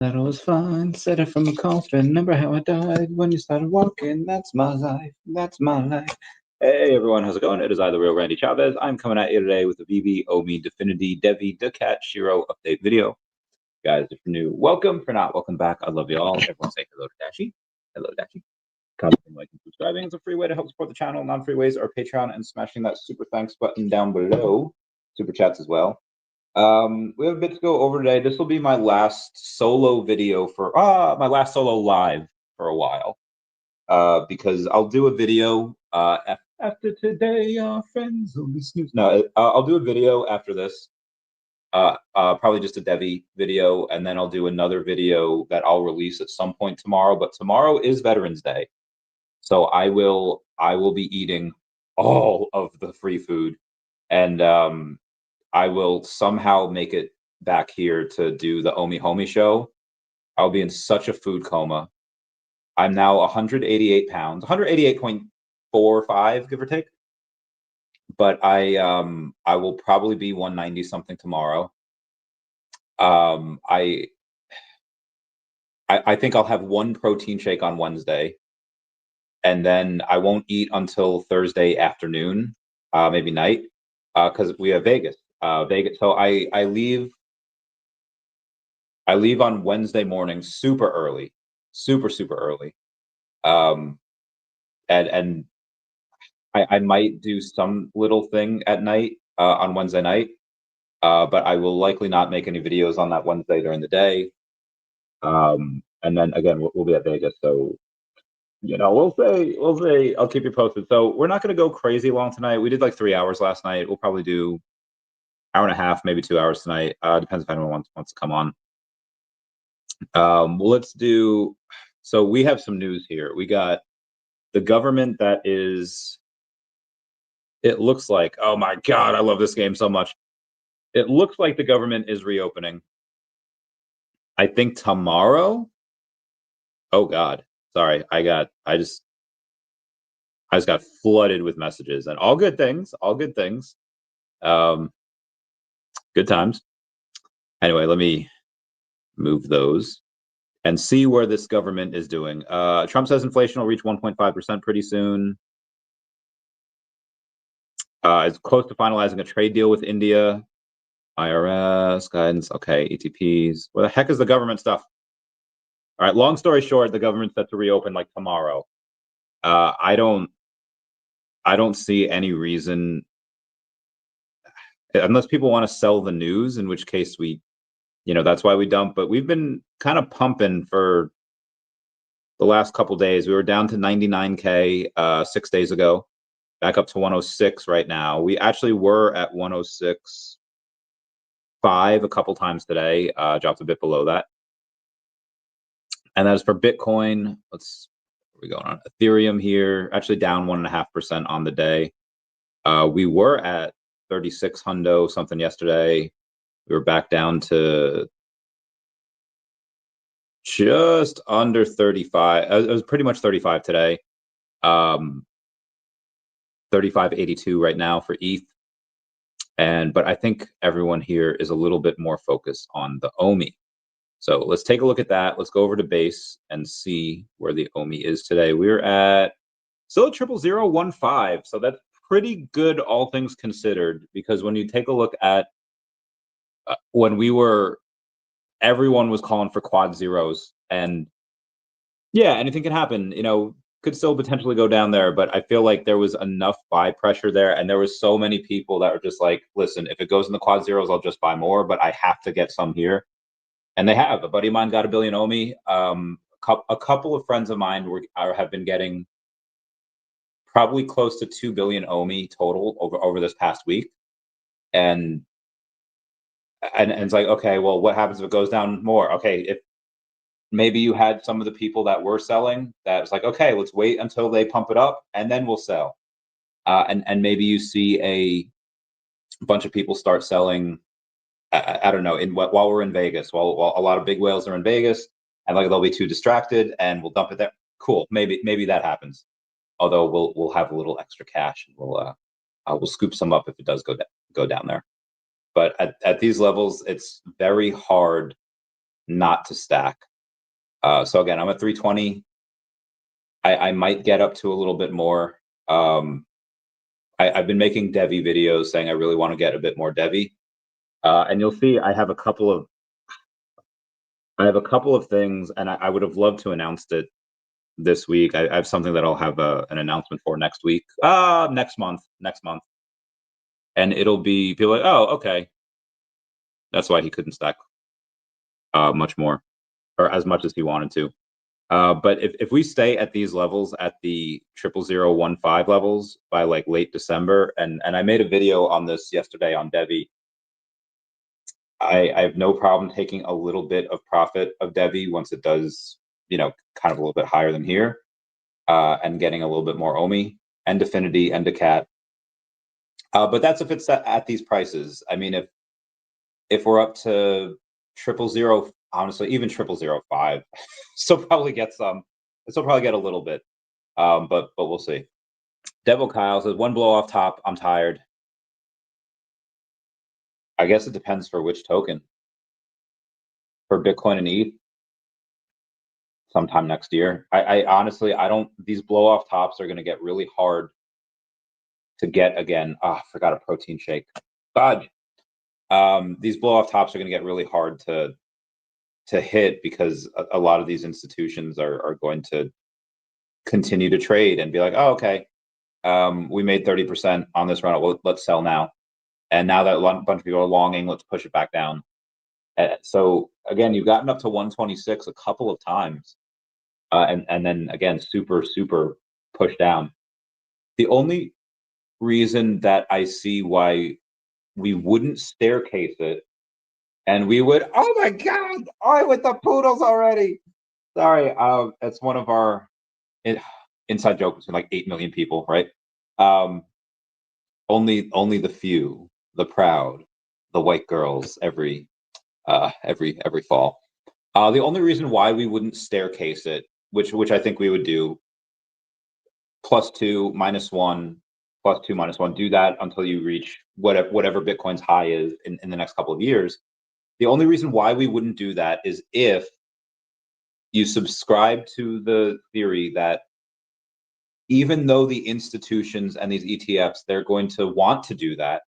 That was fine. Set it from a coffin. Remember how I died when you started walking? That's my life. That's my life. Hey everyone, how's it going? It is I, the real Randy Chavez. I'm coming at you today with the VeVe, OMI, DEFINITY, DEVVE, daCat, SHIRO update video. Guys, if you're new, welcome. For not, welcome back. I love you all. Everyone say hello to Dashi. Hello, Dashi. Commenting, liking, subscribing is a free way to help support the channel. Non-free ways are Patreon and smashing that super thanks button down below. Super chats as well. We have a bit to go over today. This will be my last solo video for my last solo live for a while, because I'll do a video after today. Our friends will be snooze. No, I'll do a video after this, probably just a DEVVE video, and then I'll do another video that I'll release at some point tomorrow. But tomorrow is Veterans Day, so I will be eating all of the free food, and I will somehow make it back here to do the OMI Homie show. I'll be in such a food coma. I'm now 188 pounds, 188.45, give or take. But I will probably be 190 something tomorrow. I think I'll have one protein shake on Wednesday, and then I won't eat until Thursday afternoon, maybe night, because we have Vegas. So I leave on Wednesday morning super early, super early. And I might do some little thing at night on Wednesday night, but I will likely not make any videos on that Wednesday during the day. And then again, we'll be at Vegas, so we'll say I'll keep you posted. So we're not going to go crazy long tonight. We did like 3 hours last night. We'll probably do hour and a half, maybe 2 hours tonight. Depends if anyone wants to come on. Let's do. So we have some news here. We got the government that is. It looks like. Oh my God, I love this game so much. It looks like the government is reopening. I think tomorrow. Oh God, sorry. I just got flooded with messages, and all good things. All good things. Good times. Anyway, let me move those and see where this government is doing. Trump says inflation will reach 1.5% pretty soon. It's close to finalizing a trade deal with India. IRS, guidance, okay, ETPs. Where the heck is the government stuff? All right, long story short, the government's set to reopen like tomorrow. I don't see any reason, unless people want to sell the news, in which case that's why we dump. But we've been kind of pumping for the last couple days. We were down to 99K 6 days ago, back up to 106 right now. We actually were at 106.5 a couple times today, dropped a bit below that. And that is for Bitcoin. What are we going on? Ethereum here, actually down 1.5% on the day. We were at 36 hundo something yesterday. We were back down to just under 35. It was pretty much 35 today. 35.82 right now for ETH. But I think everyone here is a little bit more focused on the OMI. So let's take a look at that. Let's go over to base and see where the OMI is today. We're at still at 0.0015. So that's pretty good, all things considered, because when you take a look at when everyone was calling for quad zeros, and yeah, anything can happen, could still potentially go down there, but I feel like there was enough buy pressure there, and there was so many people that were just like, listen, if it goes in the quad zeros, I'll just buy more, but I have to get some here. And they have. A buddy of mine got 1 billion OMI. A couple of friends of mine have been getting probably close to 2 billion OMI total over this past week. And it's like, okay, well, what happens if it goes down more? Okay, if maybe you had some of the people that were selling that was like, okay, let's wait until they pump it up and then we'll sell. And maybe you see a bunch of people start selling. I don't know, while we're in Vegas, while a lot of big whales are in Vegas, and like they'll be too distracted and we'll dump it there. Cool, maybe that happens. Although we'll have a little extra cash, and we'll scoop some up if it does go down there. But at these levels, it's very hard not to stack. So again, I'm at 320. I might get up to a little bit more. I've been making DEVVE videos saying I really want to get a bit more DEVVE. And you'll see I have a couple of things, and I would have loved to announce it this week. I have something that I'll have an announcement for next week. Next month. And it'll be people like, oh, okay. That's why he couldn't stack much more, or as much as he wanted to. But if we stay at these levels, at the 00015 levels by like late December, and I made a video on this yesterday on DEVVE, I have no problem taking a little bit of profit of DEVVE once it does, kind of a little bit higher than here, and getting a little bit more OMI and DEFINITY and daCat. But that's if it's at these prices. I mean, if we're up to 000, honestly, even 00005, still probably get some. Still probably get a little bit, but we'll see. Devil Kyle says, one blow off top, I'm tired. I guess it depends for which token. For Bitcoin and ETH, sometime next year. I honestly, these blow off tops are going to get really hard to get again. I forgot a protein shake. God, these blow off tops are going to get really hard to hit, because a lot of these institutions are going to continue to trade and be like, oh, okay, we made 30% on this run. Well, let's sell now. And now that a bunch of people are longing, let's push it back down. So again, you've gotten up to 126 a couple of times, and then again, super pushed down. The only reason that I see why we wouldn't staircase it, and we would, oh my God, with the poodles already. Sorry, it's one of our inside jokes with like 8 million people, right? Only the few, the proud, the white girls every fall. The only reason why we wouldn't staircase it, which I think we would do, +2, -1, +2, -1, do that until you reach whatever Bitcoin's high is in the next couple of years. The only reason why we wouldn't do that is if you subscribe to the theory that even though the institutions and these ETFs, they're going to want to do that,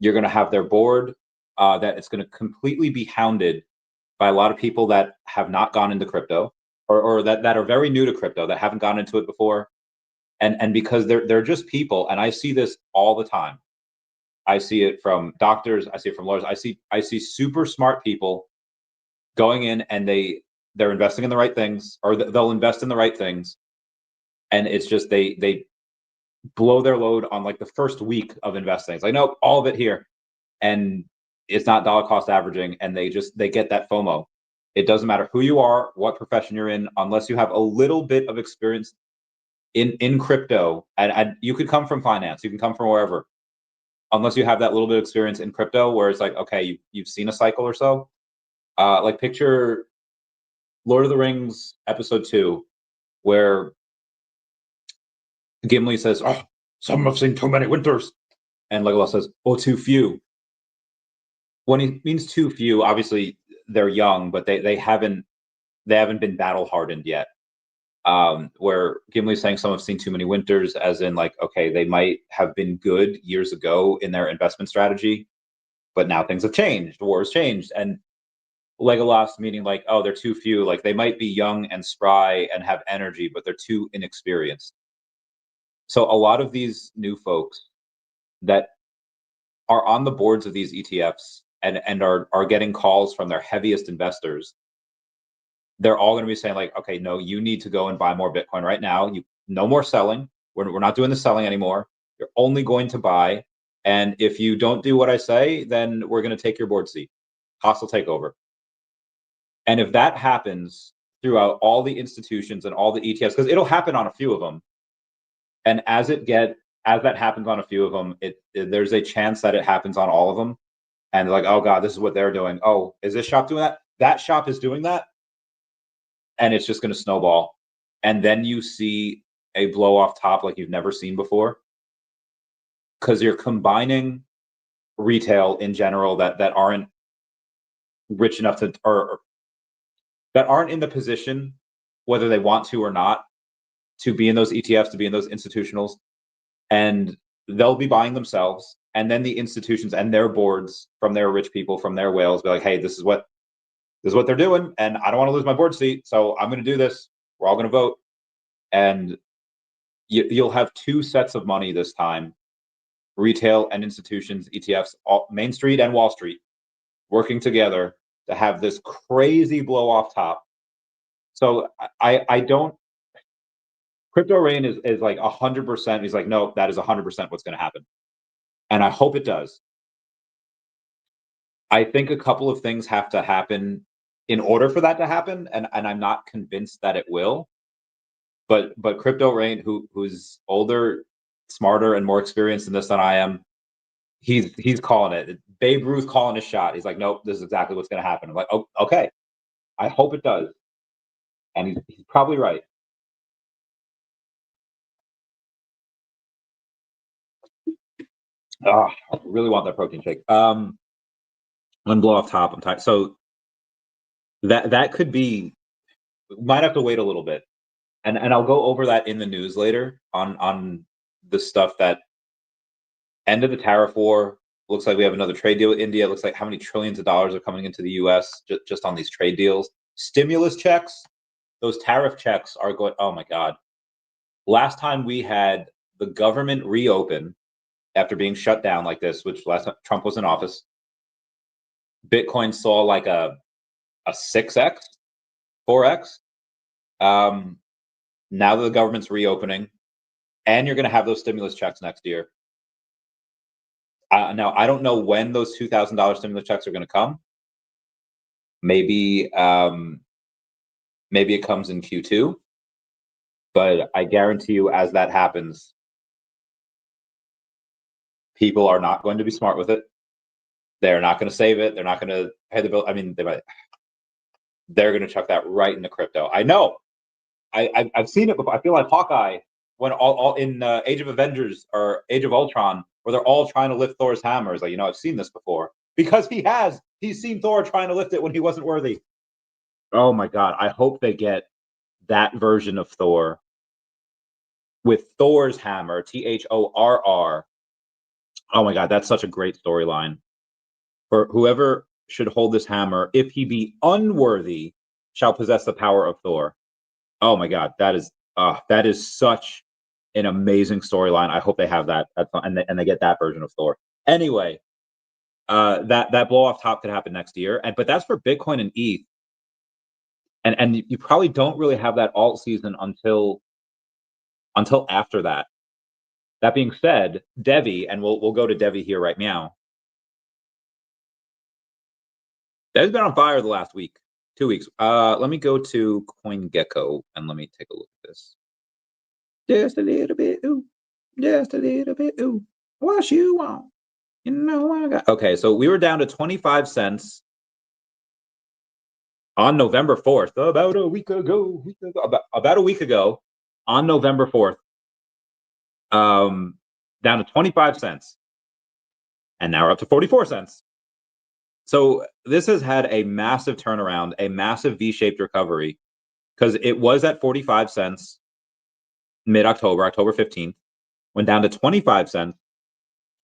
you're going to have their board, that it's going to completely be hounded by a lot of people that have not gone into crypto, or that are very new to crypto, that haven't gone into it before. And because they're just people, and I see this all the time. I see it from doctors, I see it from lawyers, I see super smart people going in, and they're investing in the right things, or they'll invest in the right things, and it's just they blow their load on like the first week of investing. It's like, nope, all of it here, and it's not dollar cost averaging, and they get that FOMO. It doesn't matter who you are, what profession you're in, unless you have a little bit of experience in crypto, and you could come from finance, you can come from wherever, unless you have that little bit of experience in crypto, where it's like, okay, you've seen a cycle or so. Like picture Lord of the Rings episode 2, where Gimli says, oh, some have seen too many winters, and Legolas says, oh, too few. When he means too few, obviously they're young, but they haven't been battle hardened yet. Where Gimli's saying some have seen too many winters, as in like, okay, they might have been good years ago in their investment strategy, but now things have changed, war has changed. And Legolas meaning like, oh, they're too few, like they might be young and spry and have energy, but they're too inexperienced. So a lot of these new folks that are on the boards of these ETFs and are getting calls from their heaviest investors, they're all going to be saying like, okay, no, you need to go and buy more Bitcoin right now. No more selling. We're not doing the selling anymore. You're only going to buy. And if you don't do what I say, then we're going to take your board seat. Hostile takeover. And if that happens throughout all the institutions and all the ETFs, because it'll happen on a few of them. And as that happens on a few of them, there's a chance that it happens on all of them. And like, oh God, this is what they're doing. Oh, is this shop doing that? That shop is doing that. And it's just going to snowball. And then you see a blow off top like you've never seen before, because you're combining retail in general that aren't rich enough to, or that aren't in the position, whether they want to or not, to be in those ETFs, to be in those institutionals, and they'll be buying themselves. And then the institutions and their boards from their rich people, from their whales, be like, hey, this is what they're doing, and I don't want to lose my board seat, so I'm going to do this. We're all going to vote, and you'll have two sets of money this time: retail and institutions, ETFs, Main Street and Wall Street, working together to have this crazy blow off top. So I don't. Crypto Rain is like 100%. He's like, no, that is 100% what's going to happen, and I hope it does. I think a couple of things have to happen in order for that to happen, and I'm not convinced that it will. But Crypto Rain, who's older, smarter, and more experienced in this than I am, he's calling it. Babe Ruth calling his shot. He's like, nope, this is exactly what's going to happen. I'm like, oh, okay. I hope it does, and he's probably right. Oh, I really want that protein shake. I'm gonna blow off top. I'm tired. So that could be. Might have to wait a little bit, and I'll go over that in the news later on the stuff that end of the tariff war. Looks like we have another trade deal with India. It looks like how many trillions of dollars are coming into the U.S. just on these trade deals. Stimulus checks, those tariff checks are going. Oh my God! Last time we had the government reopen after being shut down like this, which last time Trump was in office, Bitcoin saw like a 6x, 4x. Now that the government's reopening, and you're going to have those stimulus checks next year. Now, I don't know when those $2,000 stimulus checks are going to come. Maybe it comes in Q2, but I guarantee you, as that happens, people are not going to be smart with it. They're not going to save it. They're not going to pay the bill. I mean, they're going to chuck that right into crypto. I know. I've seen it before. I feel like Hawkeye when all in Age of Avengers or Age of Ultron, where they're all trying to lift Thor's hammer. It's like, I've seen this before because he's seen Thor trying to lift it when he wasn't worthy. Oh my God. I hope they get that version of Thor with Thor's hammer, THORR. Oh my God. That's such a great storyline for whoever should hold this hammer. If he be unworthy, shall possess the power of Thor. Oh my God. That is such an amazing storyline. I hope they have that and they get that version of Thor. Anyway, that blow off top could happen next year, but that's for Bitcoin and ETH, and you probably don't really have that alt season until after that. That being said, DEVVE, and we'll go to DEVVE here right now. DEVVE's been on fire the last week, 2 weeks. Let me go to CoinGecko and let me take a look at this. Just a little bit, ooh. Just a little bit, ooh. What you want? I got. Okay, so we were down to 25 cents on November 4th, about a week ago. About a week ago, on November 4th, down to 25 cents, and now we're up to 44 cents. So this has had a massive turnaround, a massive V-shaped recovery, because it was at 45 cents mid-October, October 15th, went down to 25 cents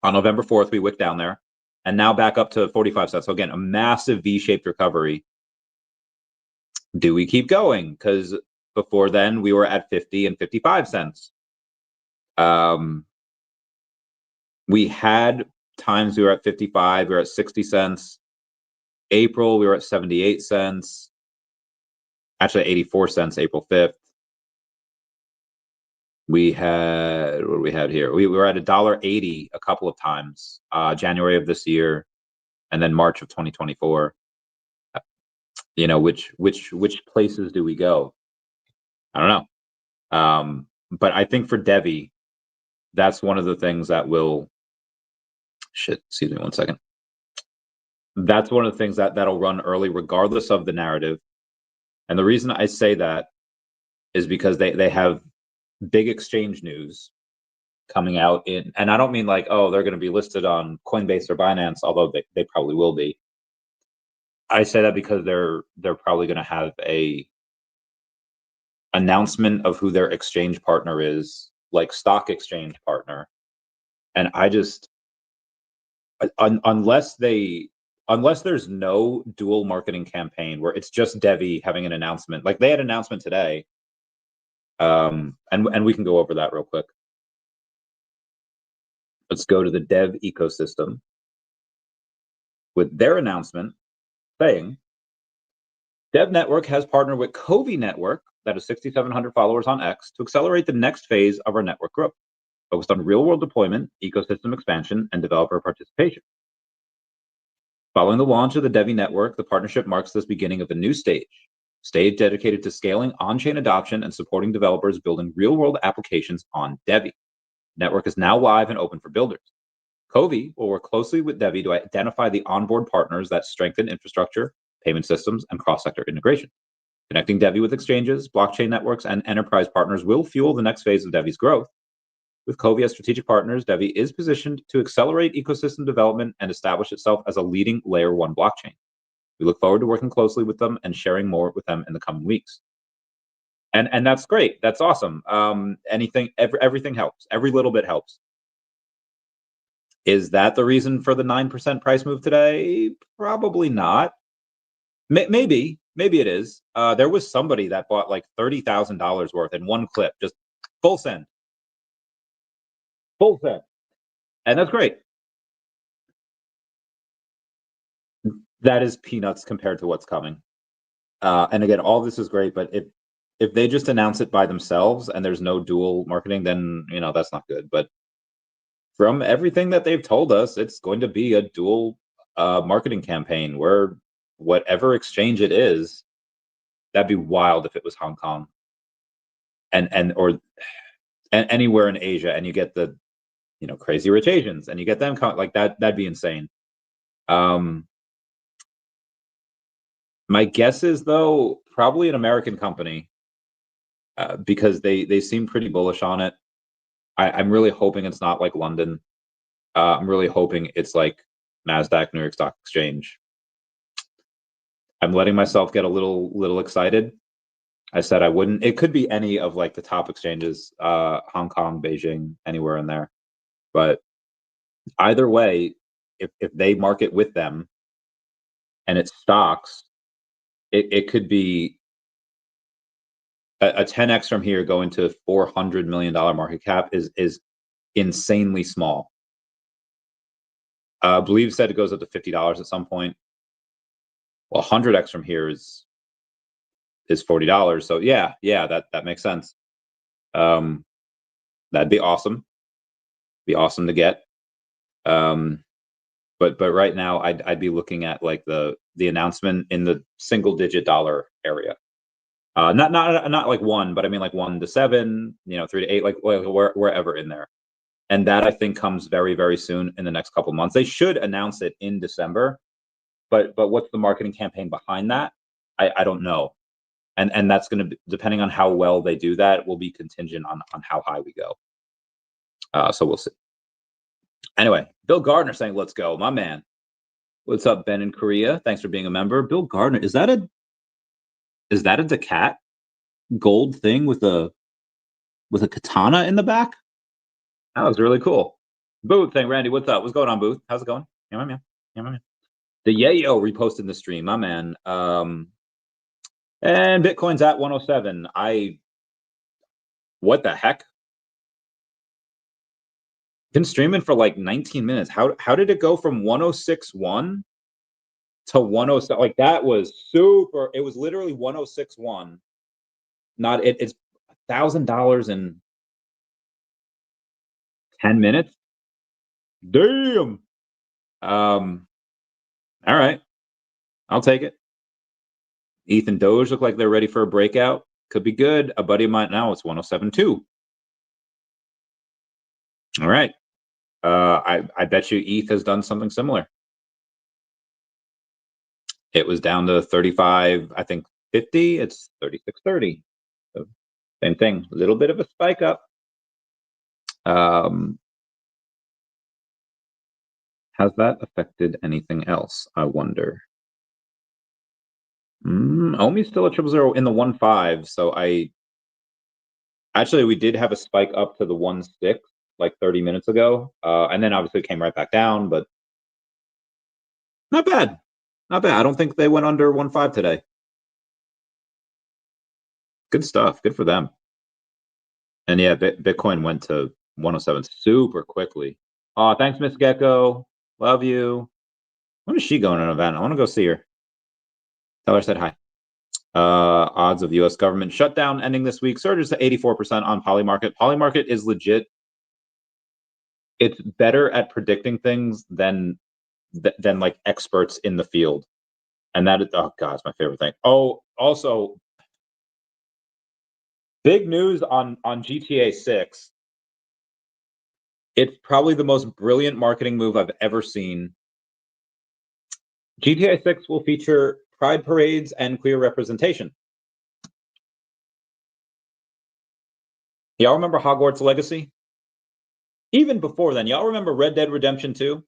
on November 4th. We wicked down there, and now back up to 45 cents. So again, a massive V-shaped recovery. Do we keep going? Because before then we were at 50 and 55 cents. We had times we were at 55, we were at 60 cents. April, we were at 78 cents. Actually, 84 cents, April 5th. We had, what do we have here? We were at $1.80 a couple of times, January of this year, and then March of 2024. Which places do we go? I don't know. But I think for DEVVE, that's one of the things that will, excuse me one second. That's one of the things that'll run early, regardless of the narrative. And the reason I say that is because they have big exchange news coming out and I don't mean like, oh, they're going to be listed on Coinbase or Binance, although they probably will be. I say that because they're probably going to have a announcement of who their exchange partner is, like stock exchange partner, and I just unless there's no dual marketing campaign where it's just DEVVE having an announcement, like they had an announcement today, and we can go over that real quick. Let's go to the DEVVE ecosystem with their announcement saying DEVVE Network has partnered with VeVe Network, that has 6,700 followers on X, to accelerate the next phase of our network growth, focused on real-world deployment, ecosystem expansion, and developer participation. Following the launch of the DEVVE Network, the partnership marks this beginning of a new stage dedicated to scaling on-chain adoption and supporting developers building real-world applications on DEVVE. Network is now live and open for builders. VeVe will work closely with DEVVE to identify the onboard partners that strengthen infrastructure, payment systems, and cross-sector integration. Connecting DEVVE with exchanges, blockchain networks, and enterprise partners will fuel the next phase of DEVVE's growth. With VeVe as strategic partners, DEVVE is positioned to accelerate ecosystem development and establish itself as a leading Layer 1 blockchain. We look forward to working closely with them and sharing more with them in the coming weeks. And that's great. That's awesome. Everything helps. Every little bit helps. Is that the reason for the 9% price move today? Probably not. Maybe it is. There was somebody that bought like $30,000 worth in one clip, just full send, and that's great. That is peanuts compared to what's coming. And again, all this is great, but if they just announce it by themselves and there's no dual marketing, then that's not good. But from everything that they've told us, it's going to be a dual marketing campaign where whatever exchange it is, that'd be wild if it was Hong Kong and anywhere in Asia, and you get the crazy rich Asians and you get them like that. That'd be insane. My guess is, though, probably an American company, because they seem pretty bullish on it. I'm really hoping it's not like London. I'm really hoping it's like NASDAQ, New York Stock Exchange. I'm letting myself get a little excited. I said I wouldn't. It could be any of like the top exchanges, Hong Kong, Beijing, anywhere in there. But either way, if they market with them and it's stocks, it could be a 10x from here going to $400 million market cap is insanely small. Believe said it goes up to $50 at some point. Well, 100x from here is $40. So yeah, that makes sense. That'd be awesome. Be awesome to get. But right now I'd be looking at like the announcement in the single-digit dollar area. Not like 1, but I mean like 1 to 7, 3 to 8, like wherever in there. And that I think comes very, very soon in the next couple months. They should announce it in December, but what's the marketing campaign behind that? I don't know. And that's going to be, depending on how well they do that, will be contingent on how high we go. So we'll see. Anyway, Bill Gardner saying, let's go, my man. What's up, Ben in Korea? Thanks for being a member. Bill Gardner, is that a daCat gold thing with a katana in the back? That was really cool. Booth saying, Randy, what's up? What's going on, Booth? How's it going? Yeah, my man. The Yayo reposted the stream, my man. And Bitcoin's at 107. What the heck? Been streaming for like 19 minutes. How did it go from 106.1 to 107? Like that was super. It was literally 106.1. It's $1,000 in 10 minutes. Damn. All right, I'll take it. ETH and Doge look like they're ready for a breakout. Could be good. A buddy of mine now, it's 107.2. All right. I bet you ETH has done something similar. It was down to 35, I think 50. It's 36.30. So same thing. A little bit of a spike up. Has that affected anything else? I wonder. OMI's still at 000 in the 1.5, so actually we did have a spike up to the 1.6 like 30 minutes ago, and then obviously it came right back down, but not bad. Not bad. I don't think they went under 1.5 today. Good stuff. Good for them. And yeah, Bitcoin went to 107 super quickly. Oh, thanks, Miss Gecko. Love you. When is she going to an event? I want to go see her. Tell her I said hi. Odds of U.S. government shutdown ending this week surges to 84% on Polymarket. Polymarket is legit. It's better at predicting things than like experts in the field, and that is, oh god, it's my favorite thing. Oh, also, big news on GTA 6. It's probably the most brilliant marketing move I've ever seen. GTA 6 will feature pride parades and queer representation. Y'all remember Hogwarts Legacy? Even before then, y'all remember Red Dead Redemption 2?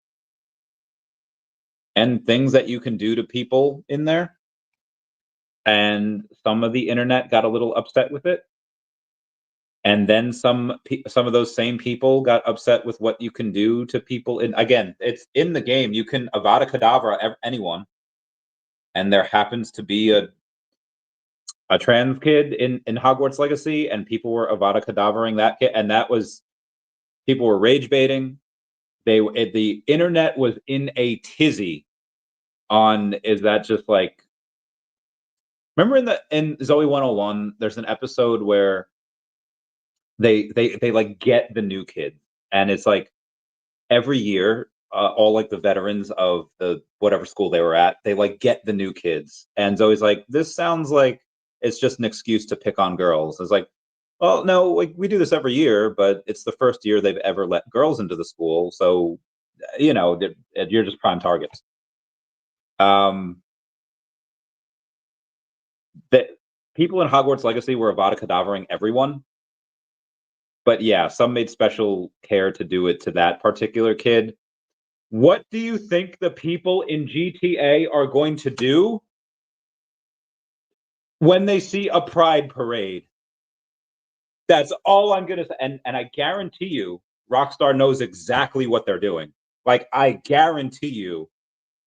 And things that you can do to people in there? And some of the internet got a little upset with it. And then some of those same people got upset with what you can do to people. Again, it's in the game. You can Avada Kedavra anyone. And there happens to be a trans kid in Hogwarts Legacy, and people were Avada Kedavraing that kid, and that was, people were rage baiting. The internet was in a tizzy on, is that just like, remember in Zoe 101, there's an episode where they like get the new kid, and it's like every year, all like the veterans of the whatever school they were at, they like get the new kids, and Zoe's like, this sounds like it's just an excuse to pick on girls. It's like, well, no, like we do this every year, but it's the first year they've ever let girls into the school, so you know, you're just prime targets. That people in Hogwarts Legacy were Avada Kedavraing everyone, but yeah, some made special care to do it to that particular kid. What do you think the people in GTA are going to do when they see a pride parade? That's all I'm gonna say. And I guarantee you, Rockstar knows exactly what they're doing. Like, I guarantee you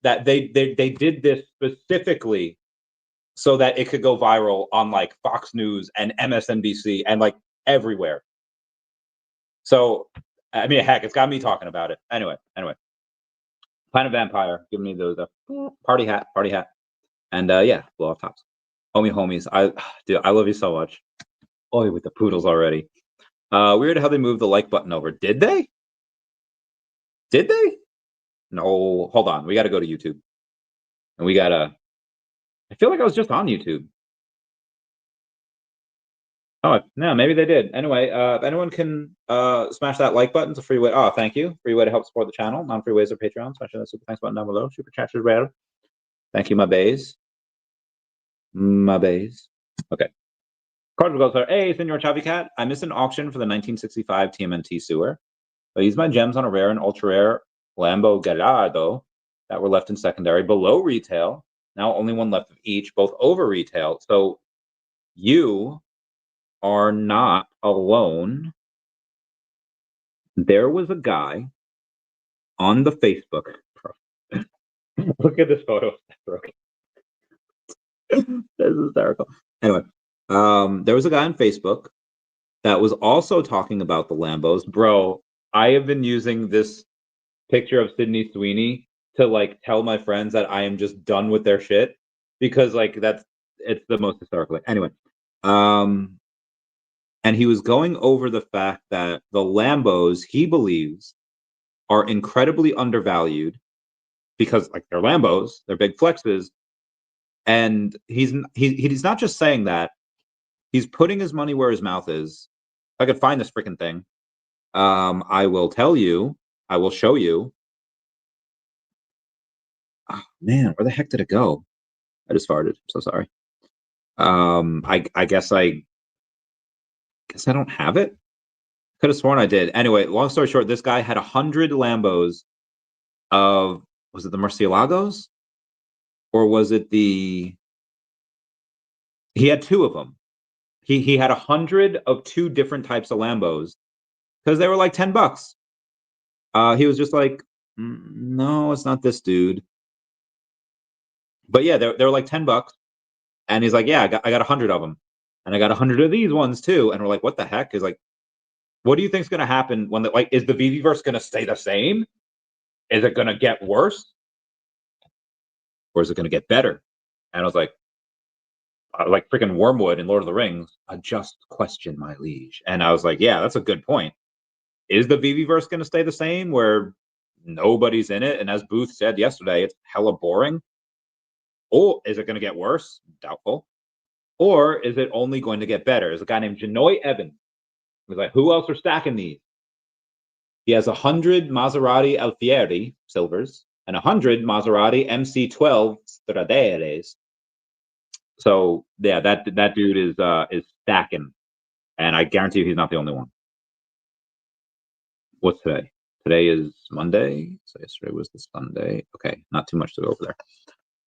that they did this specifically so that it could go viral on like Fox News and MSNBC and like everywhere. So, I mean, heck, it's got me talking about it. Anyway. Planet Vampire, give me those party hat. And yeah, blow off tops. Homies. Dude, I love you so much. Oh, with the poodles already. Weird how they moved the like button over. Did they? No, hold on. We got to go to YouTube. And we got to, I feel like I was just on YouTube. Oh, no, maybe they did. Anyway, if anyone can smash that like button, it's a free way. Oh, thank you. Free way to help support the channel. Non-free ways are Patreon. Smash that super thanks button down below. Super chat is rare. Thank you, my bays. Okay. Card results are, hey, Senor Chavi Cat. I missed an auction for the 1965 TMNT sewer. I used my gems on a rare and ultra rare Lambo Gallardo that were left in secondary below retail. Now only one left of each, both over retail. So you are not alone. There was a guy on the Facebook. Look at this photo. This is hysterical. Anyway, there was a guy on Facebook that was also talking about the Lambos. Bro, I have been using this picture of Sydney Sweeney to like tell my friends that I am just done with their shit, because like it's the most hysterical. Anyway, and he was going over the fact that the Lambos, he believes, are incredibly undervalued because like they're Lambos, they're big flexes, and he's not just saying that. He's putting his money where his mouth is. If I could find this freaking thing, I will tell you. I will show you. Oh, man, where the heck did it go? I just farted. I'm so sorry. I guess I don't have it. Could have sworn I did. Anyway, long story short, this guy had 100 Lambos of, was it the Murcielagos? Or was it the He had 2 of them. He had 100 of 2 different types of Lambos because they were like $10. He was just like, no, it's not this dude. But yeah, they're like $10, and he's like, yeah, I got 100 of them, and I got 100 of these ones too. And we're like, what the heck? Is like, what do you think's gonna happen when the is the VeVe gonna stay the same? Is it gonna get worse, or is it gonna get better? And I was like freaking Wormwood in Lord of the Rings, a just question, my liege. And I was like, yeah, that's a good point. Is the VeVe going to stay the same where nobody's in it? And as Booth said yesterday, it's hella boring. Or is it going to get worse? Doubtful. Or is it only going to get better? There's a guy named Janoy Evans. He's like, who else are stacking these? He has 100 Maserati Alfieri silvers and 100 Maserati MC12 Stradivaris. So yeah, that dude is stacking, and I guarantee you he's not the only one. What's today? Today is Monday. So yesterday was the Sunday. Okay, not too much to go over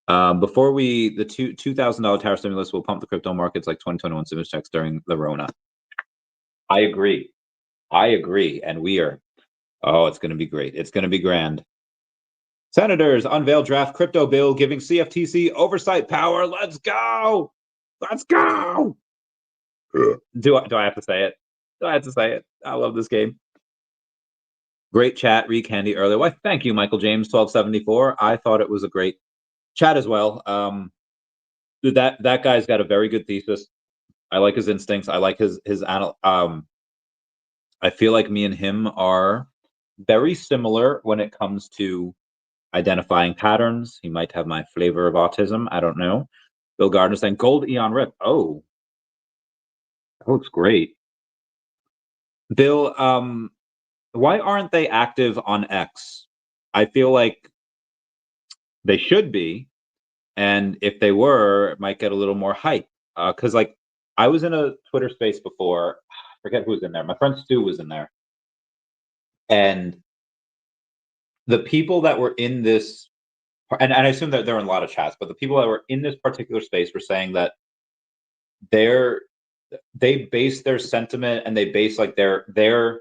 there. Before the $2,000 tariff stimulus will pump the crypto markets like 2021 stimulus checks during the Rona. I agree, and we are. Oh, it's going to be great. It's going to be grand. Senators unveil draft crypto bill giving CFTC oversight power. Let's go. Let's go. Do I have to say it? Do I have to say it? I love this game. Great chat, Candy earlier. Why, thank you, Michael James, 1274. I thought it was a great chat as well. That guy's got a very good thesis. I like his instincts. I like his I feel like me and him are very similar when it comes to identifying patterns. He might have my flavor of autism. I don't know. Bill Gardner saying gold Eon Rip. Oh, that looks great. Bill, why aren't they active on X? I feel like they should be, and if they were, it might get a little more hype. Because like I was in a Twitter space before. I forget who was in there. My friend Stu was in there, and the people that were in this, and I assume that they're in a lot of chats, but the people that were in this particular space were saying that they base their sentiment and they base like their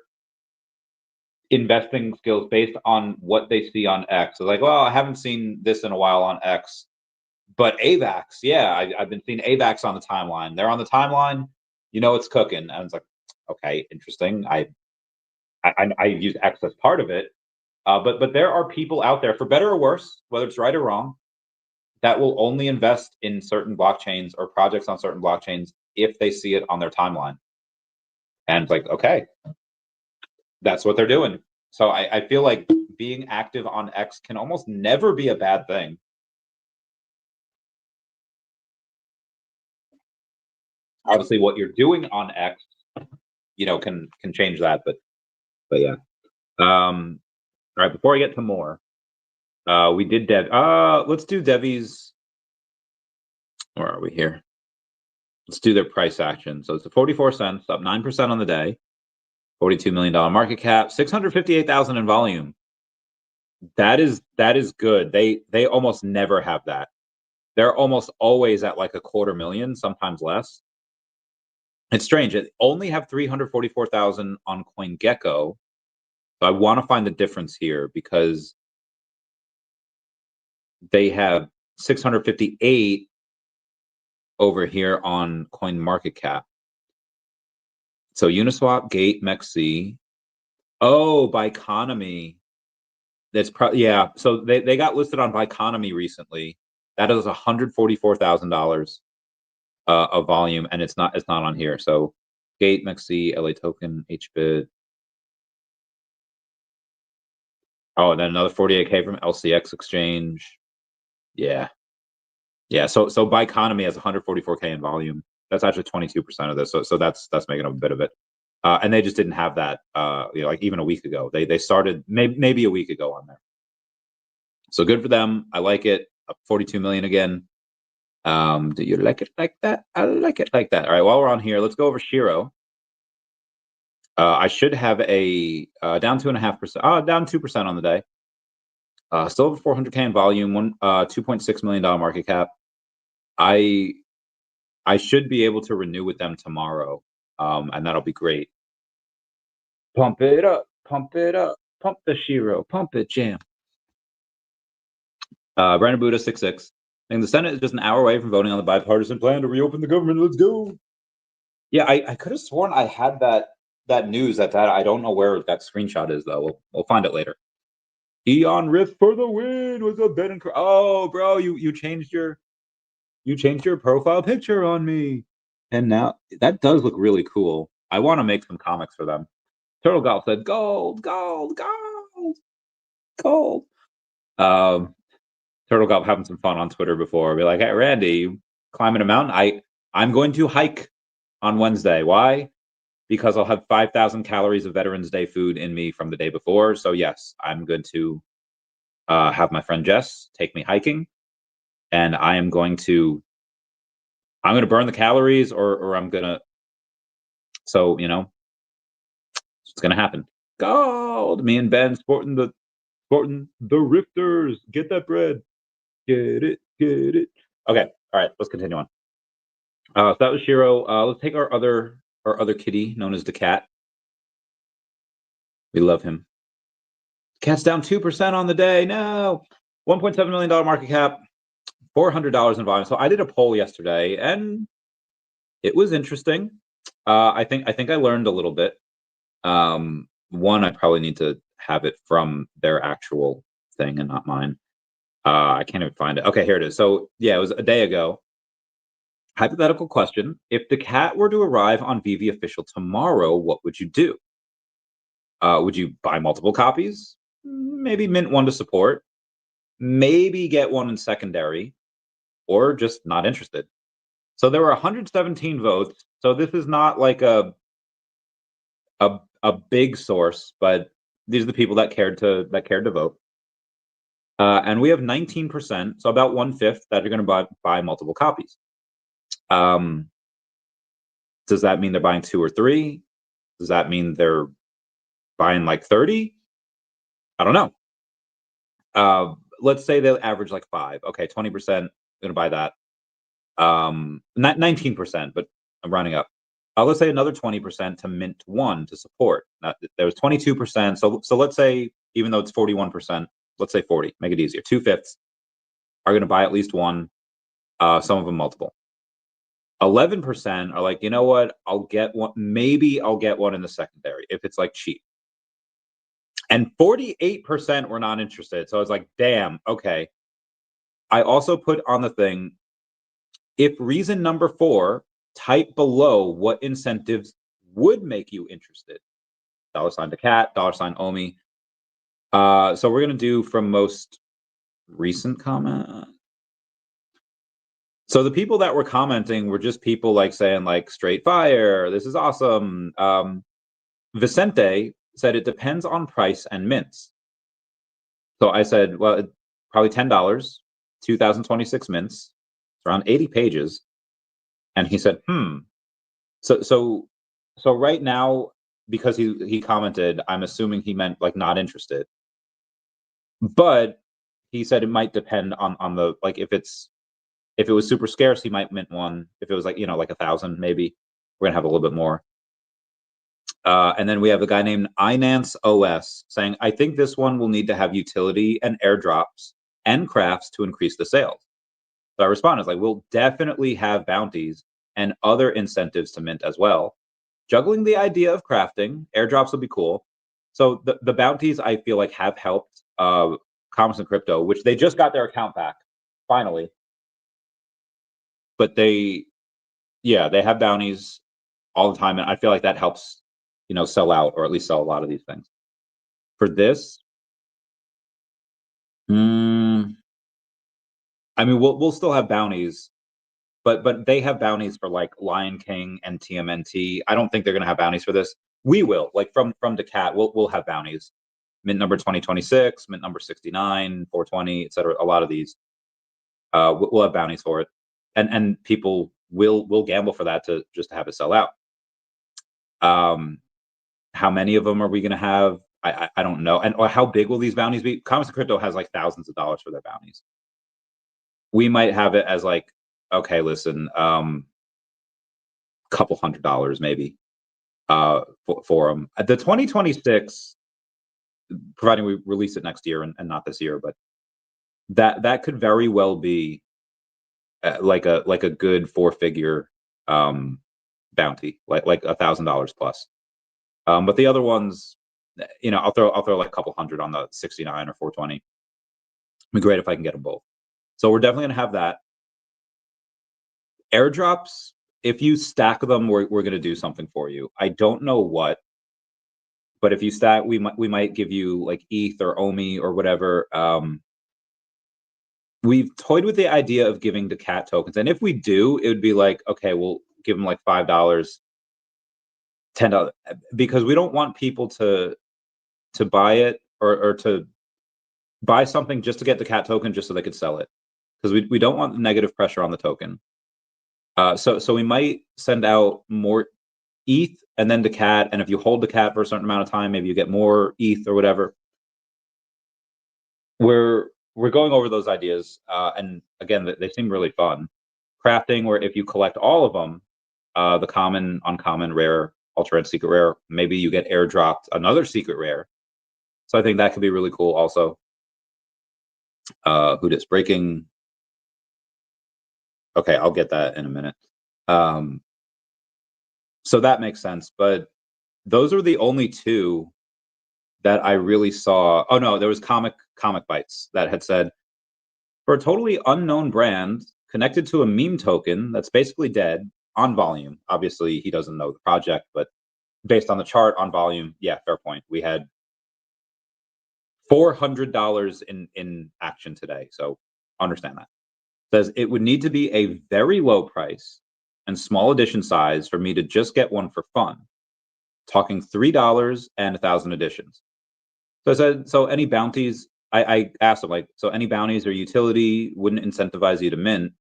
investing skills based on what they see on X. So like, well, I haven't seen this in a while on X, but AVAX, yeah, I've been seeing AVAX on the timeline. They're on the timeline, it's cooking. And it's like, okay, interesting. I use X as part of it, but there are people out there, for better or worse, whether it's right or wrong, that will only invest in certain blockchains or projects on certain blockchains if they see it on their timeline. And it's like, okay, that's what they're doing. So I feel like being active on X can almost never be a bad thing. Obviously, what you're doing on X, can change that. But yeah. All right. Before I get to more, we did let's do DEVVE's. Where are we here? Let's do their price action. So it's 44 cents, up 9% on the day. $42 million market cap, 658,000 in volume. That is good. They almost never have that. They're almost always at like 250,000, sometimes less. It's strange. It only have 344,000 on CoinGecko. So I want to find the difference here because they have 658 over here on CoinMarketCap. So Uniswap, Gate, MEXC. Oh, Biconomy. That's yeah. So they got listed on Biconomy recently. That is $144,000 of volume, and it's not on here. So Gate, MEXC, LA Token, HBIT. Oh, and then another 48K from LCX Exchange. Yeah. So Biconomy has 144K in volume. That's actually 22% of this. So that's making up a bit of it. And they just didn't have that, like even a week ago. They started maybe a week ago on there. So good for them. I like it. Up 42 million again. Do you like it like that? I like it like that. All right. While we're on here, let's go over SHIRO. I should have a down 2.5%. Down 2% on the day. Still over 400K in volume. $2.6 million market cap. I I should be able to renew with them tomorrow, and that'll be great. Pump it up, pump it up, pump the SHIRO, pump it, jam. Brandon Buddha 66. And the Senate is just an hour away from voting on the bipartisan plan to reopen the government. Let's go. Yeah, I could have sworn I had that news that I don't know where that screenshot is though. We'll find it later. Eon Rift for the win was a bet and oh, bro, you changed your profile picture on me, and now that does look really cool. I want to make some comics for them. Turtle Golf said gold, gold, gold, gold. Turtle Golf having some fun on Twitter before. Be like, hey, Randy, climbing a mountain. I'm going to hike on Wednesday. Why? Because I'll have 5,000 calories of Veterans Day food in me from the day before. So yes, I'm going to have my friend Jess take me hiking, and I'm going to burn the calories, or I'm gonna. So it's gonna happen. Gold. Me and Ben sporting the Rifters. Get that bread. Get it. Get it. Okay. All right. Let's continue on. So that was SHIRO. Let's take our other kitty known as daCat. We love him. Cat's down 2% on the day. No. $1.7 million market cap. $400 in volume. So I did a poll yesterday, and it was interesting. I think I learned a little bit. One, I probably need to have it from their actual thing and not mine. I can't even find it. Okay, here it is. So yeah, it was a day ago. Hypothetical question: if daCat were to arrive on VeVe official tomorrow, what would you do? Would you buy multiple copies? Maybe mint one to support. Maybe get one in secondary, or just not interested. So there were 117 votes. So this is not like a big source, but these are the people that cared to vote. And we have 19%, so about 1/5 that are going to buy multiple copies. Does that mean they're buying 2 or 3? Does that mean they're buying like 30? I don't know. Let's say they'll average like 5. Okay, 20% going to buy that. 19%, but I'm rounding up. Let's say another 20% to mint one to support. There was 22%. So let's say, even though it's 41%, let's say 40. Make it easier. 2/5 are going to buy at least one. Some of them multiple. 11% are like, you know what? I'll get one. Maybe I'll get one in the secondary if it's like cheap. And 48% were not interested. So I was like, damn. Okay. I also put on the thing, if reason number 4, type below what incentives would make you interested. $sign daCat, $sign OMI. So we're gonna do from most recent comment. So the people that were commenting were just people like saying like straight fire, this is awesome. Vicente said it depends on price and mints. So I said, well, probably $10, 2026 mints, around 80 pages. And he said, So right now, because he commented, I'm assuming he meant like not interested. But he said it might depend on the, like, if it was super scarce, he might mint one. If it was like, like 1,000, maybe we're gonna have a little bit more. And then we have a guy named Inance OS saying, I think this one will need to have utility and airdrops and crafts to increase the sales. So I responded like, we'll definitely have bounties and other incentives to mint as well. Juggling the idea of crafting, airdrops will be cool. So the bounties I feel like have helped Commerce and Crypto, which they just got their account back, finally. But they have bounties all the time, and I feel like that helps, sell out, or at least sell a lot of these things. For this, I mean, we'll still have bounties, but they have bounties for like Lion King and TMNT. I don't think they're gonna have bounties for this. We will, like from daCat, we'll have bounties. Mint number 2026, mint number 69, 420, etc. A lot of these, we'll have bounties for it, and people will gamble for that to just to have it sell out. How many of them are we going to have? I don't know. And or how big will these bounties be? Commerce and Crypto has like thousands of dollars for their bounties. We might have it as like, okay, listen, couple $100 maybe for them. The 2026, providing we release it next year and not this year, but that could very well be like a good four-figure bounty, like $1,000 plus. But the other ones, you know, I'll throw like a couple hundred on the 69 or 420. It'd be great if I can get them both. So we're definitely gonna have that. Airdrops, if you stack them, we're gonna do something for you. I don't know what, but if you stack, we might give you like ETH or OMI or whatever. We've toyed with the idea of giving daCat tokens, and if we do, it would be like, okay, we'll give them like $5, $10, because we don't want people to buy it or to buy something just to get the daCat token just so they could sell it, because we don't want negative pressure on the token. So we might send out more ETH and then daCat, and if you hold daCat for a certain amount of time, maybe you get more ETH or whatever. We're going over those ideas, and again, they seem really fun. Crafting, where if you collect all of them, the common, uncommon, rare, ultra rare, secret rare, maybe you get airdropped another secret rare. So I think that could be really cool also. Who dis breaking? Okay, I'll get that in a minute. So that makes sense, but those are the only two that I really saw. Oh no, there was Comic Bites that had said, for a totally unknown brand connected to a meme token that's basically dead on volume. Obviously, he doesn't know the project, but based on the chart on volume, yeah, fair point. We had $400 in action today, so understand that. Says it would need to be a very low price and small edition size for me to just get one for fun. Talking $3 and 1,000 editions. So I said, so any bounties? I asked him, like, so any bounties or utility wouldn't incentivize you to mint,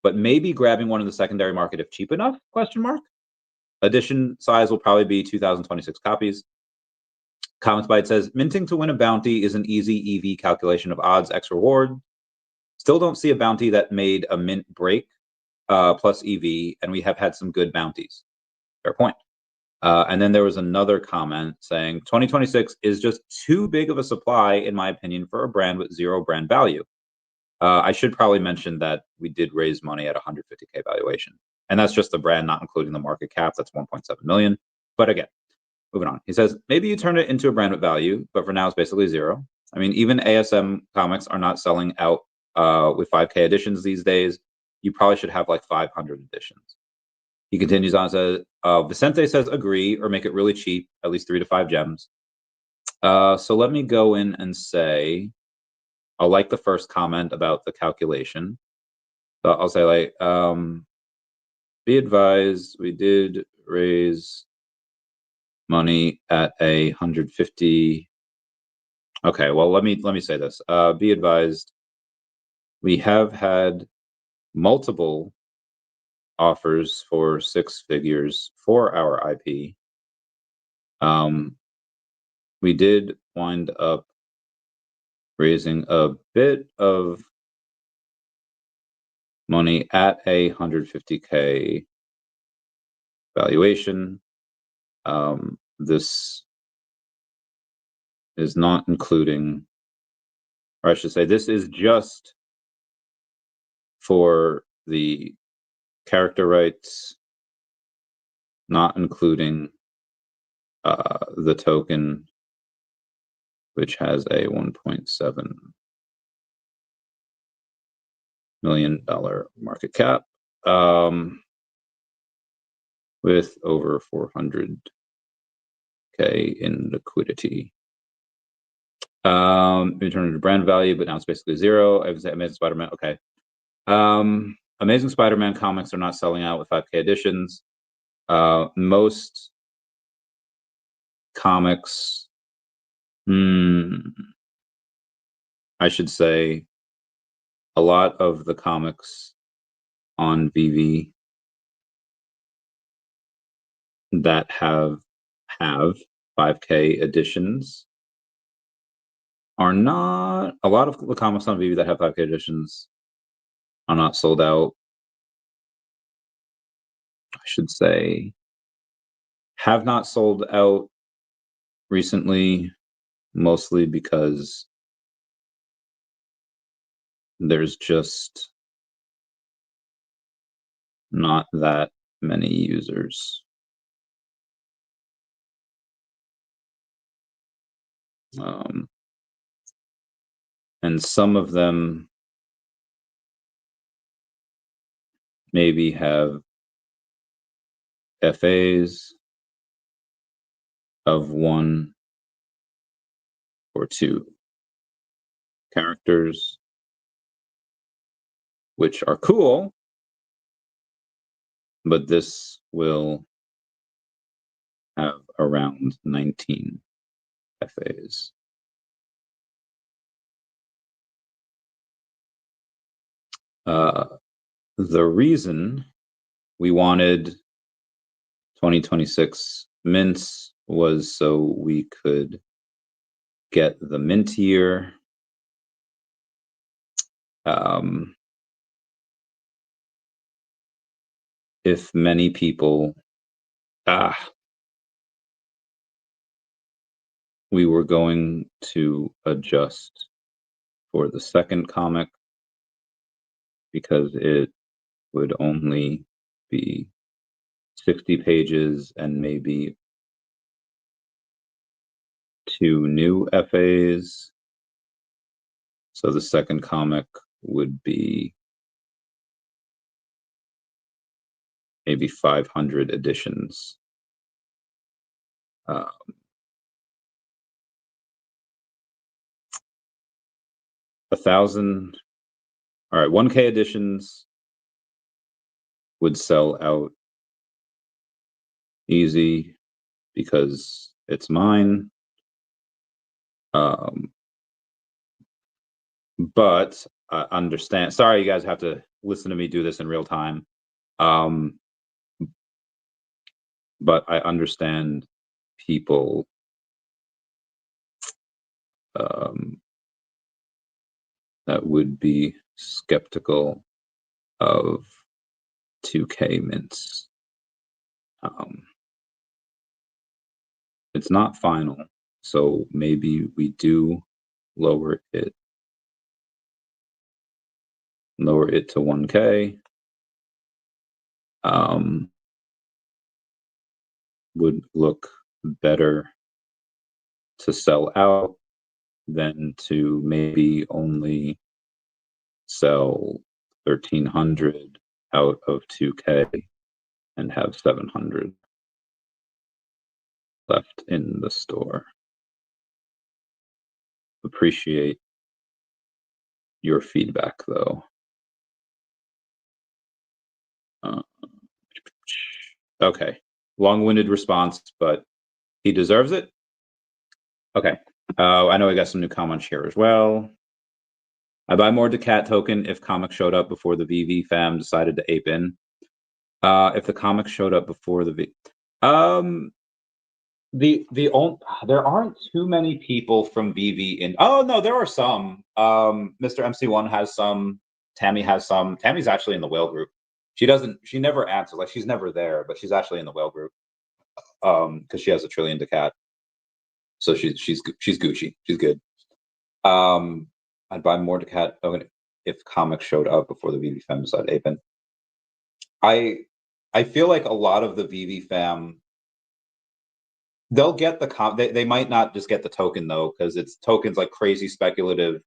but maybe grabbing one in the secondary market if cheap enough? Question mark. Edition size will probably be 2026 copies. Comments by it says, minting to win a bounty is an easy EV calculation of odds X reward. Still don't see a bounty that made a mint break plus EV, and we have had some good bounties. Fair point. And then there was another comment saying 2026 is just too big of a supply, in my opinion, for a brand with zero brand value. I should probably mention that we did raise money at 150K valuation, and that's just the brand, not including the market cap. That's 1.7 million. But again, moving on. He says, maybe you turn it into a brand with value, but for now it's basically zero. I mean, even ASM comics are not selling out with 5K editions these days. You probably should have like 500 editions. He continues on, says, Vicente says, agree, or make it really cheap, at least 3 to 5 gems. So let me go in and say, I'll like the first comment about the calculation. So I'll say, like, be advised, we did raise money at 150. Okay, well, let me say this. Be advised, we have had multiple offers for 6 figures for our IP. We did wind up raising a bit of money at 150K valuation. This is not including, or I should say, this is just for the character rights, not including the token, which has a $1.7 million market cap, with over 400K in liquidity. Return to brand value, but now it's basically zero. I would say Amazing Spider-Man. Okay. Amazing Spider-Man comics are not selling out with 5K editions. Most comics, I should say, a lot of the comics on VeVe that have 5K editions are not, a lot of the comics on VeVe that have 5K editions are not sold out. should say, have not sold out recently, mostly because there's just not that many users. And some of them maybe have FAs of 1 or 2 characters, which are cool, but this will have around 19 FAs. The reason we wanted 2026 mints was so we could get the mint year. If many people, we were going to adjust for the second comic because it would only be 60 pages and maybe 2 new FAs. So the second comic would be maybe 500 editions. 1,000, all right, 1K editions would sell out easy because it's mine. But I understand, sorry, you guys have to listen to me do this in real time. But I understand people that would be skeptical of 2K mints. It's not final, so maybe we do lower it to 1K. Would look better to sell out than to maybe only sell 1,300 out of 2K and have 700 left in the store. Appreciate your feedback, though. Okay, long-winded response, but he deserves it. Okay, I know I got some new comments here as well. I buy more daCat token if comic showed up before the VeVe fam decided to ape in. If the comic showed up before the there aren't too many people from VeVe in. Oh no, there are some. Mr. MC1 has some. Tammy has some. Tammy's actually in the whale group. She never answers, like she's never there, but she's actually in the whale group. Because she has 1 trillion daCat. So she's Gucci. She's good. I'd buy more daCat if comics showed up before the VeVe fam decided ape in. I feel like a lot of the VeVe fam, they'll get the they might not just get the token though, because it's tokens like crazy speculative,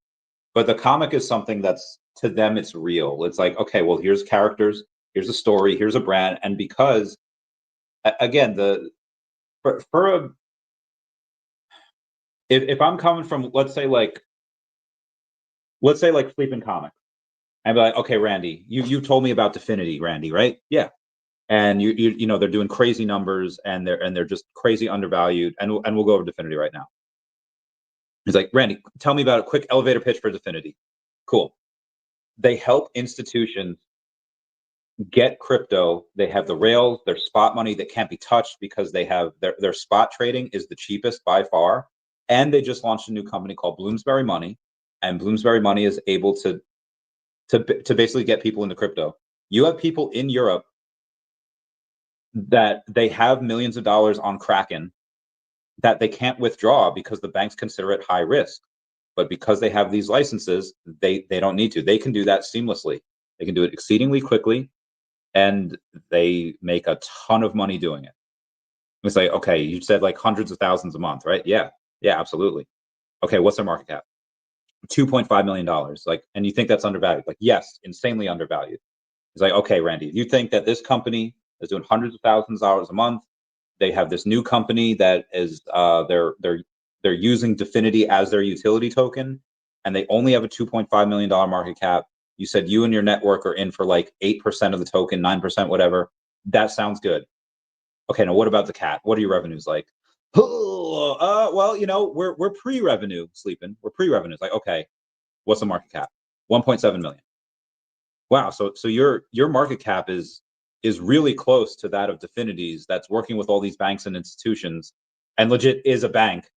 but the comic is something that's, to them, it's real. It's like, okay, well, here's characters, here's a story, here's a brand, and because again, if I'm coming from, let's say like Sleeping Comics, I'd be like, okay, Randy, you told me about Definity, Randy, right? Yeah. And you know, they're doing crazy numbers and they're just crazy undervalued, and we'll go over Definity right now. He's like, Randy, tell me about a quick elevator pitch for Definity. Cool. They help institutions get crypto. They have the rails, their spot money that can't be touched because they have their spot trading is the cheapest by far. And they just launched a new company called Bloomsbury Money, and Bloomsbury Money is able to basically get people into crypto. You have people in Europe that they have millions of dollars on Kraken that they can't withdraw because the banks consider it high risk. But because they have these licenses, they don't need to. They can do that seamlessly. They can do it exceedingly quickly, and they make a ton of money doing it. It's like, okay, you said like hundreds of thousands a month, right? Yeah, absolutely. Okay, what's their market cap? $2.5 million. Like, and you think that's undervalued? Like, yes, insanely undervalued. It's like, okay, Randy, you think that this company is doing hundreds of thousands of dollars a month? They have this new company that is they're using DEFINITY as their utility token, and they only have a $2.5 million market cap. You said you and your network are in for like 8% of the token, 9%, whatever. That sounds good. Okay, now what about daCat? What are your revenues like? Well, you know, we're pre-revenue, sleeping. We're pre-revenue. It's like, okay, what's the market cap? 1.7 million. Wow, so your market cap is really close to that of DEFINITY's that's working with all these banks and institutions and legit is a bank.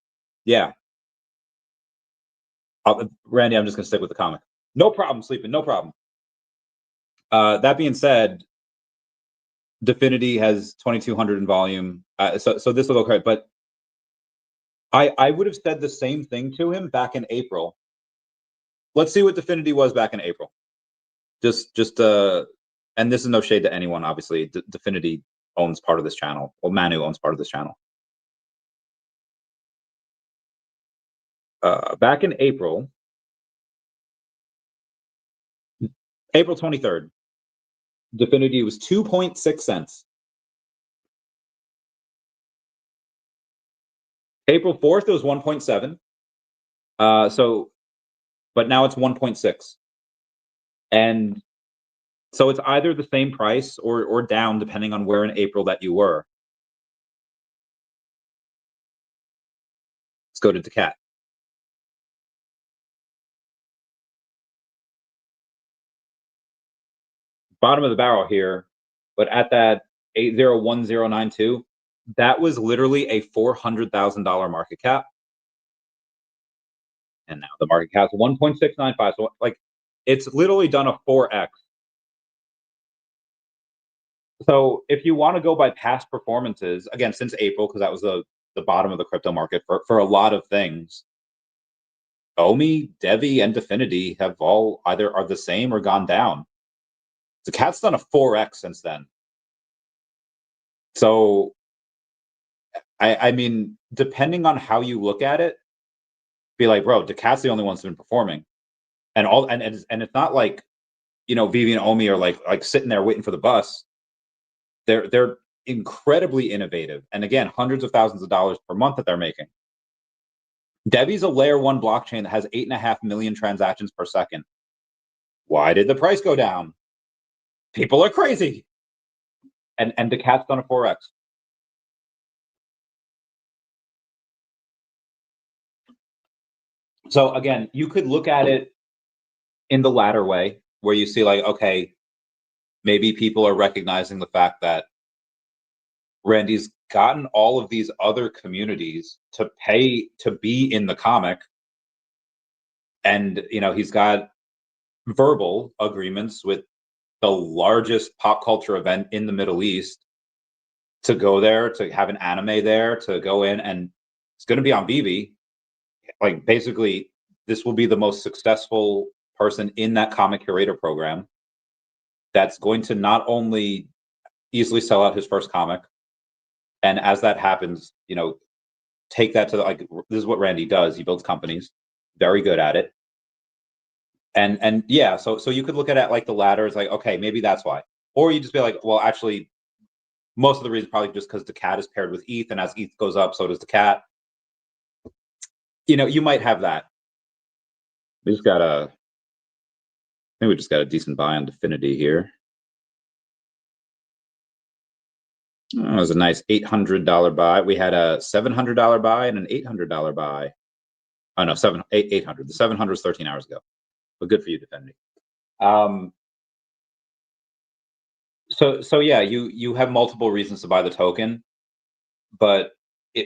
Yeah. Randy, I'm just gonna stick with the comic. No problem, sleeping, no problem. That being said, DEFINITY has 2,200 in volume. So this will go correct, but I would have said the same thing to him back in April. Let's see what DEFINITY was back in April. And this is no shade to anyone, obviously. DEFINITY owns part of this channel. Well, Manu owns part of this channel. Back in April 23rd, DEFINITY was 2.6 cents. April 4th, it was 1.7. But now it's 1.6. And so it's either the same price or down, depending on where in April that you were. Let's go to daCat. Bottom of the barrel here, but at that 801092, that was literally a $400,000 market cap. And now the market cap is 1.695. So like it's literally done a 4x. So if you want to go by past performances, again, since April, because that was the bottom of the crypto market for a lot of things, OMI, DEVVE, and DEFINITY have all either are the same or gone down. daCat's done a 4x since then. So I mean, depending on how you look at it, be like, bro, daCat's the only one that's been performing. And it's not like, you know, VeVe and OMI are like sitting there waiting for the bus. They're incredibly innovative. And again, hundreds of thousands of dollars per month that they're making. DEVVE's a layer 1 blockchain that has 8.5 million transactions per second. Why did the price go down? People are crazy. And daCat's done a 4x. So again, you could look at it in the latter way, where you see like, okay, maybe people are recognizing the fact that Randy's gotten all of these other communities to pay to be in the comic. And, you know, he's got verbal agreements with the largest pop culture event in the Middle East to go there, to have an anime there, to go in, and it's going to be on VeVe. Like, basically, this will be the most successful person in that comic curator program that's going to not only easily sell out his first comic, and as that happens, you know, take that to the, like, this is what Randy does. He builds companies, very good at it. And yeah, so you could look at it like the latter is like, okay, maybe that's why. Or you just be like, well, actually, most of the reason probably just because daCat is paired with ETH, and as ETH goes up, so does daCat. You know, you might have that. We just got a, I think we just got a decent buy on DEFINITY here. Oh, it was a nice $800 buy. We had a $700 buy and an $800 buy. Oh no, 800. The 700 was 13 hours ago, but good for you, DEFINITY. So yeah, you have multiple reasons to buy the token, but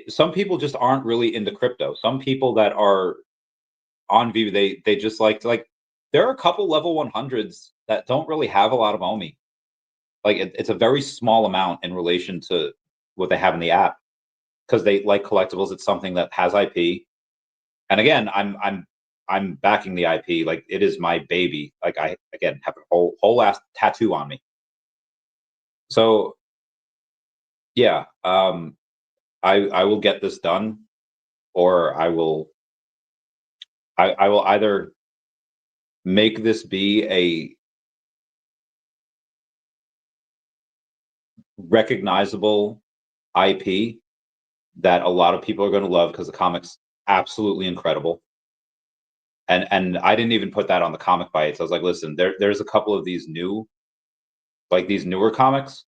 some people just aren't really into crypto. Some people that are on VeVe, they just like there are a couple level 100s that don't really have a lot of OMI. Like it's a very small amount in relation to what they have in the app, because they like collectibles. It's something that has IP. And again, I'm backing the IP. Like it is my baby. Like I again have a whole ass tattoo on me. So yeah, I will get this done, or I will either make this be a recognizable IP that a lot of people are going to love because the comic's absolutely incredible. And I didn't even put that on the comic bites. I was like, listen, there's a couple of these these newer comics,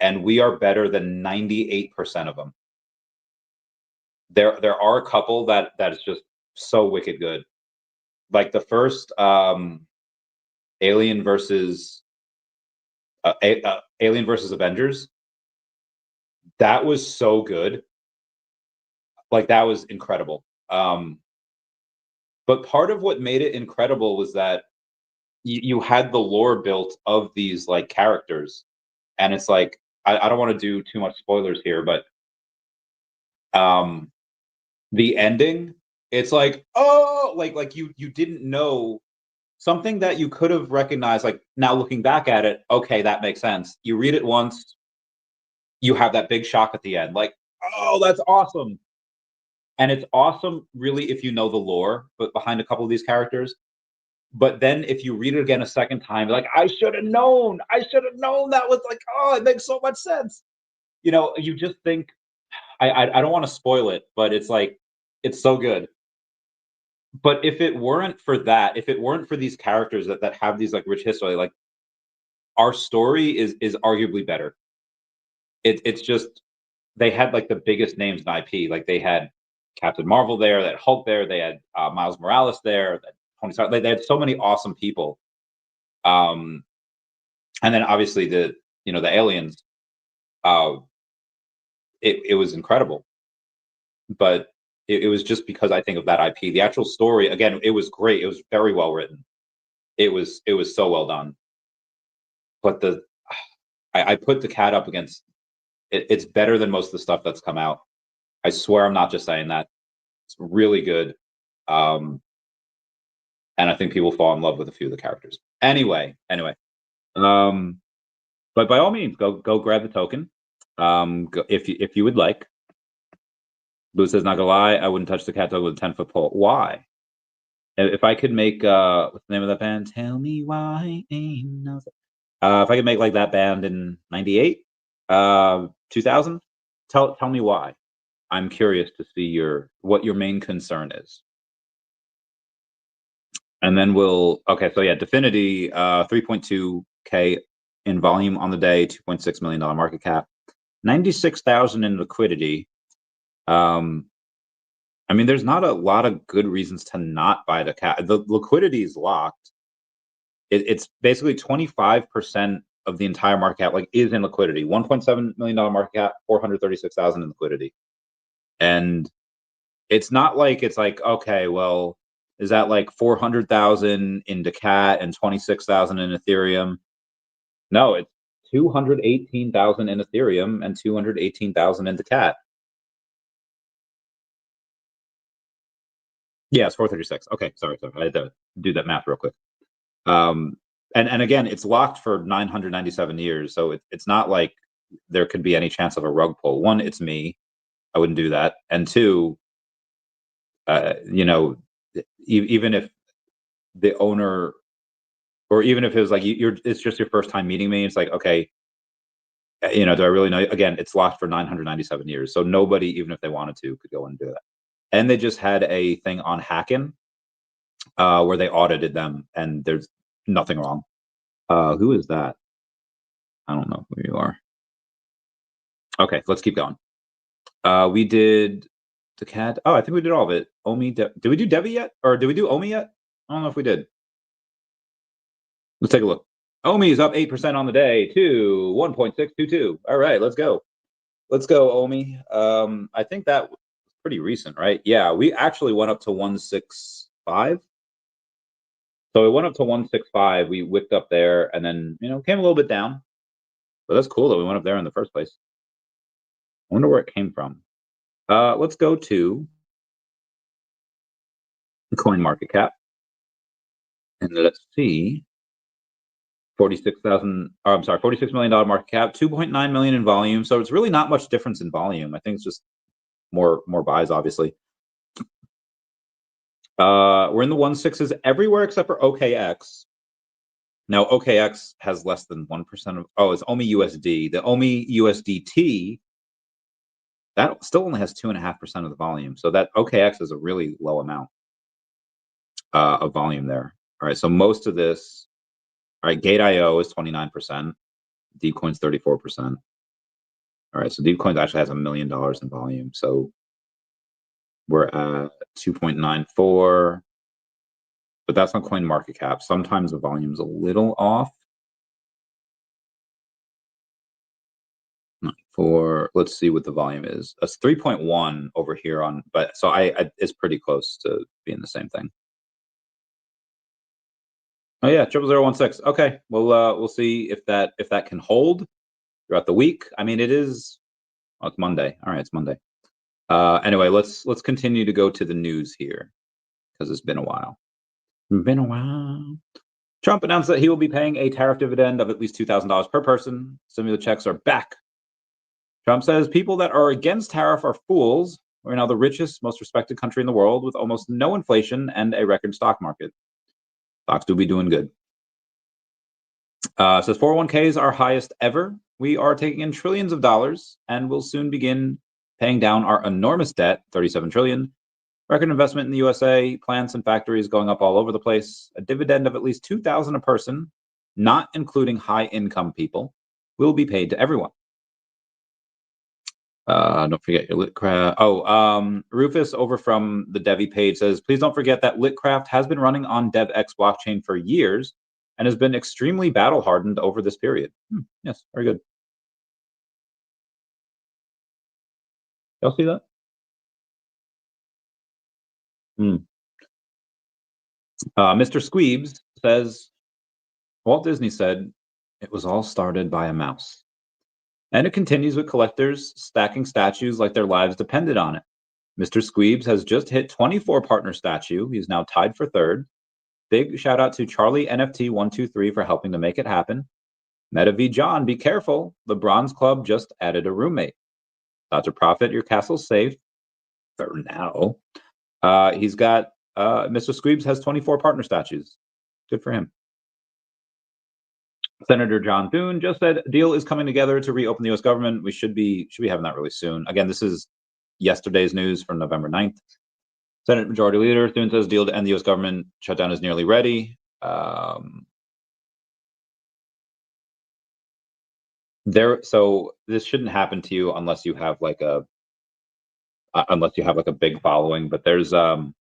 and we are better than 98% of them. There are a couple that is just so wicked good. Like the first Alien versus Alien versus Avengers. That was so good. Like that was incredible. But part of what made it incredible was that you had the lore built of these like characters, and it's like I don't want to do too much spoilers here, but the ending, it's like, oh, like you didn't know something that you could have recognized. Like now looking back at it, okay, that makes sense. You read it once, you have that big shock at the end, like, oh, that's awesome. And it's awesome really if you know the lore but behind a couple of these characters. But then if you read it again a second time, you're like, I should have known. I should have known that was like, oh, it makes so much sense. You just think, I don't want to spoil it, but it's like, it's so good. But if it weren't for that, if it weren't for these characters that have these like rich history, like our story is arguably better. It's just they had like the biggest names in IP. Like they had Captain Marvel there, they had Hulk there, they had Miles Morales there, that Tony Stark. They had so many awesome people. Um, and then obviously the aliens. Uh, it was incredible, but it was just because I think of that IP. The actual story, again, it was great. It was very well written. It was so well done. But I put daCat up against it. It's better than most of the stuff that's come out. I swear I'm not just saying that. It's really good. Um, and I think people fall in love with a few of the characters. Anyway. Um, but by all means, go grab the token. If you would like. Blue says, not gonna lie, I wouldn't touch the cat dog with a 10-foot pole. Why? If I could make what's the name of that band? Tell me why ain't no. If I could make like that band in '98, 2000, tell me why. I'm curious to see what your main concern is. And then okay, so yeah, Definity, 3.2K in volume on the day, $2.6 million market cap, 96,000 in liquidity. I mean, there's not a lot of good reasons to not buy daCat. The liquidity is locked. It's basically 25% of the entire market cap, like, is in liquidity. $1.7 million market cap, 436,000 in liquidity. And it's not like it's like, okay, well, is that like 400,000 in daCat and 26,000 in Ethereum? No, it's 218,000 in Ethereum and 218,000 in daCat. Yeah, it's 436. Okay, sorry. I had to do that math real quick. And again, it's locked for 997 years, so it's not like there could be any chance of a rug pull. One, it's me. I wouldn't do that. And two, even if the owner, or even if it was like it's just your first time meeting me, it's like, okay, do I really know? Again, it's locked for 997 years, so nobody, even if they wanted to, could go and do that. And they just had a thing on Hackin, where they audited them, and there's nothing wrong. Who is that? I don't know who you are. Okay, let's keep going. We did daCat. Oh, I think we did all of it. OMI. Did we do DEVVE yet? Or did we do OMI yet? I don't know if we did. Let's take a look. OMI is up 8% on the day to 1.622. All right, let's go. Let's go, OMI. I think that was pretty recent, right? Yeah, we actually went up to 165. So it went up to 165. We wicked up there and then, came a little bit down. But that's cool that we went up there in the first place. I wonder where it came from. Let's go to coin market cap, and let's see. 46,000. Oh, I'm sorry, $46 million market cap, 2.9 million in volume. So it's really not much difference in volume. I think it's just more buys, obviously. We're in the 1.6s everywhere except for OKX. Now OKX has less than 1% of. Oh, it's OMI USD. The OMI USDT that still only has 2.5% of the volume. So that OKX is a really low amount of volume there. All right, so most of this. All right, Gate.io is 29%. DeepCoin's 34%. All right, so DeepCoin actually has $1 million in volume. So we're at 2.94, but that's on coin market cap. Sometimes the volume's a little off. Let's see what the volume is. That's 3.1 over here on, but so it's pretty close to being the same thing. Oh yeah, 00016. Okay, we'll see if that can hold throughout the week. I mean, it is. Oh, it's Monday. All right, it's Monday. Anyway, let's continue to go to the news here because it's been a while. Trump announced that he will be paying a tariff dividend of at least $2,000 per person. Stimulus checks are back. Trump says people that are against tariff are fools. We're now the richest, most respected country in the world with almost no inflation and a record stock market. Stocks do be doing good. Says 401ks are highest ever. We are taking in trillions of dollars and will soon begin paying down our enormous debt, 37 trillion. Record investment in the USA, plants and factories going up all over the place. A dividend of at least $2,000 a person, not including high-income people, will be paid to everyone. Don't forget your Litcraft. Rufus over from the DEVVE page says, please don't forget that Litcraft has been running on DEVX blockchain for years and has been extremely battle hardened over this period. Yes, very good. Y'all see that? Mr. Squeebs says, Walt Disney said, it was all started by a mouse. And it continues with collectors stacking statues like their lives depended on it. Mr. Squeebs has just hit 24 partner statue. He's now tied for third. Big shout out to Charlie NFT123 for helping to make it happen. Meta V John, be careful. The Bronze Club just added a roommate. Dr. Profit, your castle's safe. For now. He's got Mr. Squeebs has 24 partner statues. Good for him. Senator John Thune just said deal is coming together to reopen the U.S. government. We should be having that really soon. Again, this is yesterday's news from November 9th. Senate Majority Leader Thune says deal to end the U.S. government shutdown is nearly ready. So this shouldn't happen to you unless you have like a big following. But there's a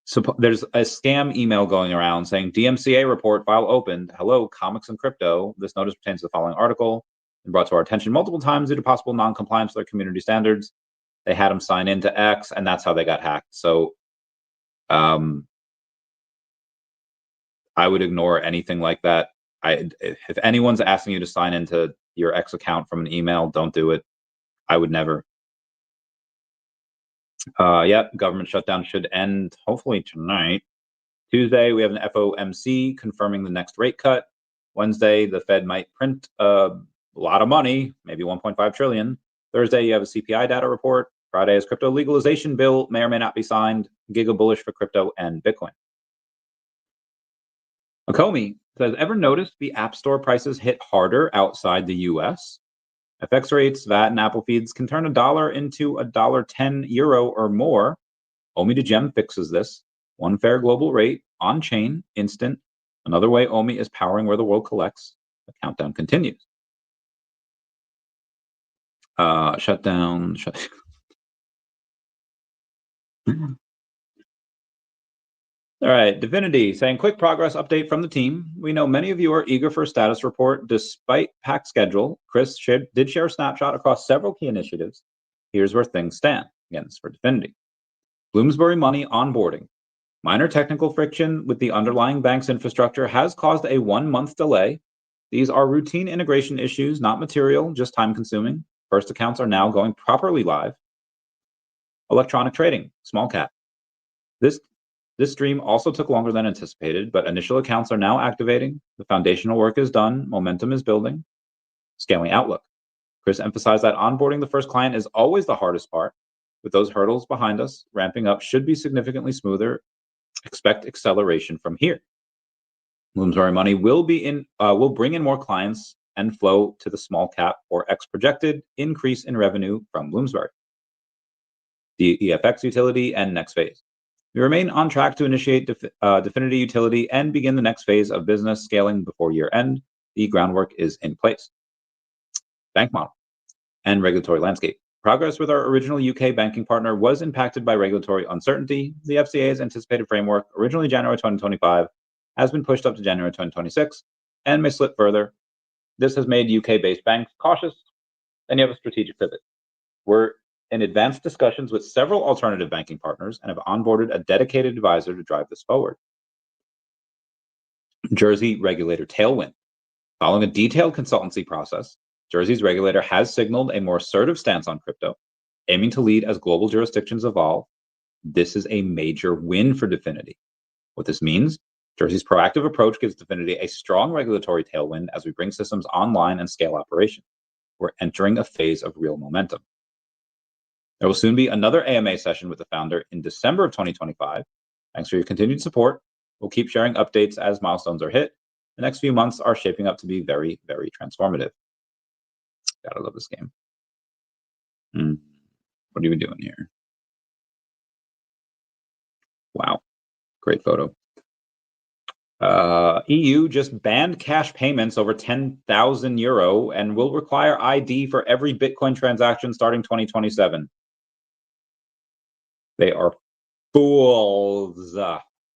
scam email going around saying DMCA report file opened. Hello, comics and crypto. This notice pertains to the following article and brought to our attention multiple times due to possible non-compliance with their community standards. They had them sign into X, and that's how they got hacked. So I would ignore anything like that. If anyone's asking you to sign into your X account from an email, don't do it. I would never. Government shutdown should end hopefully tonight. Tuesday, we have an FOMC confirming the next rate cut. Wednesday, the Fed might print a lot of money, maybe 1.5 trillion. Thursday, you have a CPI data report. Friday is crypto legalization bill, may or may not be signed. Giga bullish for crypto and Bitcoin. Akomi says, ever noticed the App Store prices hit harder outside the US? FX rates, VAT, and Apple feeds can turn $1 into $1.10 euro or more. OMI to Gem fixes this. One fair global rate, on-chain, instant. Another way OMI is powering where the world collects. The countdown continues. Shutdown. All right, Divinity saying, quick progress update from the team. We know many of you are eager for a status report. Despite packed schedule, Chris did share a snapshot across several key initiatives. Here's where things stand. Again, this is for Divinity. Bloomsbury Money onboarding. Minor technical friction with the underlying bank's infrastructure has caused a 1-month delay. These are routine integration issues, not material, just time-consuming. First accounts are now going properly live. Electronic trading, small cap. This stream also took longer than anticipated, but initial accounts are now activating. The foundational work is done. Momentum is building. Scaling outlook. Chris emphasized that onboarding the first client is always the hardest part. With those hurdles behind us, ramping up should be significantly smoother. Expect acceleration from here. Bloomsbury Money will bring in more clients and flow to the small cap or projected increase in revenue from Bloomsbury. The DEFX utility and next phase. We remain on track to initiate Definity utility and begin the next phase of business scaling before year end. The groundwork is in place. Bank model and regulatory landscape. Progress with our original UK banking partner was impacted by regulatory uncertainty. The FCA's anticipated framework, originally January 2025, has been pushed up to January 2026 and may slip further. This has made UK-based banks cautious, and you have a strategic pivot. We're in advanced discussions with several alternative banking partners and have onboarded a dedicated advisor to drive this forward. Jersey regulator tailwind. Following a detailed consultancy process, Jersey's regulator has signaled a more assertive stance on crypto, aiming to lead as global jurisdictions evolve. This is a major win for Definity. What this means, Jersey's proactive approach gives Definity a strong regulatory tailwind as we bring systems online and scale operation. We're entering a phase of real momentum. There will soon be another AMA session with the founder in December of 2025. Thanks for your continued support. We'll keep sharing updates as milestones are hit. The next few months are shaping up to be very, very transformative. Gotta love this game. What are we doing here? Wow, great photo. EU just banned cash payments over 10,000 euro and will require ID for every Bitcoin transaction starting 2027. They are fools.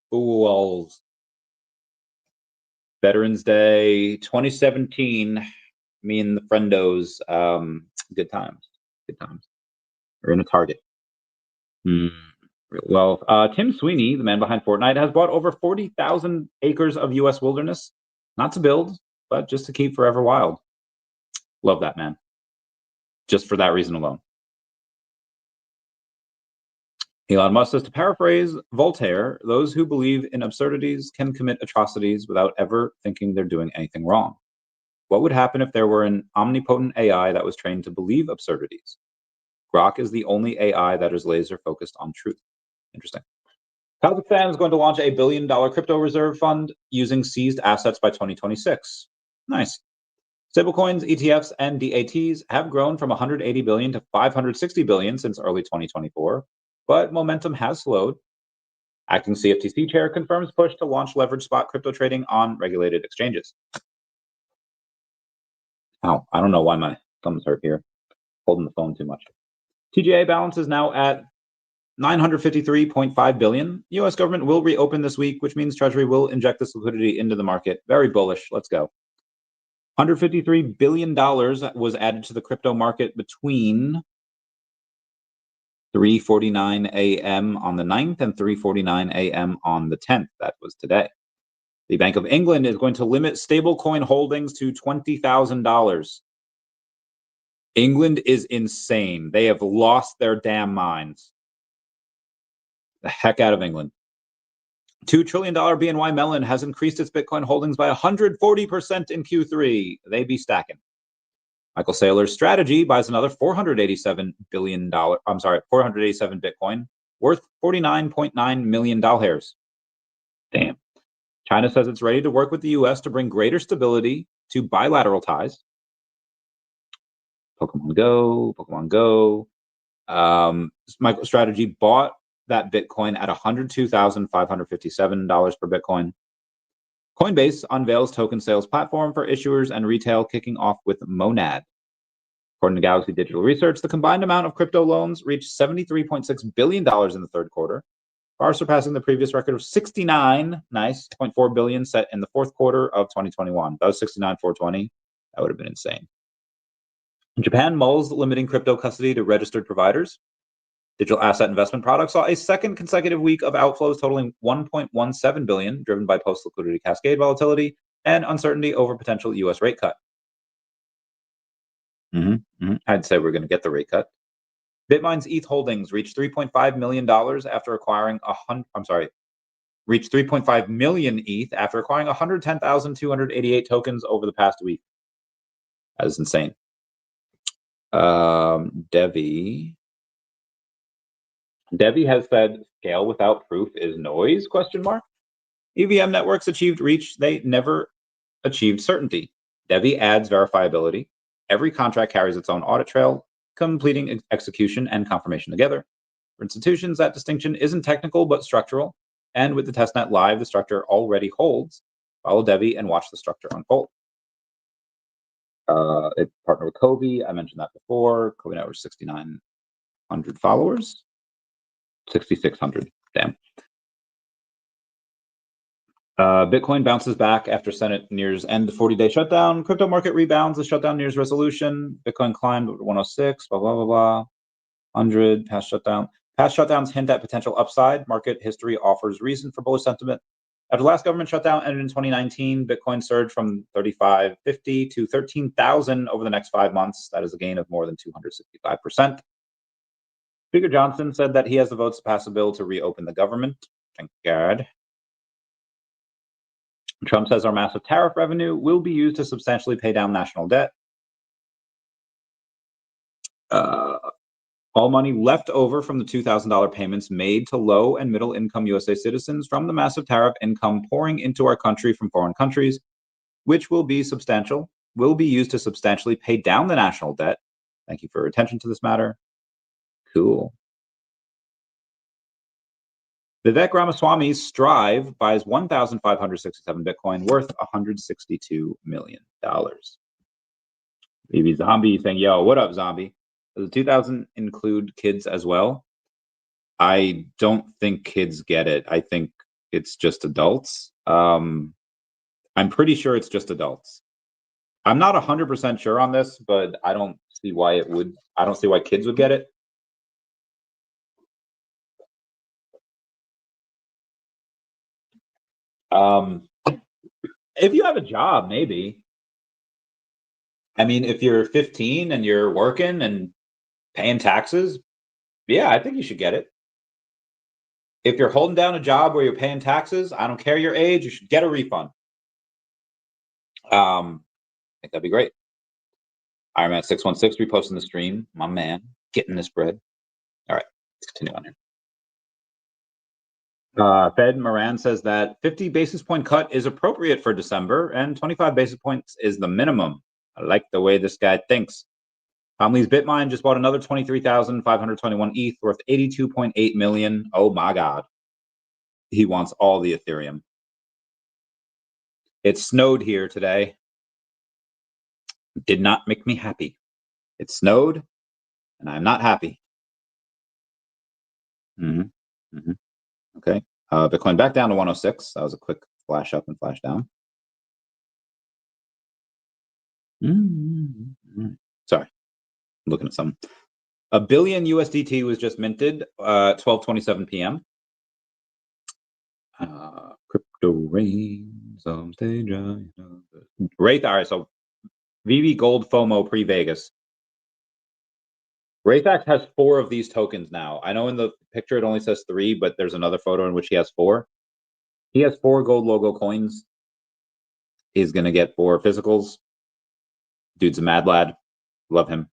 Fools. Veterans Day 2017. Me and the friendos. Good times. Good times. We're in a Target. Well, Tim Sweeney, the man behind Fortnite, has bought over 40,000 acres of U.S. wilderness, not to build, but just to keep forever wild. Love that man. Just for that reason alone. Elon Musk says, to paraphrase Voltaire, those who believe in absurdities can commit atrocities without ever thinking they're doing anything wrong. What would happen if there were an omnipotent AI that was trained to believe absurdities? Grok is the only AI that is laser focused on truth. Interesting. Kazakhstan is going to launch a $1 billion crypto reserve fund using seized assets by 2026. Nice. Stablecoins, ETFs, and DATs have grown from 180 billion to 560 billion since early 2024, but momentum has slowed. Acting CFTC chair confirms push to launch leveraged spot crypto trading on regulated exchanges. Oh, I don't know why my thumbs hurt here. Holding the phone too much. TGA balance is now at 953.5 billion. U.S. government will reopen this week, which means Treasury will inject this liquidity into the market. Very bullish. Let's go. $153 billion was added to the crypto market between 3:49 a.m. on the 9th and 3:49 a.m. on the 10th. That was today. The Bank of England is going to limit stablecoin holdings to $20,000. England is insane. They have lost their damn minds. The heck out of England. $2 trillion BNY Mellon has increased its Bitcoin holdings by 140% in Q3. They be stacking. Michael Saylor's strategy buys another $487 Bitcoin, worth $49.9 million. Damn. China says it's ready to work with the U.S. to bring greater stability to bilateral ties. Pokemon Go. MicroStrategy bought that Bitcoin at $102,557 per Bitcoin. Coinbase unveils token sales platform for issuers and retail, kicking off with Monad. According to Galaxy Digital Research, the combined amount of crypto loans reached $73.6 billion in the third quarter, far surpassing the previous record of $69.4 billion set in the fourth quarter of 2021. That was $69,420. That would have been insane. Japan mulls limiting crypto custody to registered providers. Digital asset investment products saw a second consecutive week of outflows totaling $1.17 billion, driven by post-liquidity cascade volatility and uncertainty over potential U.S. rate cut. I'd say we're going to get the rate cut. Bitmain's ETH holdings reached $3.5 million after acquiring reached 3.5 million ETH after acquiring 110,288 tokens over the past week. That is insane. DEVVE has said scale without proof is noise, ? EVM networks achieved reach, they never achieved certainty. DEVVE adds verifiability. Every contract carries its own audit trail, completing execution and confirmation together. For institutions, that distinction isn't technical but structural, and with the testnet live, the structure already holds. Follow DEVVE and watch the structure unfold. It partnered with Kobe. I mentioned that before. Kobe Network 6,900 followers. 6,600. Damn. Bitcoin bounces back after Senate nears end the 40-day shutdown. Crypto market rebounds. The shutdown nears resolution. Bitcoin climbed to 106. Blah blah blah blah. 100 past shutdown. Past shutdowns hint at potential upside. Market history offers reason for bullish sentiment. After the last government shutdown ended in 2019, Bitcoin surged from 3,550 to 13,000 over the next 5 months. That is a gain of more than 265%. Speaker Johnson said that he has the votes to pass a bill to reopen the government. Thank God. Trump says our massive tariff revenue will be used to substantially pay down national debt. All money left over from the $2,000 payments made to low and middle income USA citizens from the massive tariff income pouring into our country from foreign countries, which will be substantial, will be used to substantially pay down the national debt. Thank you for your attention to this matter. Cool. Vivek Ramaswamy's Strive buys 1,567 Bitcoin worth $162 million. Maybe Zombie saying, yo, what up, Zombie? Does the 2,000 include kids as well? I don't think kids get it. I think it's just adults. I'm pretty sure it's just adults. I'm not 100% sure on this, but I don't see why it would. I don't see why kids would get it. If you have a job, maybe. I mean, if you're 15 and you're working and paying taxes, yeah, I think you should get it. If you're holding down a job where you're paying taxes, I don't care your age, you should get a refund. I think that'd be great. Iron Man 616 reposting the stream. My man, getting this bread. All right, let's continue on here. Fed Moran says that 50 basis point cut is appropriate for December and 25 basis points is the minimum. I like the way this guy thinks. Tom Lee's Bitmain just bought another 23,521 ETH worth 82.8 million. Oh my God. He wants all the Ethereum. It snowed here today. Did not make me happy. It snowed and I'm not happy. Okay. Bitcoin back down to 106. That was a quick flash up and flash down. Sorry, I'm looking at some. $1 billion USDT was just minted 12:27 p.m. Crypto rains on stage. Wraith. All right, so VeVe Gold FOMO pre-Vegas. Wraithax has 4 of these tokens now. I know in the picture it only says 3, but there's another photo in which he has 4. He has 4 gold logo coins. He's gonna get 4 physicals. Dude's a mad lad. Love him.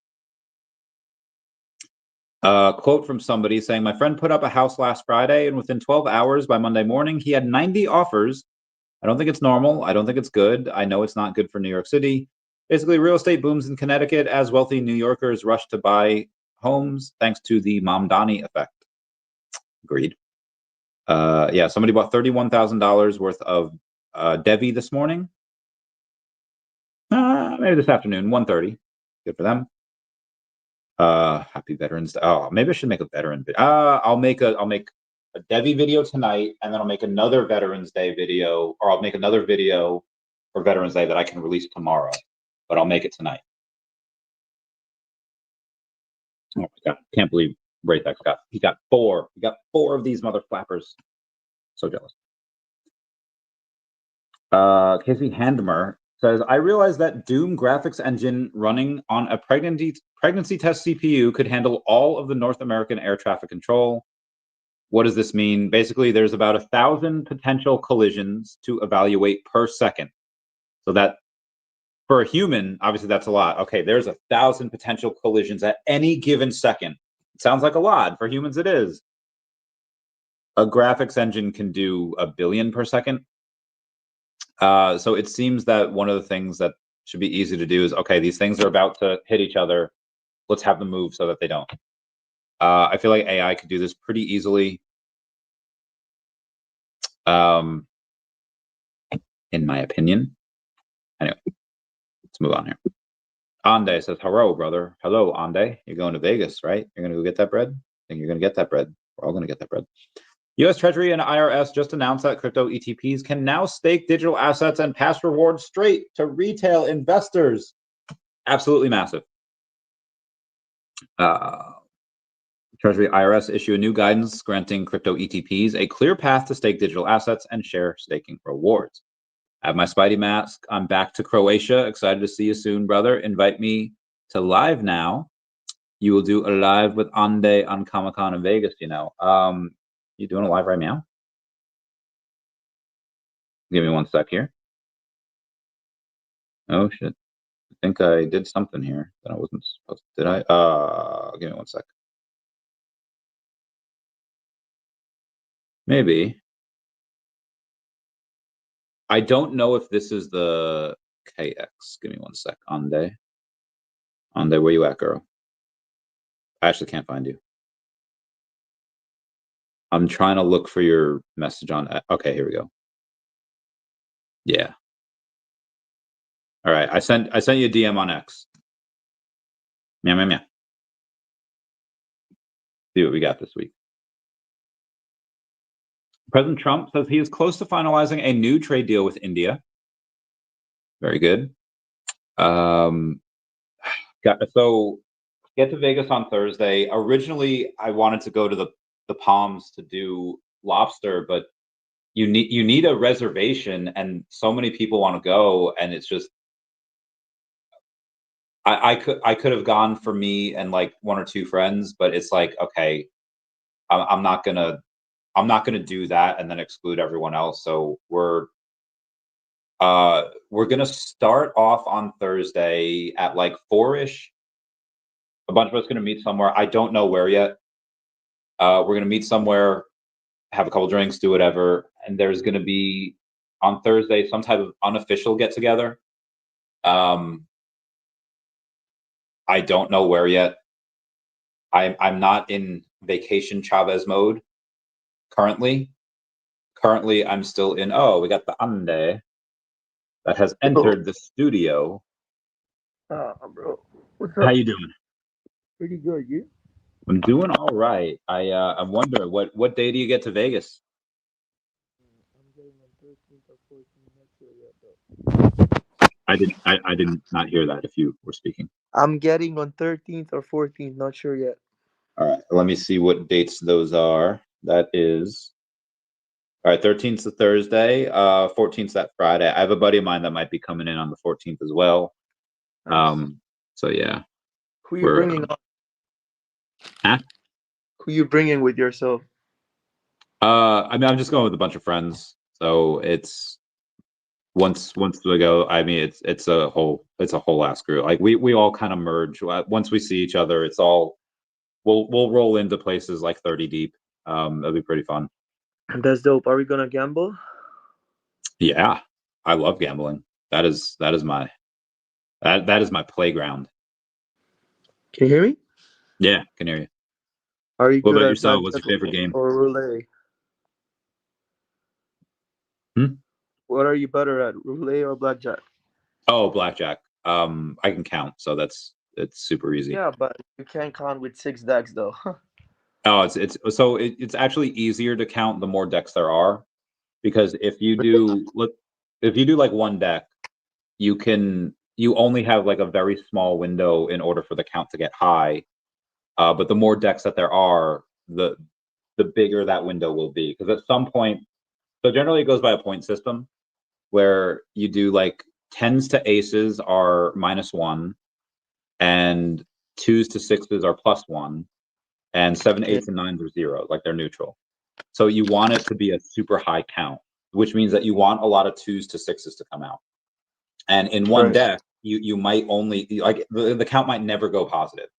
Quote from somebody saying, my friend put up a house last Friday and within 12 hours by Monday morning, he had 90 offers. I don't think it's normal. I don't think it's good. I know it's not good for New York City. Basically, real estate booms in Connecticut as wealthy New Yorkers rush to buy homes thanks to the Mamdani effect. Agreed. Yeah, somebody bought $31,000 worth of DEVVE this morning. Maybe this afternoon, 1:30. Good for them. Happy Veterans Day. Oh, maybe I should make a veteran video. I'll make a DEVVE video tonight, and then I'll make another Veterans Day video, or I'll make another video for Veterans Day that I can release tomorrow, but I'll make it tonight. Oh my God, can't believe Wraithax got 4. He got 4 of these mother flappers. So jealous. Casey Handmer says, I realized that Doom graphics engine running on a pregnancy test CPU could handle all of the North American air traffic control. What does this mean? Basically, there's about 1,000 potential collisions to evaluate per second. So that, for a human, obviously that's a lot. Okay, there's 1,000 potential collisions at any given second. It sounds like a lot. For humans, it is. A graphics engine can do 1 billion per second. So it seems that one of the things that should be easy to do is, okay, these things are about to hit each other. Let's have them move so that they don't. I feel like AI could do this pretty easily. In my opinion. Anyway, let's move on here. Ande says, hello, brother. Hello, Ande. You're going to Vegas, right? You're going to go get that bread? I think you're going to get that bread. We're all going to get that bread. U.S. Treasury and IRS just announced that crypto ETPs can now stake digital assets and pass rewards straight to retail investors. Absolutely massive. Treasury IRS issue a new guidance granting crypto ETPs a clear path to stake digital assets and share staking rewards. I have my Spidey mask. I'm back to Croatia. Excited to see you soon, brother. Invite me to live now. You will do a live with Ande on Comic-Con in Vegas, you know. You doing a live right now? Give me one sec here. Oh, shit. I think I did something here that I wasn't supposed to. Did I? Give me one sec. Maybe. I don't know if this is the KX. Give me one sec. Ande. Ande, where you at, girl? I actually can't find you. I'm trying to look for your message on. Okay, here we go. Yeah. All right. I sent you a DM on X. Meow, meow, meow. See what we got this week. President Trump says he is close to finalizing a new trade deal with India. Very good. So get to Vegas on Thursday. Originally, I wanted to go to the Palms to do lobster, but you need a reservation, and so many people want to go, and it's just I could have gone for me and like one or two friends, but it's like, okay, I'm not gonna do that and then exclude everyone else. So we're gonna start off on Thursday at like 4-ish. A bunch of us gonna meet somewhere. I don't know where yet. We're gonna meet somewhere, have a couple drinks, do whatever, and there's gonna be on Thursday some type of unofficial get together. I don't know where yet. I'm not in vacation Chavez mode currently. Currently, I'm still in. Oh, we got the Ande that has entered the studio. Bro, what's up? How you doing? Pretty good, you? I'm doing all right. I'm wondering what day do you get to Vegas? I'm getting on 13th or 14th, not sure yet though. I did not hear that if you were speaking. I'm getting on 13th or 14th, not sure yet. All right, let me see what dates those are. That is all right. 13th is Thursday. 14th is that Friday. I have a buddy of mine that might be coming in on the 14th as well. Nice. So yeah. Who you bringing on? Huh? Who you bringing with yourself? I mean, I'm just going with a bunch of friends. So it's once we go. I mean, it's a whole ass group. Like we all kind of merge once we see each other. It's all we'll roll into places like 30 deep. That'll be pretty fun. That's dope. Are we gonna gamble? Yeah, I love gambling. That is my playground. Can you hear me? Yeah, can hear you. Are you What good about at yourself? What's blackjack your favorite game? or roulette? What are you better at, roulette or blackjack? Oh, blackjack. I can count, so it's super easy. Yeah, but you can't count with 6 decks though. Oh, it's actually easier to count the more decks there are, because if you do like one deck, you only have like a very small window in order for the count to get high. But the more decks that there are, the bigger that window will be, because at some point, so generally it goes by a point system, where you do like 10s to aces are -1, and 2s to 6s are +1, and 7, 8s, and 9s are 0, like they're neutral. So you want it to be a super high count, which means that you want a lot of 2s to 6s to come out. And in one deck, you might only like the count might never go positive.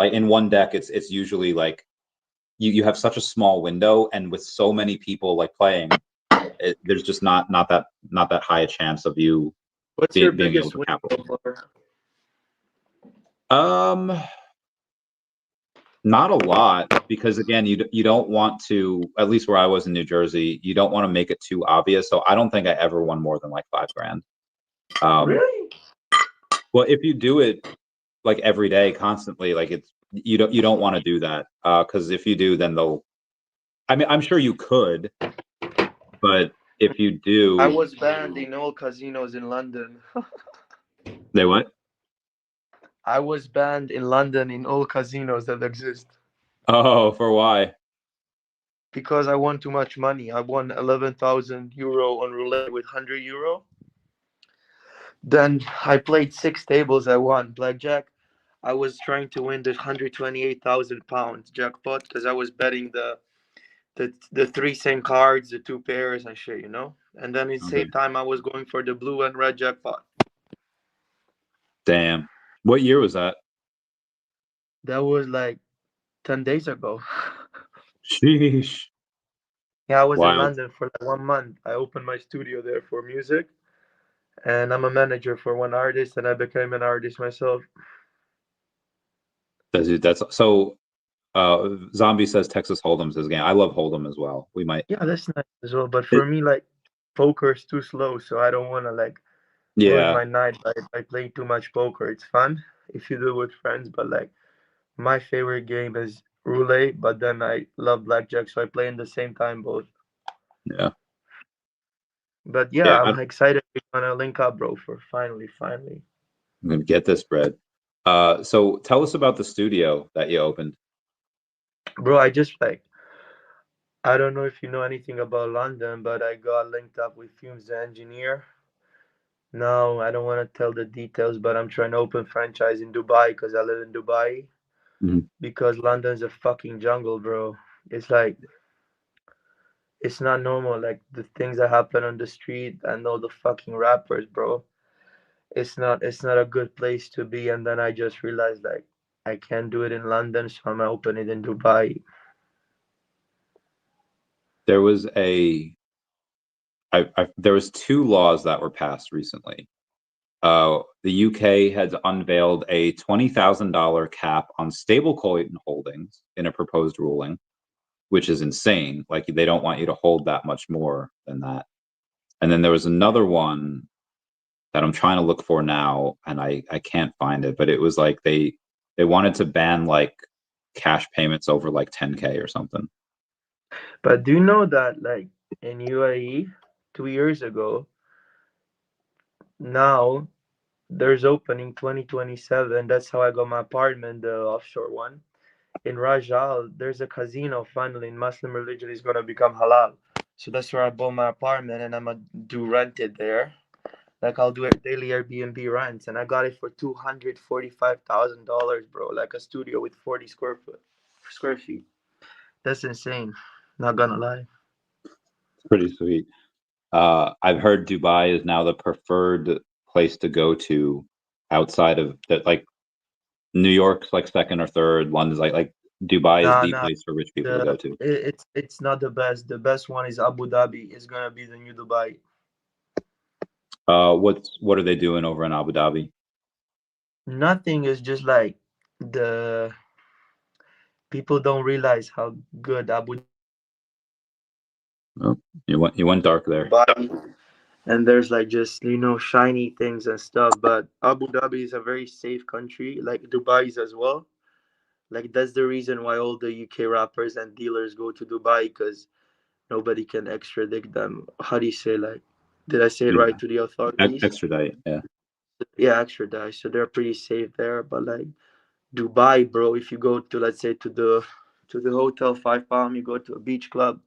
Like in one deck, it's usually like you have such a small window, and with so many people like playing, there's just not that high a chance of you being able to capitalize. Not a lot, because again, you don't want to, at least where I was in New Jersey, you don't want to make it too obvious. So I don't think I ever won more than like $5 grand. Really? Well, if you do it like every day, constantly, like you don't want to do that, because if you do, then they'll. I mean, I'm sure you could, but if you do, I was banned in all casinos in London. They what? I was banned in London in all casinos that exist. Oh, for why? Because I won too much money. I won 11,000 euro on roulette with 100 euro. Then I played 6 tables. I won blackjack. I was trying to win the 128,000 pounds jackpot because I was betting the 3 same cards, the 2 pairs and shit, you know. And then at the same time, I was going for the blue and red jackpot. Damn. What year was that? That was like 10 days ago. Sheesh. Yeah, I was in Wild. London for like 1 month. I opened my studio there for music, and I'm a manager for one artist, and I became an artist myself. That's so. Zombie says Texas Hold'em's his game. I love Hold'em as well. We might. Yeah, that's nice as well. But for me, like, poker is too slow, so I don't want to like ruin Yeah. my night by playing too much poker. It's fun if you do it with friends, but like my favorite game is roulette. But then I love blackjack, so I play in the same time both. Yeah. But yeah, Yeah. I'm excited we wanna link up, bro. For finally. I'm gonna get this bread. So tell us about the studio that you opened. Bro, I just like I don't know if you know anything about London, but I got linked up with Fumes the engineer. No, I don't want to tell the details, but I'm trying to open franchise in Dubai because I live in Dubai. Mhm. Because London's a fucking jungle, bro. It's like it's not normal. Like the things that happen on the street and all the fucking rappers, bro. It's not a good place to be. And then I just realized like I can't do it in London, so I'm gonna open it in Dubai. There was there was 2 laws that were passed recently. The UK has unveiled a $20,000 cap on stablecoin holdings in a proposed ruling, which is insane. Like they don't want you to hold that much more than that. And then there was another one that I'm trying to look for now, and I can't find it, but it was like they wanted to ban like cash payments over like 10K or something. But do you know that like in UAE 2 years ago, now there's opening 2027. That's how I got my apartment, the offshore one. In Rajal, there's a casino finally in Muslim religion is gonna become halal. So that's where I bought my apartment and I'm gonna do rent it there. Like I'll do it daily Airbnb rents and I got it for $245,000, bro. Like a studio with 40 square feet. That's insane. Not gonna lie. Pretty sweet. I've heard Dubai is now the preferred place to go to outside of that. Like New York's like second or third. London's like Dubai is Nah, the nah. place for rich people to go to. It's not the best. The best one is Abu Dhabi. It's gonna be the new Dubai. What are they doing over in Abu Dhabi? Nothing is just like the people don't realize how good Abu Oh, you went dark there. Dhabi and there's like just shiny things and stuff. But Abu Dhabi is a very safe country, like Dubai is as well. Like that's the reason why all the UK rappers and dealers go to Dubai because nobody can extradite them. How do you say like? Did I say it right Yeah, to the authorities? extradite. Yeah. Yeah, extradite. So they're pretty safe there. But like Dubai, bro, if you go to let's say to the hotel 5 Palm, you go to a beach club,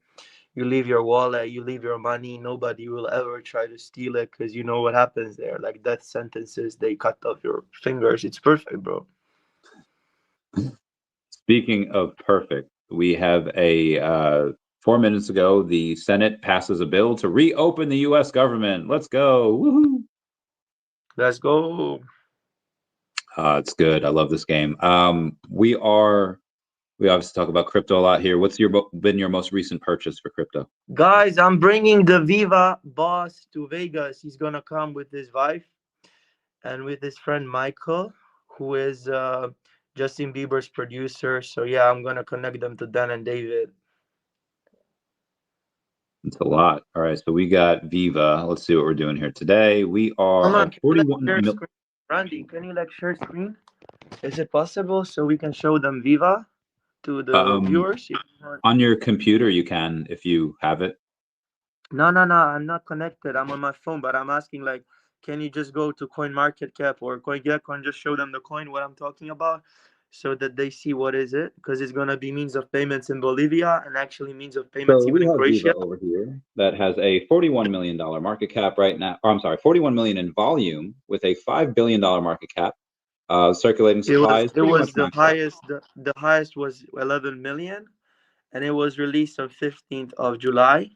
You leave your wallet, you leave your money. Nobody will ever try to steal it because you know what happens there. Like death sentences, they cut off your fingers. It's perfect, bro. Speaking of perfect, we have a 4 minutes ago, the Senate passes a bill to reopen the U.S. government. Let's go. Woohoo. Let's go. It's good. I love this game. We obviously talk about crypto a lot here. What's been your most recent purchase for crypto? Guys, I'm bringing the VeVe boss to Vegas. He's gonna come with his wife and with his friend Michael, who is Justin Bieber's producer. So yeah, I'm gonna connect them to Dan and David. It's a lot. All right, so we got VeVe. Let's see what we're doing here today. We are Come on, at 41 mil. Randy, can you like share screen? Is it possible so we can show them VeVe to the viewers? On your computer, you can if you have it. No, I'm not connected. I'm on my phone, but I'm asking like, can you just go to CoinMarketCap or CoinGecko and just show them the coin, what I'm talking about, so that they see what is it? Because it's gonna be means of payments in Bolivia and actually means of payments So even we in have Croatia. VeVe over here that has a $41 million market cap right now. Or I'm sorry, 41 million in volume with a $5 billion market cap. Circulating supply is pretty much The maxed out. highest. The highest was 11 million, and it was released on 15th of July.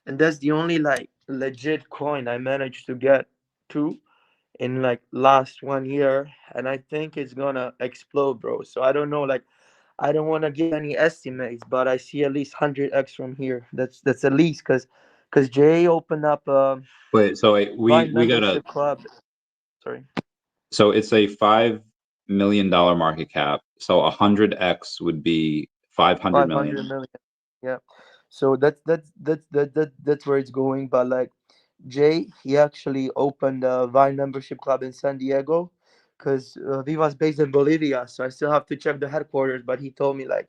And that's the only like legit coin I managed to get to in like last 1 year, and I think it's gonna explode, bro. So I don't know, like I don't want to give any estimates, but I see at least 100x from here. That's at least because Jay opened up a Wait, so Vine we got membership club. Sorry. so it's a $5 million market cap. So 100x would be 500 500 million. million. Yeah. So that's where it's going. But like Jay, he actually opened a Vine membership club in San Diego because Viva's based in Bolivia. So I still have to check the headquarters. But he told me like,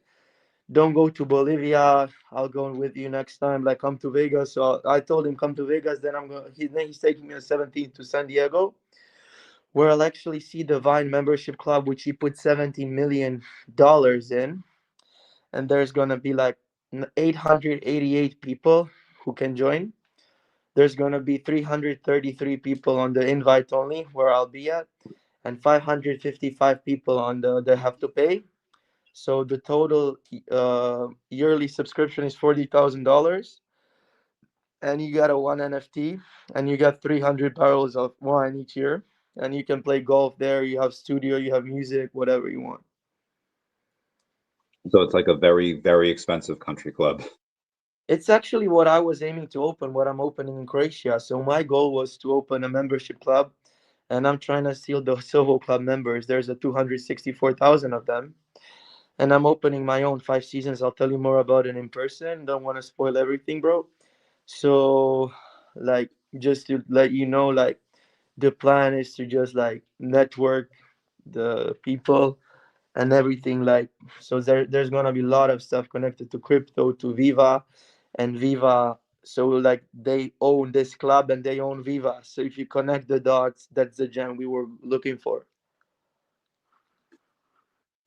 don't go to Bolivia. I'll go with you next time. Like come to Vegas. So I told him come to Vegas. Then he's taking me on 17th to San Diego, where I'll actually see the Vine membership club, which he put $17 million in, and there's gonna be like 888 people who can join. There's gonna be 333 people on the invite only, where I'll be at, and 555 people on the they have to pay. So the total yearly subscription is $40,000, and you got a one NFT, and you got 300 barrels of wine each year, and you can play golf there. You have studio, you have music, whatever you want. So it's like a very, very expensive country club. It's actually what I was aiming to open, what I'm opening in Croatia. So my goal was to open a membership club, and I'm trying to steal the Silvo Club members. There's a 264,000 of them, and I'm opening my own 5 seasons. I'll tell you more about it in person. Don't want to spoil everything, bro. So, like, just to let you know, like, the plan is to just like network the people and everything. Like, so there's gonna be a lot of stuff connected to crypto, to VeVe, and VeVe. So like they own this club and they own VeVe. So if you connect the dots, that's the gem we were looking for.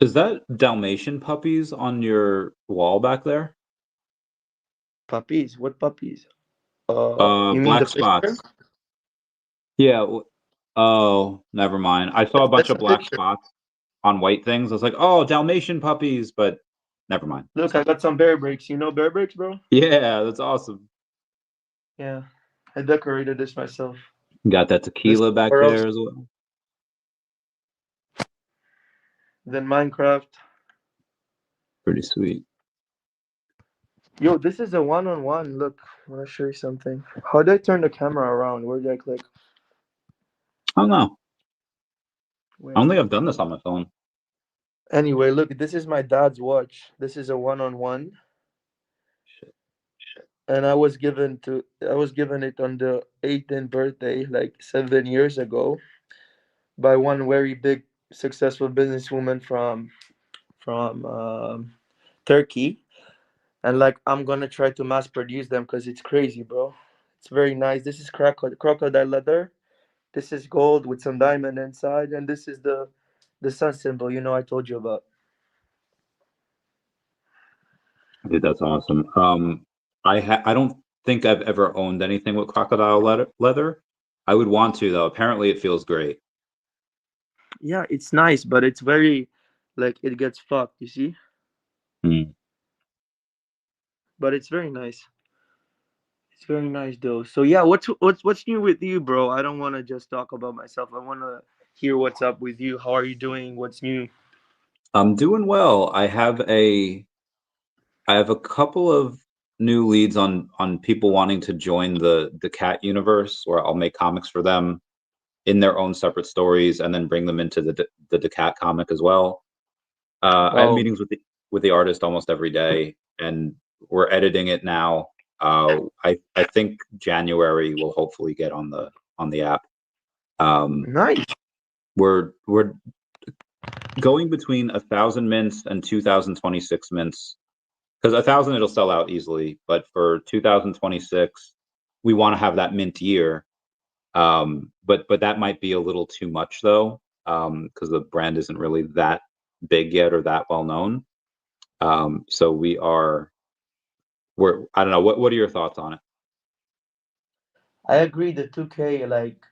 Is that Dalmatian puppies on your wall back there? Puppies? What puppies? You mean the Black picture? spots. Yeah. Oh, never mind. I saw a bunch That's of a black picture. spots on white things. I was like, oh, Dalmatian puppies, but never mind. Look, I got some bear bricks. You know bear bricks, bro? Yeah, that's awesome. Yeah, I decorated this myself. Got that This tequila back or else there as well. than Minecraft. Pretty sweet. Yo, this is a one-on-one. Look, I want to show you something. How do I turn the camera around? Where do I click? I don't know. I don't Wait. think I've done this on my phone. Anyway, look, this is my dad's watch. This is a one-on-one, Shit. and I was given it on the 18th birthday, like 7 years ago, by one very big, successful businesswoman from Turkey. And like I'm gonna try to mass produce them because it's crazy, bro. It's very nice. This is crocodile leather. This is gold with some diamond inside, and this is the sun symbol. You know, I told you about. Dude, that's awesome. I don't think I've ever owned anything with crocodile leather. I would want to though. Apparently, it feels great. Yeah, it's nice, but it's very like it gets fucked. You see, Hmm. but it's very nice. It's very nice though. So yeah, what's new with you, bro? I don't want to just talk about myself. I want to hear what's up with you. How are you doing? What's new? I'm doing well. I have a couple of new leads on people wanting to join the cat universe, where I'll make comics for them in their own separate stories, and then bring them into the DeCat comic as well. I have Oh, meetings with the artist almost every day, and we're editing it now. I think January will hopefully get on the app. Um, nice. we're going between 1,000 mints and 2026 mints, because 1,000 it'll sell out easily, but for 2026 we want to have that mint year. But that might be a little too much though, because the brand isn't really that big yet or that well known. So we're I don't know, what are your thoughts on it? I agree. The 2K like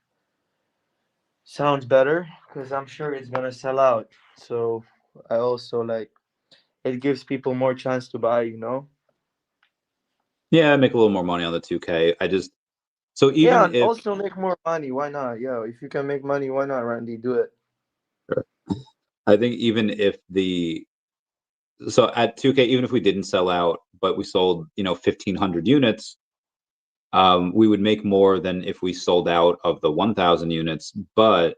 sounds better because I'm sure it's gonna sell out. So I also like it gives people more chance to buy. You know. Yeah, make a little more money on the 2K. I just so Yeah, even and if also make more money. Why not? Yeah, if you can make money, why not, Randy? Do it. I think even if the so at 2K, even if we didn't sell out, but we sold 1,500 units, we would make more than if we sold out of the 1,000 units. But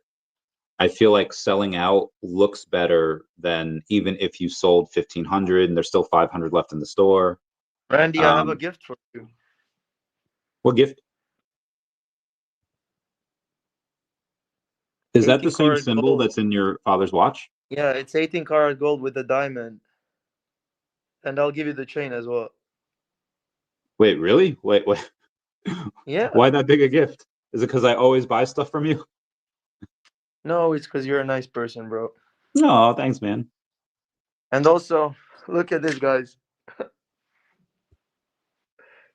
I feel like selling out looks better than even if you sold 1,500 and there's still 500 left in the store. Randy, I have a Um, gift for you. what gift is that? The 18 same karat symbol gold. that's in your father's watch? Yeah, it's 18 karat gold with a diamond, and I'll give you the chain as well. Wait, really? Wait. Yeah. Why that big a gift? Is it because I always buy stuff from you? No, it's because you're a nice person, bro. No, thanks, man. And also, look at this, guys.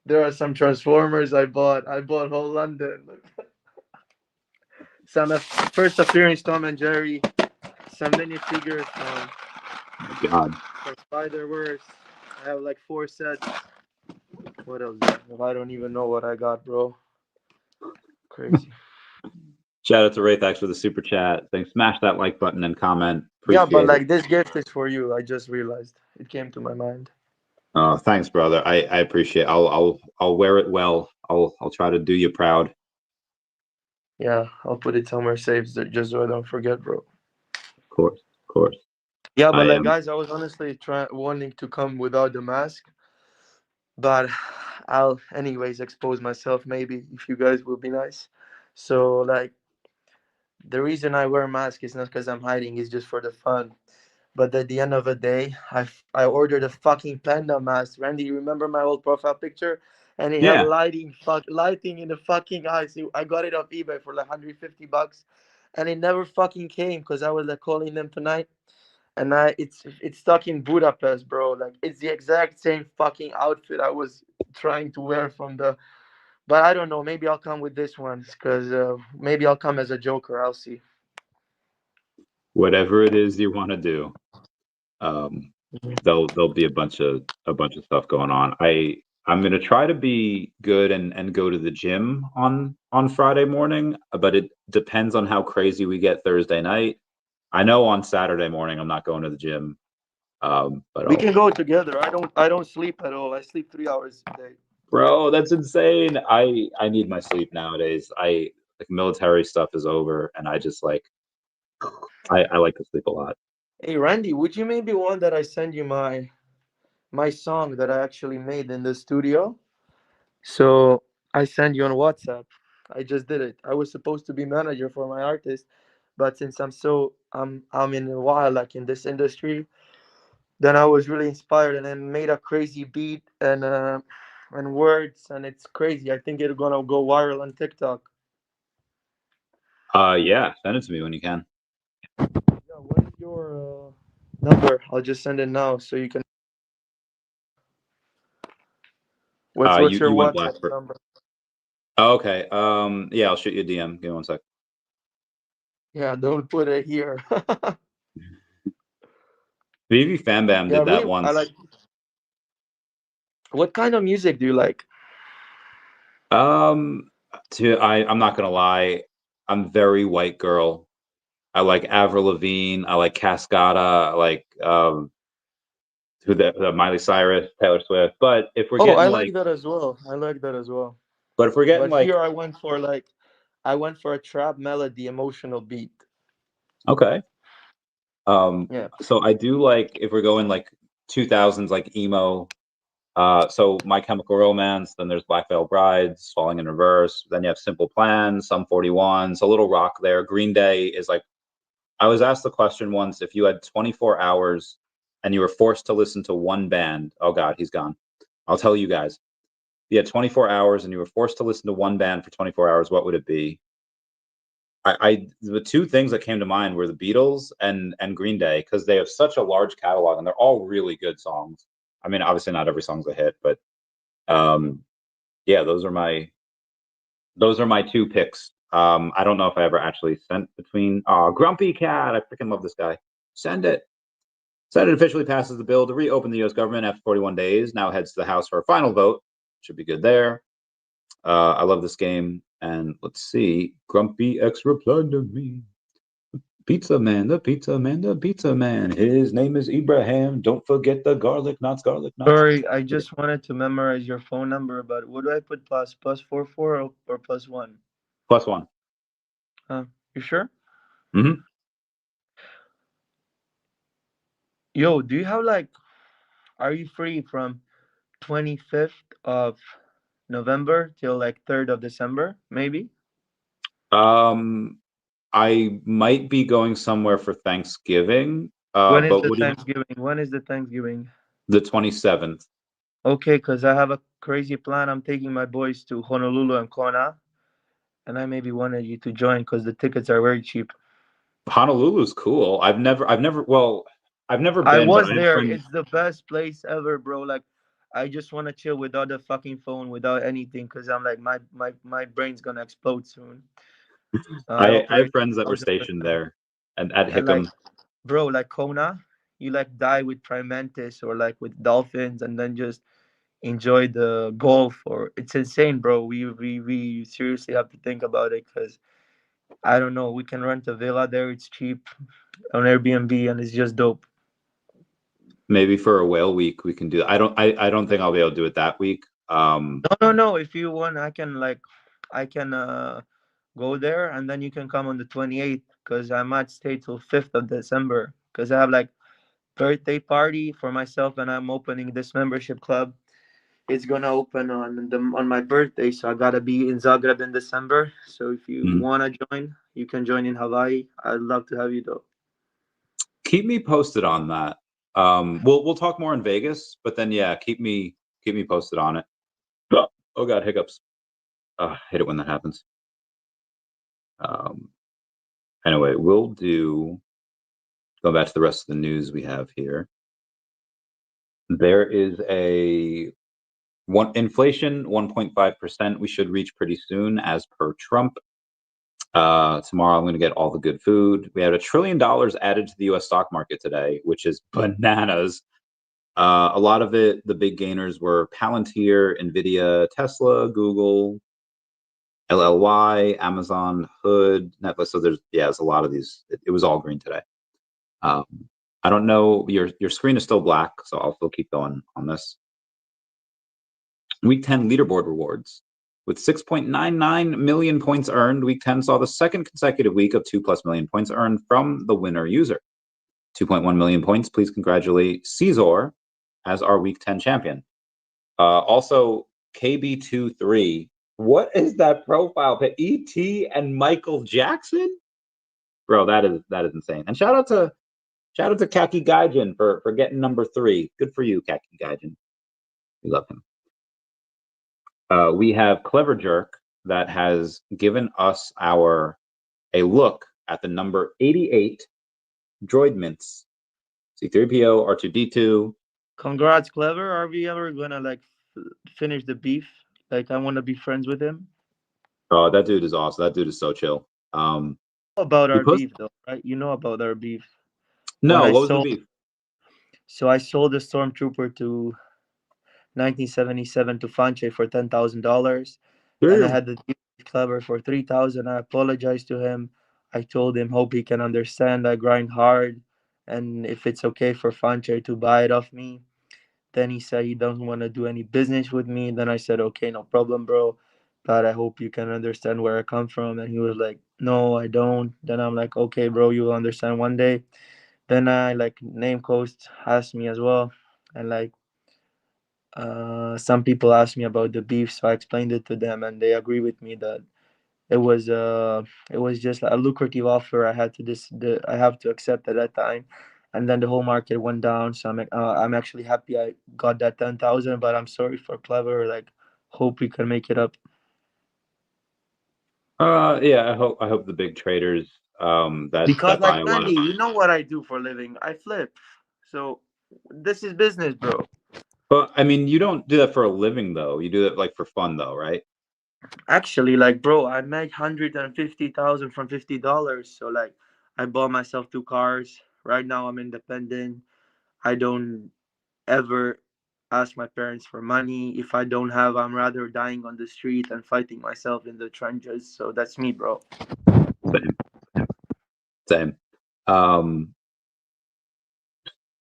There are some Transformers I bought. I bought whole London. Some first appearance Tom and Jerry. Some minifigures Oh my God. from Spider-Verse. I have like 4 sets. What else? I don't even know what I got, bro. Crazy. Shout out to Ray. Thanks for the super chat. Thanks. Smash that like button and comment. Yeah, but Appreciate it. like this gift is for you. I just realized it came to my mind. Oh, thanks, brother. I appreciate it. I'll wear it well. I'll try to do you proud. Of Yeah, I'll put it somewhere safe just so I don't forget, bro. course, of course. Yeah, but I like am. guys, I was honestly trying wanting to come without the mask, but I'll anyways expose myself maybe if you guys will be nice. So like the reason I wear a mask is not because I'm hiding, it's just for the fun. But at the end of the day, I ordered a fucking panda mask. Randy, you remember my old profile picture? And it had Yeah. lighting in the fucking eyes. I got it off eBay for like $150, and it never fucking came because I was like calling them tonight, and it's stuck in Budapest, bro. Like it's the exact same fucking outfit I was trying to wear from the. But I don't know. Maybe I'll come with this one because maybe I'll come as a Joker. I'll see. Whatever it is you want to do, um, there'll be a bunch of stuff going on. I'm gonna try to be good and go to the gym on Friday morning, but it depends on how crazy we get Thursday night. I know on Saturday morning I'm not going to the gym, but We I'll. can go together. I don't sleep at all. I sleep 3 hours a day. Bro, that's insane. I need my sleep nowadays. I like military stuff is over, and I just like I like to sleep a lot. Hey Randy, would you maybe want that I send you my song that I actually made in the studio? So I send you on WhatsApp. I just did it. I was supposed to be manager for my artist, but since I'm in a while like in this industry, then I was really inspired and then made a crazy beat and words and it's crazy. I think it's gonna go viral on TikTok. Yeah, send it to me when you can. Yeah, what is your number? I'll just send it now so you can. What's your You went black WhatsApp for. number? Oh, okay. Yeah, I'll shoot you a DM. Give me one sec. Yeah, don't put it here. VeVe Fam Bam Yeah, did that really. I like. once. What kind of music do you like? Um, I'm not gonna lie, I'm very white girl. I like Avril Lavigne. I like Cascada. I like the Miley Cyrus, Taylor Swift. But if we're Oh, getting I like like, that as well. I like that as well. but if we're getting But like, here I went for a trap melody, emotional beat. okay. Yeah. So I do like if we're going like 2000s like emo. So My Chemical Romance. Then there's Black Veil Brides, Falling in Reverse. Then you have Simple Plan, Sum 41. So a little rock there. Green Day is like. I was asked the question once if you had 24 hours and you were forced to listen to one band. Oh God, he's gone. I'll tell you guys. If you had 24 hours and you were forced to listen to one band for 24 hours, what would it be? The two things that came to mind were the Beatles and Green Day because they have such a large catalog and they're all really good songs. I mean, obviously not every song's a hit, but um, yeah, those are my two picks. I don't know if I ever actually sent between. Grumpy Cat, I freaking love this guy. Send it. Senate officially passes the bill to reopen the U.S. government after 41 days. Now heads to the House for a final vote. Should be good there. I love this game. And let's see. Grumpy X replied to me. Pizza man, the pizza man, the pizza man. His name is Ibrahim. Don't forget the garlic knots, garlic knots. Sorry, I just wanted to memorize your phone number, but what do I put plus 44 or plus one? +1. You sure? Mm-hmm. Yo, do you have like are you free from 25th of November till like 3rd of December, maybe? Um, I might be going somewhere for Thanksgiving. When is But the what do you, Thanksgiving? When is the Thanksgiving? the 27th? Okay, because I have a crazy plan. I'm taking my boys to Honolulu and Kona, and I maybe wanted you to join because the tickets are very cheap. Honolulu's cool. I've never I been, but was I have there. friends. It's the best place ever, bro. Like, I just want to chill without the fucking phone, without anything, because I'm like, my brain's gonna explode soon. I I have operate friends that were stationed 1,000%. there and at And like, Hickam. bro, like Kona, you like die with Primantis or like with dolphins, and then just enjoy the golf. Or it's insane, bro. We seriously have to think about it because I don't know. We can rent a villa there. It's cheap on Airbnb, and it's just dope. Maybe for a whale week we can do. I don't think I'll be able to do it that week. No. If you want, I can go there, and then you can come on the 28th because I might stay till 5th of December because I have like birthday party for myself, and I'm opening this membership club. It's gonna open on my birthday, so I gotta be in Zagreb in December. So if you mm. wanna join, you can join in Hawaii. I'd love to have you though. Keep me posted on that. We'll talk more in Vegas, but then yeah, keep me posted on it. Oh God, hiccups. I hate it when that happens. Um, anyway, we'll do. Go back to the rest of the news we have here. There is a inflation 1.5%. We should reach pretty soon, as per Trump. Tomorrow, I'm going to get all the good food. We had $1 trillion added to the U.S. stock market today, which is bananas. A lot of it, the big gainers were Palantir, Nvidia, Tesla, Google, LLY, Amazon, Hood, Netflix. So there's a lot of these. It was all green today. Um, I don't know. Your screen is still black, so I'll still keep going on this. Week 10 leaderboard rewards. With 6.99 million points earned, Week 10 saw the second consecutive week of 2+ million points earned from the winner user. 2.1 million points. Please congratulate Caesar as our Week 10 champion. Also, KB23. What is that profile pic? ET and Michael Jackson? Bro, that is insane. And shout out to Kaki Gaijin for getting number 3. Good for you, Kaki Gaijin. We love him. We have Clever Jerk that has given us a look at the number 88 droid mints. C3PO, R2D2. Congrats, Clever. Are we ever gonna like finish the beef. Like I want to be friends with him. Oh, that dude is awesome. That dude is so chill. About He our post beef though, right? You know about our beef. When No, I what was the sold, beef? so I sold the stormtrooper to 1977 to Fanche for $10,000, and I Damn. had the deal with Clever for 3,000. I apologized to him. I told him hope he can understand I grind hard, and if it's okay for Fanche to buy it off me. Then he said he doesn't want to do any business with me. Then I said, okay, no problem, bro. But I hope you can understand where I come from. And he was like, no, I don't. Then I'm like, okay, bro, you will understand one day. Then I like name coast asked me as well. And like some people asked me about the beef, so I explained it to them and they agree with me that it was uh it was just a lucrative offer I had to I have to accept at that time, and then the whole market went down. So I'm actually happy I got that 10,000, but I'm sorry for Clever. Like, hope we can make it up. Yeah, I hope the big traders Because that buy like a lot Andy, of. you know what I do for a living? I flip. So this is business, bro. But I mean, you don't do that for a living though. You do that like for fun though, right? Actually, like, bro, I made 150,000 from $50. So like, I bought myself two cars. Right now, I'm independent. I don't ever ask my parents for money. If I don't have, I'm rather dying on the street and fighting myself in the trenches. So that's me, bro. Same, same. Um,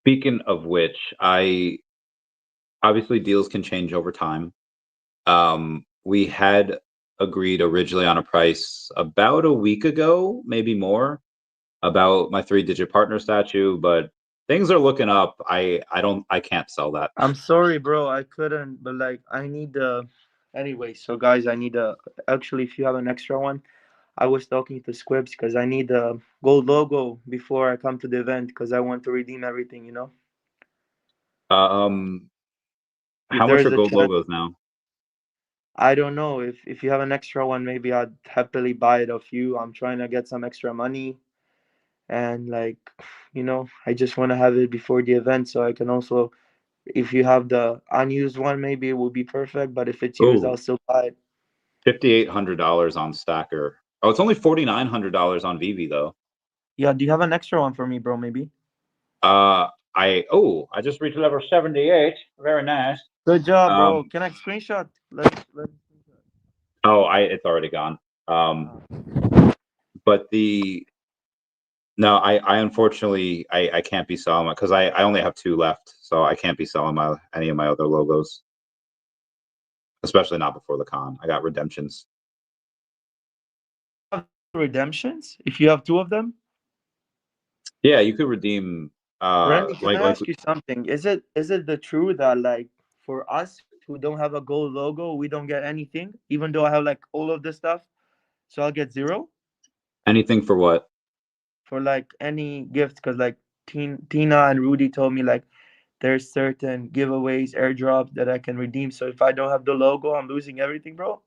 Speaking of which, I obviously deals can change over time. We had agreed originally on a price about a week ago, maybe more, about my 3-digit partner statue, but things are looking up. I can't sell that. I'm sorry, bro. I couldn't, but like, I need the. Anyway, so guys, I need a. Actually, if you have an extra one, I was talking to Squibs because I need a gold logo before I come to the event because I want to redeem everything, you know? Um, If how much there's are a gold chance, logos now? I don't know. If you have an extra one, maybe I'd happily buy it off you. I'm trying to get some extra money. And like, I just want to have it before the event so I can also, if you have the unused one, maybe it will be perfect, but if it's used, I'll Oh, still buy it. $5,800 on Stacker. Oh, it's only $4,900 on VeVe though. Yeah, do you have an extra one for me, bro? Maybe. I just reached level 78. Very nice. Good job, Um, bro. Can I screenshot? Let's oh, I it's already gone. Um, but the No, I unfortunately I can't be selling it because I only have two left, so I can't be selling my any of my other logos, especially not before the con. I got redemptions. redemptions. If you have two of them, Yeah, you could redeem Randy, can I like ask you something? Is it the truth that like for us who don't have a gold logo, we don't get anything, even though I have like all of the stuff, so I'll get zero anything for what? for like any gift? Because like Tina and Rudy told me like there's certain giveaways, airdrops that I can redeem. So if I don't have the logo, I'm losing everything, bro.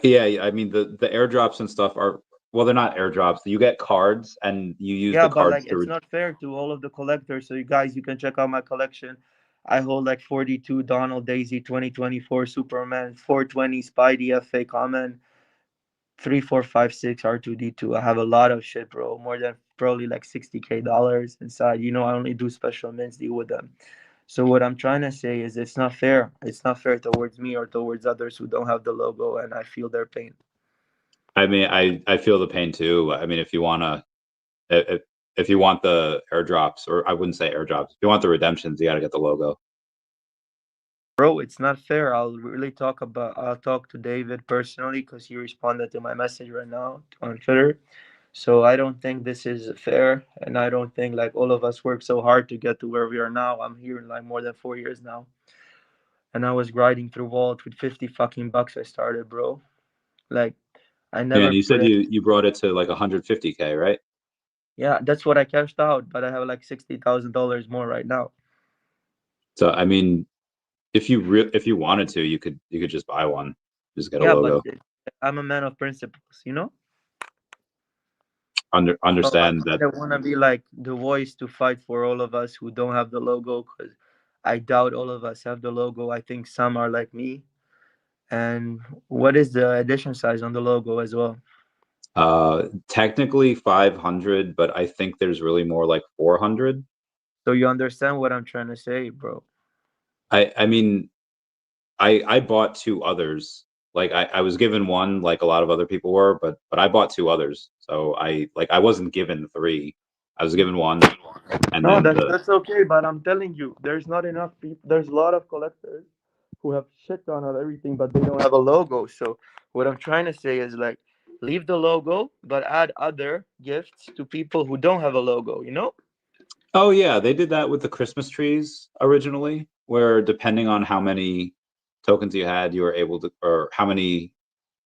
Yeah, I mean the airdrops and stuff are well, they're not airdrops. You get cards and you use Yeah, the but cards like to. it's not fair to all of the collectors. So you guys, you can check out my collection. I hold like 42 Donald Daisy 2024 Superman, 420 Spidey FA Common, 3456 R2D2. I have a lot of shit, bro. More than probably like 60K dollars inside. I only do special men's deal with them. So what I'm trying to say is it's not fair. It's not fair towards me or towards others who don't have the logo, and I feel their pain. I mean, I feel the pain too. I mean, if if you want the airdrops, or I wouldn't say airdrops, if you want the redemptions, you got to get the logo. Bro, it's not fair. I'll talk to David personally because he responded to my message right now on Twitter. So I don't think this is fair, and I don't think like all of us work so hard to get to where we are now. I'm here in like more than 4 years now, and I was grinding through Vault with 50 fucking bucks. I started, bro. Like I Yeah, never and you put said it. you brought it to like 150K, right? Yeah, that's what I cashed out, but I have like $60,000 more right now. So I mean, if you wanted to, you could just buy one, just get a Yeah, but logo. I'm a man of principles. So I Understand that. kind of want to be like the voice to fight for all of us who don't have the logo because I doubt all of us have the logo. I think some are like me. And what is the edition size on the logo as well? Technically 500, but I think there's really more like 400. So you understand what I'm trying to say, bro? I mean, I bought two others. Like I was given one, like a lot of other people were, but I bought two others. So I wasn't given three. I was given one, and No, then that's okay. But I'm telling you, there's not enough people. There's a lot of collectors who have shit on of everything, but they don't have a logo. So what I'm trying to say is like, leave the logo, but add other gifts to people who don't have a logo. You know? oh yeah, they did that with the Christmas trees originally, where depending on how many tokens you had, you were able to, or how many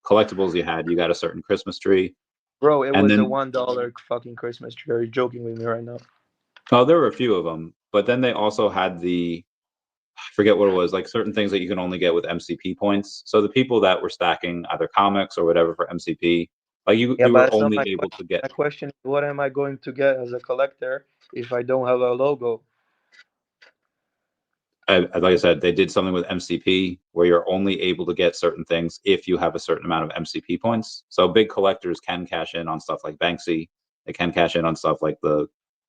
collectibles you had, you got a certain Christmas tree. Bro, it And was a then $1 fucking Christmas tree. Are you joking with me right now? oh, there were a few of them, but then they also had the I forget what it was, like certain things that you can only get with MCP points. So the people that were stacking either comics or whatever for MCP, like Yeah, you were but so only able to get. my question is, what am I going to get as a collector if I don't have a logo? Like I said, they did something with MCP where you're only able to get certain things if you have a certain amount of MCP points. So big collectors can cash in on stuff like Banksy. They can cash in on stuff like the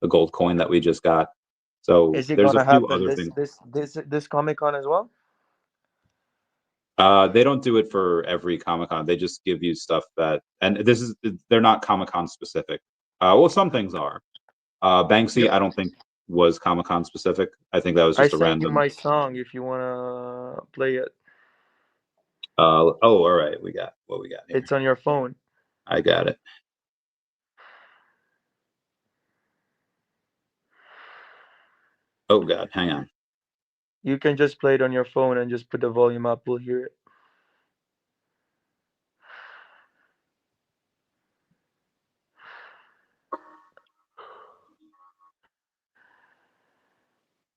gold coin that we just got. So Is it there's a gonna few happen other things. this Comic Con as well? They don't do it for every Comic Con. They just give you stuff that, and this is they're not Comic Con specific. Well, some things are. Banksy, Yep. I don't think was Comic Con specific. I think that was I just a sent you random. my song if you wanna play it. Oh, all right, we got what we got here. It's on your phone. I got it. Oh God, hang on. You can just play it on your phone and just put the volume up. We'll hear it.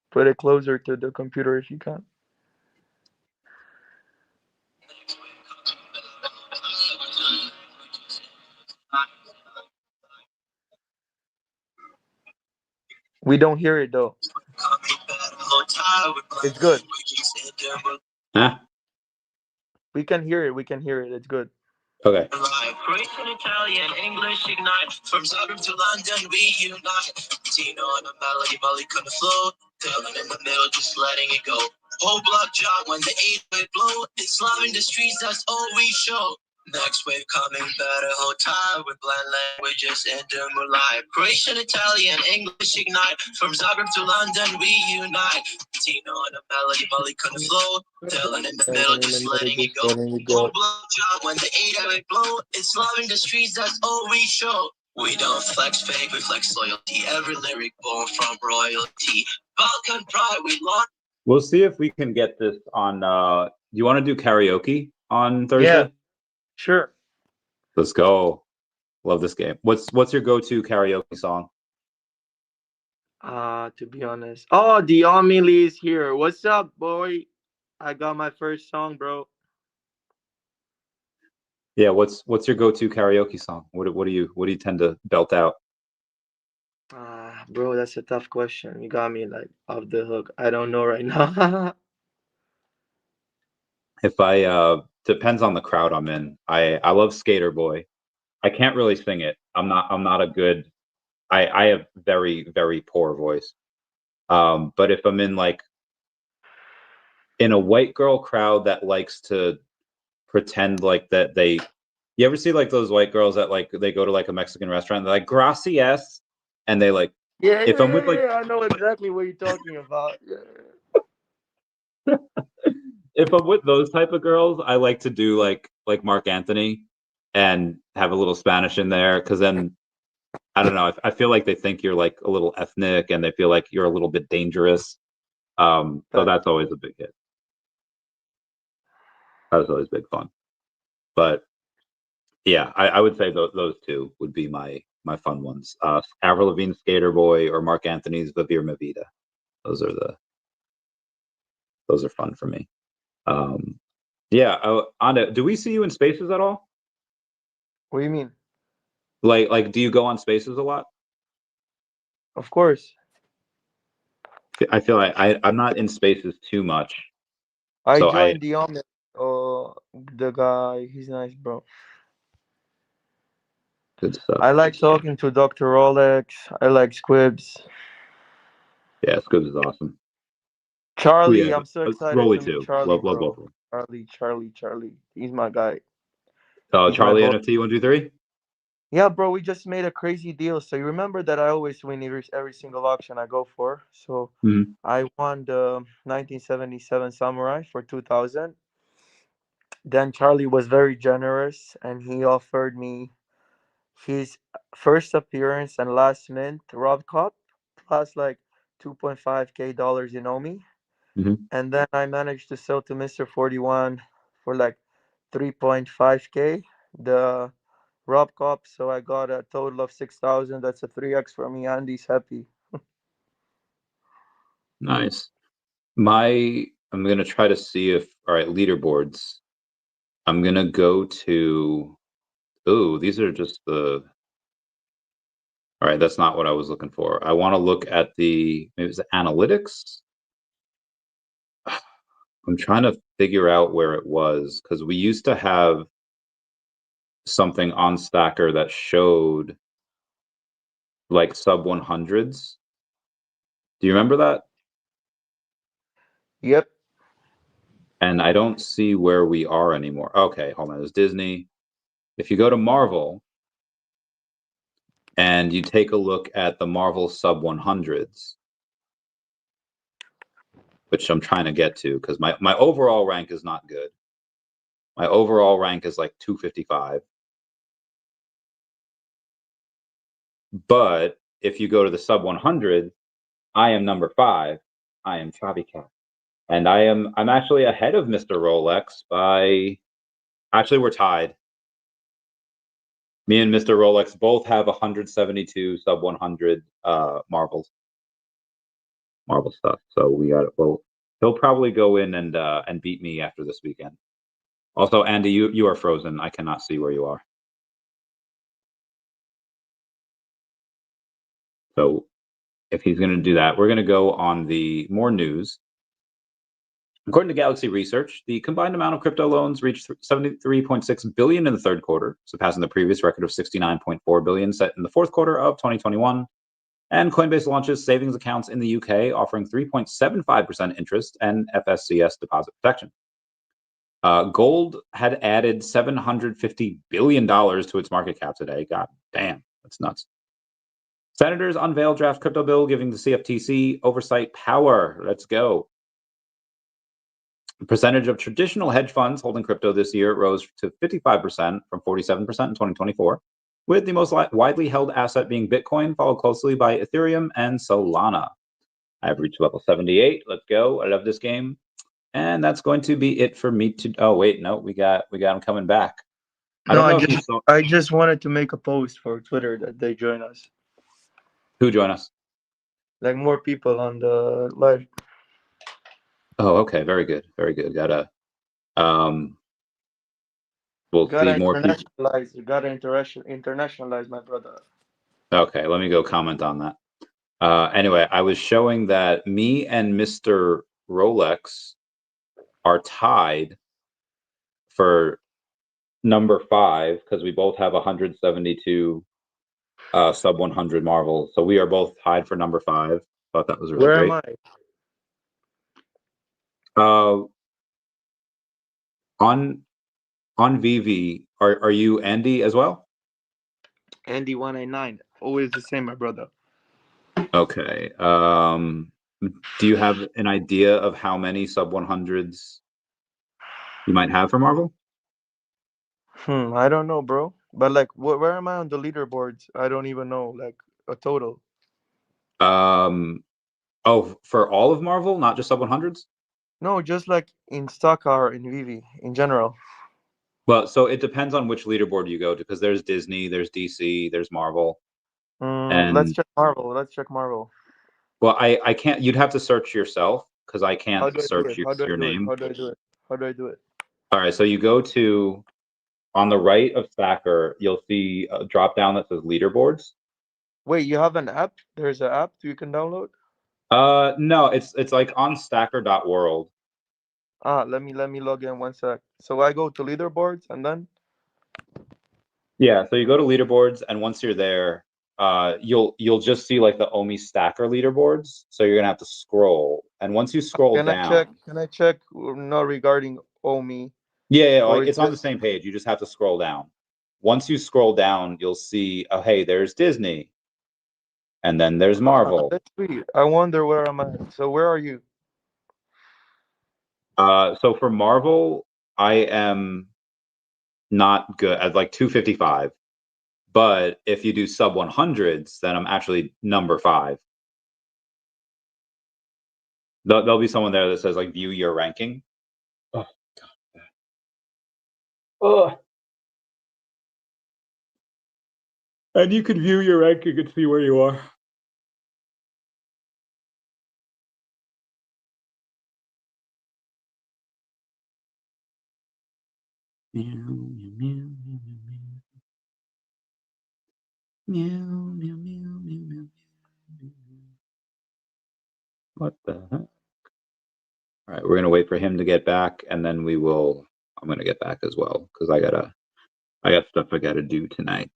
Put it closer to the computer if you can. We don't hear it though. It's good. Huh? We can hear it. We can hear it. It's good. Okay. Croatian, Italian, English ignite. From Zagreb to London, we unite. Tino on the melody, Molly on the flow. Dylan in the middle, just letting it go. Whole block job when the 8-way blow. It's love in the streets, that's all we show. Next wave coming better, hold tight. With blend languages in the moonlight. Croatian, Italian, English ignite. From Zagreb to London, we unite. Tino on the melody, Molly on the flow. Dylan in the middle, just letting it go. Whole block job when the 8-way blow. It's love in the streets, that's all we show. We don't flex fake, we flex loyalty. Every lyric born from royalty. Balkan pride, we launch. We'll see if we can get this on. Do you want to do karaoke on Thursday? Yeah, sure. Let's go. Love this game. What's your go-to karaoke song? To be honest. Oh, the OMI is here. What's up, boy? I got my first song, bro. Yeah, what's your go-to karaoke song? What do you tend to belt out? Bro, that's a tough question. You got me like off the hook. I don't know right now. If I depends on the crowd I'm in. I love Skater Boy. I can't really sing it. I'm not a good. I have very poor voice. But if I'm in like in a white girl crowd that likes to pretend like that they you ever see like those white girls that like they go to like a Mexican restaurant, they're like gracias, and they like Yeah, if yeah, I'm with yeah, like yeah. I know exactly what you're talking about. Yeah. if I'm with those type of girls, I like to do like Mark Anthony and have a little Spanish in there because then I don't know. I feel like they think you're like a little ethnic and they feel like you're a little bit dangerous. So But that's always a big hit. That's always big fun. But yeah, I would say those two would be my fun ones. Avril Lavigne's Skater Boy or Mark Anthony's Vivir Mi Vida. Those are those are fun for me. Yeah, Anda, do we see you in spaces at all? what do you mean? Like do you go on spaces a lot? Of course. feel like I'm not in spaces too much. I So joined the OMI. The guy, he's nice, bro. good stuff. I like talking to Dr. Rolex. I like Squibs. Yeah, Scoobs is awesome. Charlie, Yeah, I'm so excited Rolly to meet too. Charlie, Love bro. both of them. Charlie. He's my guy. He's my Charlie boy. NFT 123. Yeah, bro, we just made a crazy deal. So you remember that I always win every single auction I go for. So Mm-hmm. I won the 1977 Samurai for 2,000. Then Charlie was very generous and he offered me his first appearance and last mint Rob Cup plus like 2.5k dollars in OMI. Mm-hmm. And then I managed to sell to Mr. 41 for like 3.5k the Rob Cup. So I got a total of 6,000. That's a 3x for me. Andy's happy. Nice. I'm gonna try to see if all right, leaderboards. I'm gonna go to these are just the all right, that's not what I was looking for. I want to look at maybe it's the analytics. I'm trying to figure out where it was because we used to have something on Stacker that showed like sub 100s. Do you remember that? Yep. And I don't see where we are anymore. Okay, hold on. There's Disney. If you go to Marvel and you take a look at the Marvel sub 100s, which I'm trying to get to because my overall rank is not good. My overall rank is like 255. But if you go to the sub 100, I am number 5. I am Chavi Cat. And I'm actually ahead of Mr. Rolex by actually we're tied. Me and Mr. Rolex both have 172 sub 100 Marvel stuff. So we got it. Well, he'll probably go in and beat me after this weekend. Also, Andy, you are frozen. I cannot see where you are. So if he's going to do that, we're going to go on the more news. According to Galaxy Research, the combined amount of crypto loans reached 73.6 billion in the third quarter, surpassing the previous record of 69.4 billion set in the fourth quarter of 2021. And Coinbase launches savings accounts in the UK, offering 3.75% interest and FSCS deposit protection. Gold had added $750 billion to its market cap today. God damn, that's nuts. Senators unveil draft crypto bill giving the CFTC oversight power. Let's go. The percentage of traditional hedge funds holding crypto this year rose to 55% from 47% in 2024, with the most widely held asset being Bitcoin, followed closely by Ethereum and Solana. I have reached level 78. Let's go. I love this game. And that's going to be it for me to. Oh wait, no, we got him coming back. I don't know if you saw. I just wanted to make a post for Twitter that they join us. Who joined us? Like more people on the live. Oh, okay, very good, very good. We'll see more people. Gotta internationalize, my brother. Okay, let me go comment on that. Anyway, I was showing that me and Mr. Rolex are tied for number 5 because we both have 172 sub 100 Marvel. So we are both tied for number 5. Thought that was really Where great. am I? On VeVe, are you Andy as well? Andy 189. Always the same, my brother. Okay. Do you have an idea of how many sub 100s you might have for Marvel? I don't know, bro. But like, where am I on the leaderboards? I don't even know, like a total. Oh, for all of Marvel, not just sub 100s? No, just like in stock or in VeVe in general. Well, so it depends on which leaderboard you go to because there's Disney, there's DC, there's Marvel. Let's And check Marvel. well, I can't, you'd have to search yourself because I How can't do I do search it? How do I your do it? name. How do I do it? How do I do it? All right, so you go to on the right of Stacker, you'll see a drop down that says leaderboards. Wait, you have an app? There's an app you can download? No, it's like on stacker.world. Let me log in 1 sec. So I go to leaderboards and then Yeah, so you go to leaderboards, and once you're there, you'll just see like the OMI stacker leaderboards. So you're gonna have to scroll, and once you scroll can I check? down, Can I check? Not regarding OMI, yeah, or like is it's on the this? same page. You just have to scroll down. Once you scroll down, you'll see, oh, hey, there's Disney, and then there's Marvel. That's sweet. I wonder where I'm at. So where are you? So for Marvel, I am not good at like 255. But if you do sub 100s, then I'm actually number 5. There'll be someone there that says like view your ranking. Oh, God. Oh. And you can view your ranking and see where you are. Meow, meow, meow, meow, meow, meow, meow, meow, meow. What the heck? All right, we're gonna wait for him to get back, and then we will. I'm gonna get back as well because I got stuff I gotta do tonight.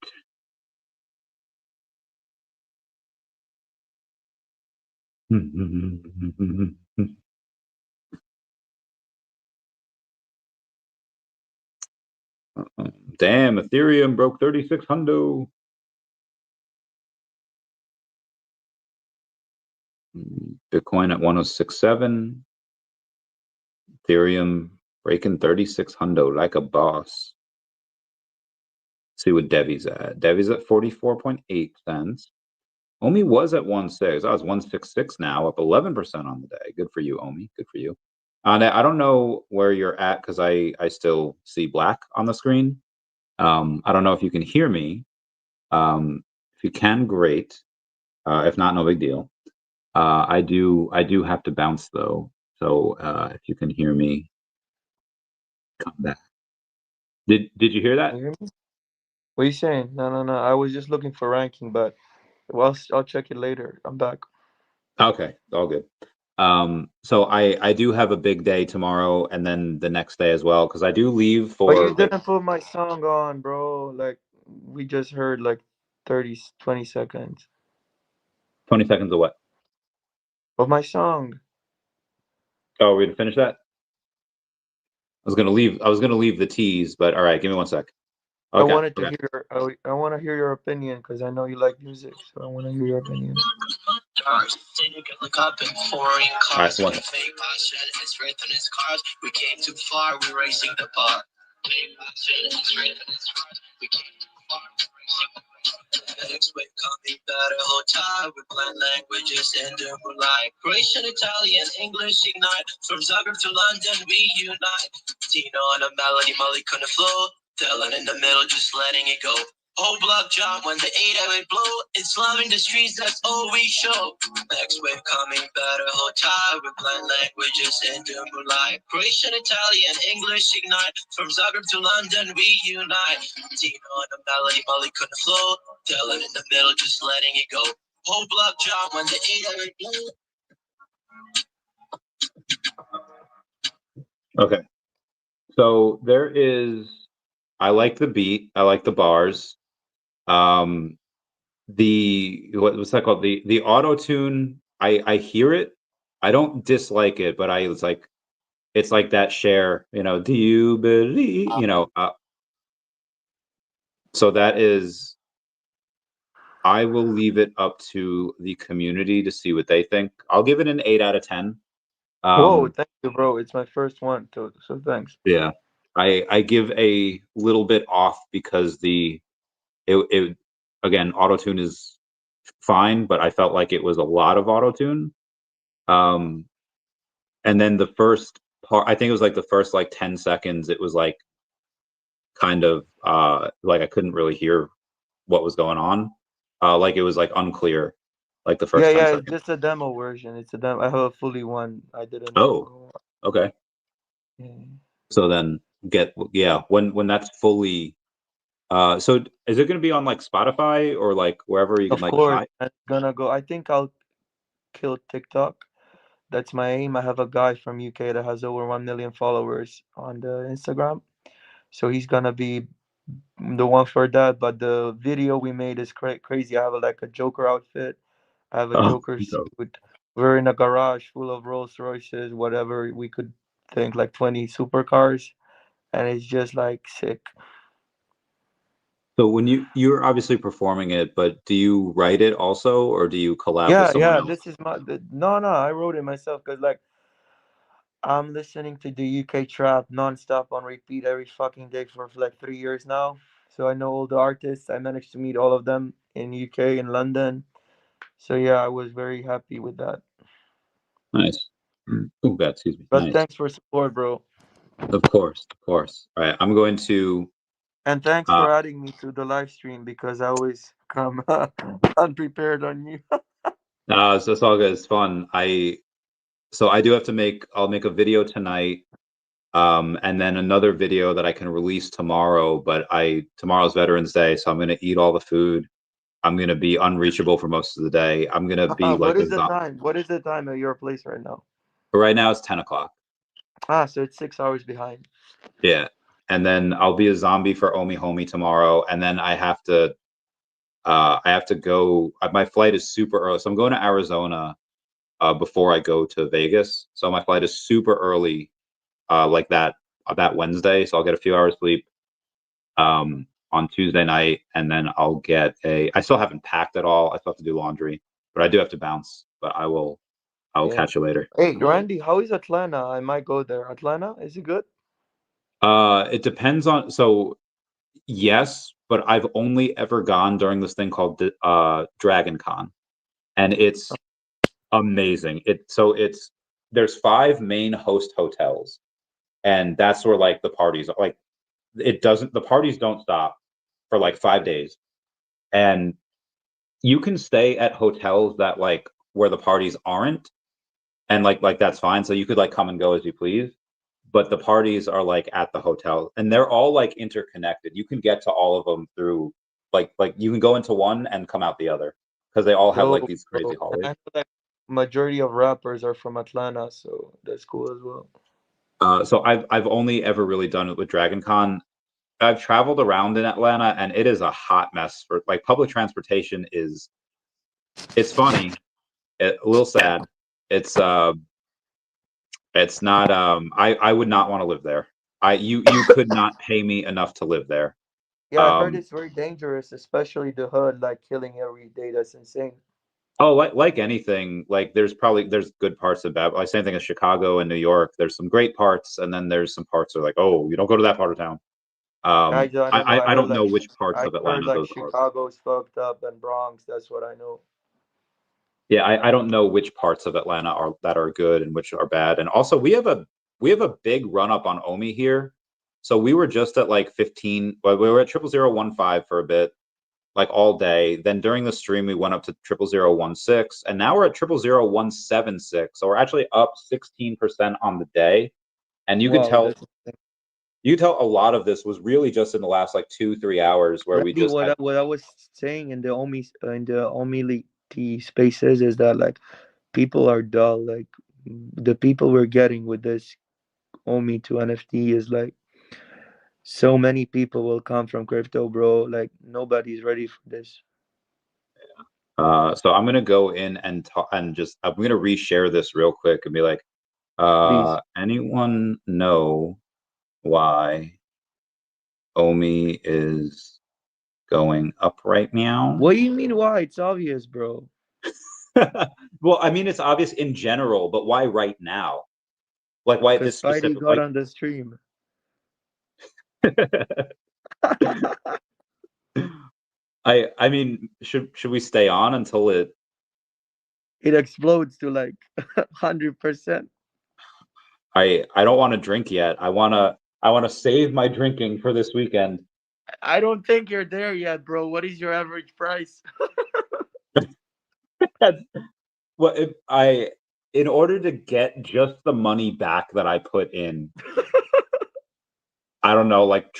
Damn, Ethereum broke 3600. Bitcoin at 1067. Ethereum breaking 3600 like a boss. See what DEVVE's at. DEVVE's at 44.8 cents. OMI was at 1.6. I was 1.66 now, up 11% on the day. Good for you, OMI. Good for you. I don't know where you're at because I still see black on the screen. I don't know if you can hear me. If you can, great. If not, no big deal. I do have to bounce though. So if you can hear me, come back. Did you hear that? Can you hear me? What are you saying? No. I was just looking for ranking, but well, I'll check it later. I'm back. Okay, all good. So I do have a big day tomorrow and then the next day as well because I do leave But you for didn't put my song on, bro. Like we just heard like 30, 20 seconds 20 seconds of what? of my song. Oh, we're gonna finish that? I was gonna leave the tease, but all right, give me 1 sec. I Okay. wanted to hear. I want to hear your opinion because I know you like music, so I want to hear your opinion. Look up in foreign cars, All right, fake passion, it's written in cars. We came too far, we're racing the bar. Fake passion, it's written in cars. We came too far, we're racing the bar. Next wave coming better, hold tight. We blend languages and then we're like Croatian, Italian, English ignite. From Zagreb to London, we unite. Tino on a melody, Malik on the flow. Dylan in the middle, just letting it go. Whole block job when the 808 blow. It's loving the streets, that's all we show. Next wave coming better, hold tight. We blend languages and then we're like Croatian, Italian, English ignite. From Zagreb to London, we unite. Tino on the melody, Malik on the flow. Dylan in the middle, just letting it go. Whole block job when the 808 blow. Okay. So there is I like the beat, I like the bars. What's that called? The auto tune, I hear it. I don't dislike it, but it's like that share, do you believe, so that is I will leave it up to the community to see what they think. I'll give it an 8 out of 10. Whoa, thank you, bro. It's my first one, so thanks. Yeah. I give a little bit off because it again, auto tune is fine, but I felt like it was a lot of auto tune. And then the first part, I think it was like the first like 10 seconds, it was like kind of like I couldn't really hear what was going on. Like it was like unclear, like the first 10 Yeah. It's seconds. just a demo version. It's a demo. I have a fully one. I didn't. Oh, okay. Yeah. So then when that's fully so is it going to be on like Spotify or like wherever you can Of like course, buy? I'm gonna go. I think I'll kill TikTok. That's my aim. I have a guy from UK that has over 1 million followers on the Instagram. So he's gonna be the one for that. But the video we made is crazy. I have like a Joker outfit. I have a Oh, Joker no. suit. We're in a garage full of Rolls Royces, whatever we could think, like 20 supercars, and it's just like sick. So when you're obviously performing it, but do you write it also, or do you collab with Yeah, someone yeah. else? This is no, no. I wrote it myself because like I'm listening to the UK trap nonstop on repeat every fucking day for like 3 years now. So I know all the artists. I managed to meet all of them in UK in London. So yeah, I was very happy with that. Nice. Oh, God, excuse me. But Nice. thanks for support, bro. Of course, of course. All right, I'm going to. And thanks Uh, for adding me to the live stream because I always come unprepared on you. so it's all good. It's fun. So I do have to make. I'll make a video tonight, and then another video that I can release tomorrow. But tomorrow's Veterans Day, so I'm gonna eat all the food. I'm gonna be unreachable for most of the day. I'm gonna be What like is a the zombie. time? What is the time at your place right now? Right now it's 10 o'clock. So it's 6 hours behind. Yeah, and then I'll be a zombie for Omi Homie tomorrow, and then I have to. I have to go. My flight is super early, so I'm going to Arizona before I go to Vegas. So my flight is super early, like that Wednesday. So I'll get a few hours sleep on Tuesday night, and then I'll get a. I still haven't packed at all. I still have to do laundry, but I do have to bounce. But I will. I will Yeah. catch you later. Hey, Randy, how is Atlanta? I might go there. Atlanta, is it good? It depends on. So yes, but I've only ever gone during this thing called Dragon Con, and it's amazing. It's there's 5 main host hotels, and that's where like the parties are. Like the parties don't stop for like 5 days, and you can stay at hotels that like where the parties aren't, and like that's fine. So you could like come and go as you please, but the parties are like at the hotel, and they're all like interconnected. You can get to all of them through like you can go into one and come out the other because they all have like Dope, these bro. crazy And I hallways. know that majority of rappers are from Atlanta, so that's cool as well. So I've only ever really done it with Dragon Con. I've traveled around in Atlanta, and it is a hot mess for like public transportation is. It's funny, a little sad. It's it's not. I would not want to live there. You could not pay me enough to live there. Yeah, I heard Um, it's very dangerous, especially the hood, like killing every day. That's insane. oh, like anything, like there's good parts of that. Like same thing as Chicago and New York. There's some great parts, and then there's some parts that are like, oh, you don't go to that part of town. I don't know. I don't know which parts I of heard Atlanta like those are. Chicago's fucked up and Bronx. That's what I know. Yeah, I don't know which parts of Atlanta are that are good and which are bad. And also we have a big run up on OMI here. So we were just at like 15, well, we were at 00015 for a bit, like all day. Then during the stream we went up to 00016, and now we're at 0000176. So we're actually up 16% on the day. And Wow, that's you could tell a lot of this was really just in the last like 2-3 hours where we Randy. just had. What I was saying in the Omi spaces is that like people are dull. Like the people we're getting with this Omi to NFT is like so many people will come from crypto, bro. Like nobody's ready for this. So I'm gonna go in and talk and just I'm gonna reshare this real quick and be like, Please. anyone know why OMI is going up right now? What do you mean why? It's obvious, bro. Well, I mean it's obvious in general, but why right now? Like why Because this Spidey specific got on the stream. I mean, should we stay on until it? It explodes to like 100%. I don't want to drink yet. I wanna save my drinking for this weekend. I don't think you're there yet, bro. What is your average price? Well, if in order to get just the money back that I put in, I don't know, like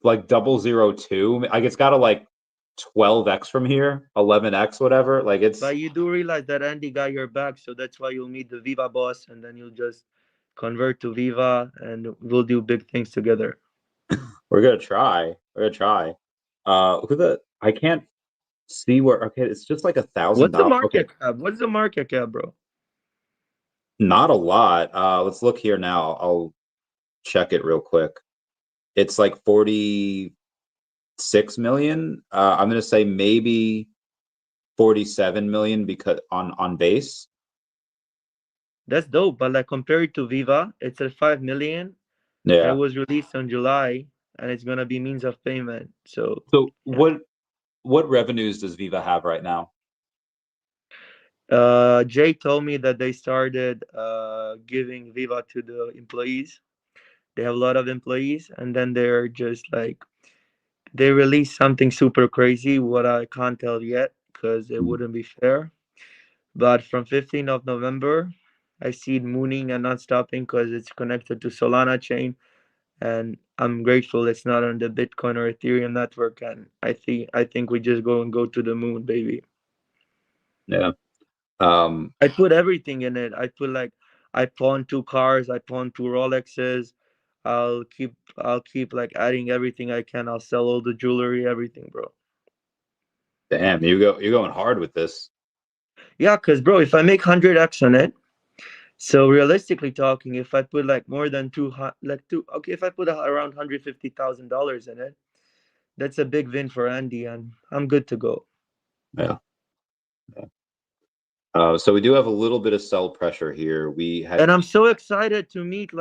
002. Like it's gotta like 12x from here, 11x, whatever. Like it's But you do realize that Andy got your back, so that's why you'll meet the VeVe boss, and then you'll just convert to VeVe, and we'll do big things together. we're gonna try. We're gonna try. I can't see where. Okay, it's just like $1,000. What's the Okay, market cap? What's the market cap, bro? not a lot. Let's look here now. I'll check it real quick. It's like 46 million. I'm gonna say maybe 47 million because on base. That's dope, but like compared to VeVe, it's at 5 million. Yeah. It was released in July, and it's gonna be means of payment. So So yeah. what revenues does VeVe have right now? Jay told me that they started giving VeVe to the employees. They have a lot of employees, and then they're just like they released something super crazy. What I can't tell yet because it wouldn't be fair. But from 15th of November, I see it mooning and not stopping because it's connected to Solana chain, and I'm grateful it's not on the Bitcoin or Ethereum network. And I think we just go to the moon, baby. Yeah. I put everything in it. I pawn 2 cars, I pawn 2 Rolexes. I'll keep like adding everything I can. I'll sell all the jewelry, everything, bro. Damn, you're going hard with this. Yeah, cause bro, if I make 100x on it, so realistically talking, if I put like more than okay, if I put around $150,000 in it, that's a big win for Andy, and I'm good to go. Yeah. So we do have a little bit of sell pressure here. And I'm so excited to meet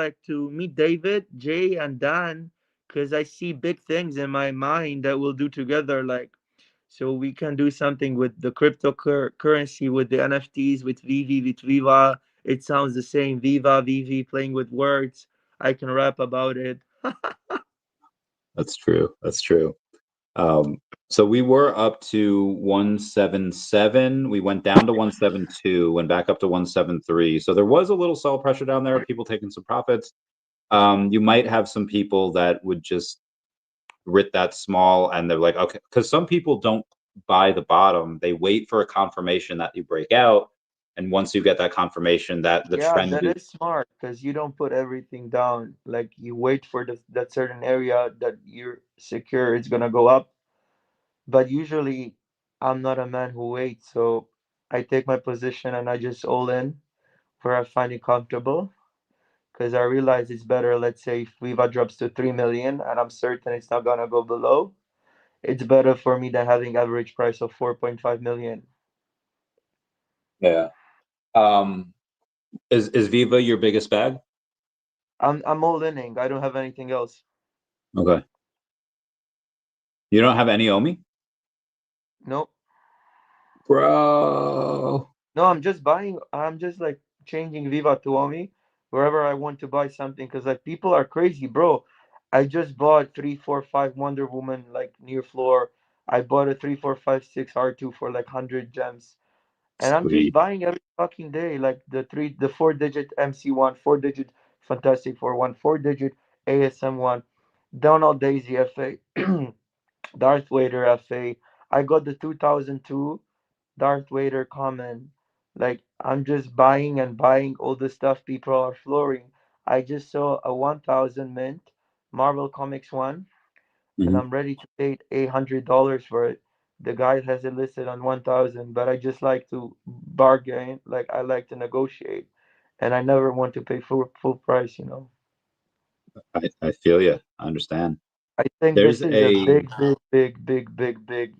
David, Jay, and Dan, because I see big things in my mind that we'll do together. Like, so we can do something with the cryptocurrency, with the NFTs, with VeVe, with VeVe. It sounds the same. VeVe, playing with words. I can rap about it. That's true. That's true. So we were up to 177. We went down to 172, went back up to 173. So there was a little sell pressure down there, people taking some profits. You might have some people that would just writ that small and they're like, okay, because some people don't buy the bottom. They wait for a confirmation that you break out. And once you get that confirmation that the Yeah, trend that is, is smart because you don't put everything down. Like you wait for that certain area that you're secure it's gonna go up. But usually, I'm not a man who waits, so I take my position and I just all in where I find it comfortable. Because I realize it's better. Let's say if Viva drops to 3 million, and I'm certain it's not gonna go below, it's better for me than having average price of 4.5 million. yeah. Is VeVe your biggest bag? I'm all inning. I don't have anything else. Okay. You don't have any OMI? Nope. Bro. No, I'm just buying. I'm just like changing Viva to Omi wherever I want to buy something because like people are crazy, bro. I just bought 345 Wonder Woman like near floor. I bought a 3456 R2 for like 100 gems, and I'm just Sweet. buying every fucking day. Like the 4-digit MC1, 4-digit Fantastic 41, 4-digit ASM1, Donald Daisy FA, Darth Vader FA. I got the 2002 Darth Vader comment. Like I'm just buying and buying all the stuff people are flooring. I just saw a 1000 mint Marvel Comics one, and Mhm. I'm ready to pay $800 for it. The guy has it listed on 1000, but I just like to bargain. Like I like to negotiate, and I never want to pay full price. I feel you. I understand. I think There's this is a a big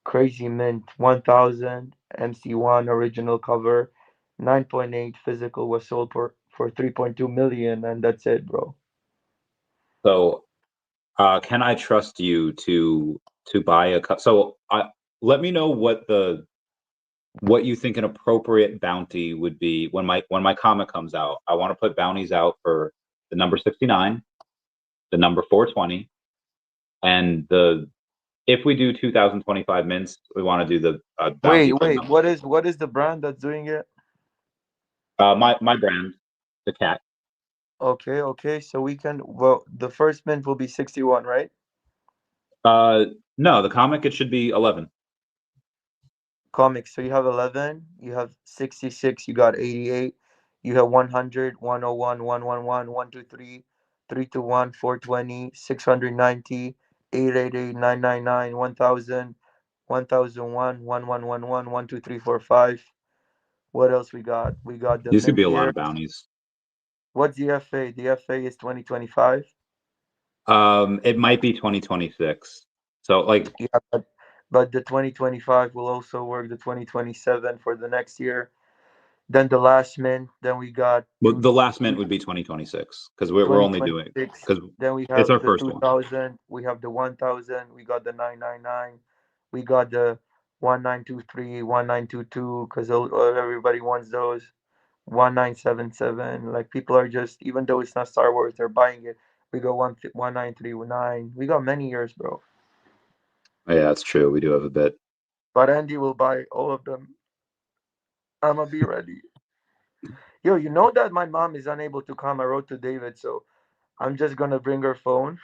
Crazy Mint 1000 MC1 original cover, 9.8 physical was sold for 3.2 million, and that's it, bro. so can I trust you to buy a so let me know what you think an appropriate bounty would be when my comic comes out. I want to put bounties out for the number 69, the number 420, and the if we do 2025 mints, we want to do the bounty for the Wait, number. what is the brand that's doing it? My brand, daCat. Okay, so we can. Well, the first mint will be 61, right? No, the comic, it should be 11. Comics. So you have 11, you have 66, you got 88, you have 100, 101, 111, 123, 321, 420, 690, 888, 999, 1000, 1001, 1111, 12345. What else we got? We got the These could be mint a lot year. of bounties. What's the FA? The FA is 2025. It might be 2026. So like, Yeah, but the 2025 will also work the 2027 for the next year. Then the last mint. Then we got well, the last mint would be 2026 because we're only doing 2026. because Then we it's have our the first one. 2000. We have the 1000. We got the 999. We got the 1923, 1922 because everybody wants those. 1977. Like people are just, even though it's not Star Wars, they're buying it. We got 19319. We got many years, bro. Yeah, that's true. We do have a bit. But Andy will buy all of them. I'ma be ready. Yo, you know that my mom is unable to come. I wrote to David, so I'm just gonna bring her phone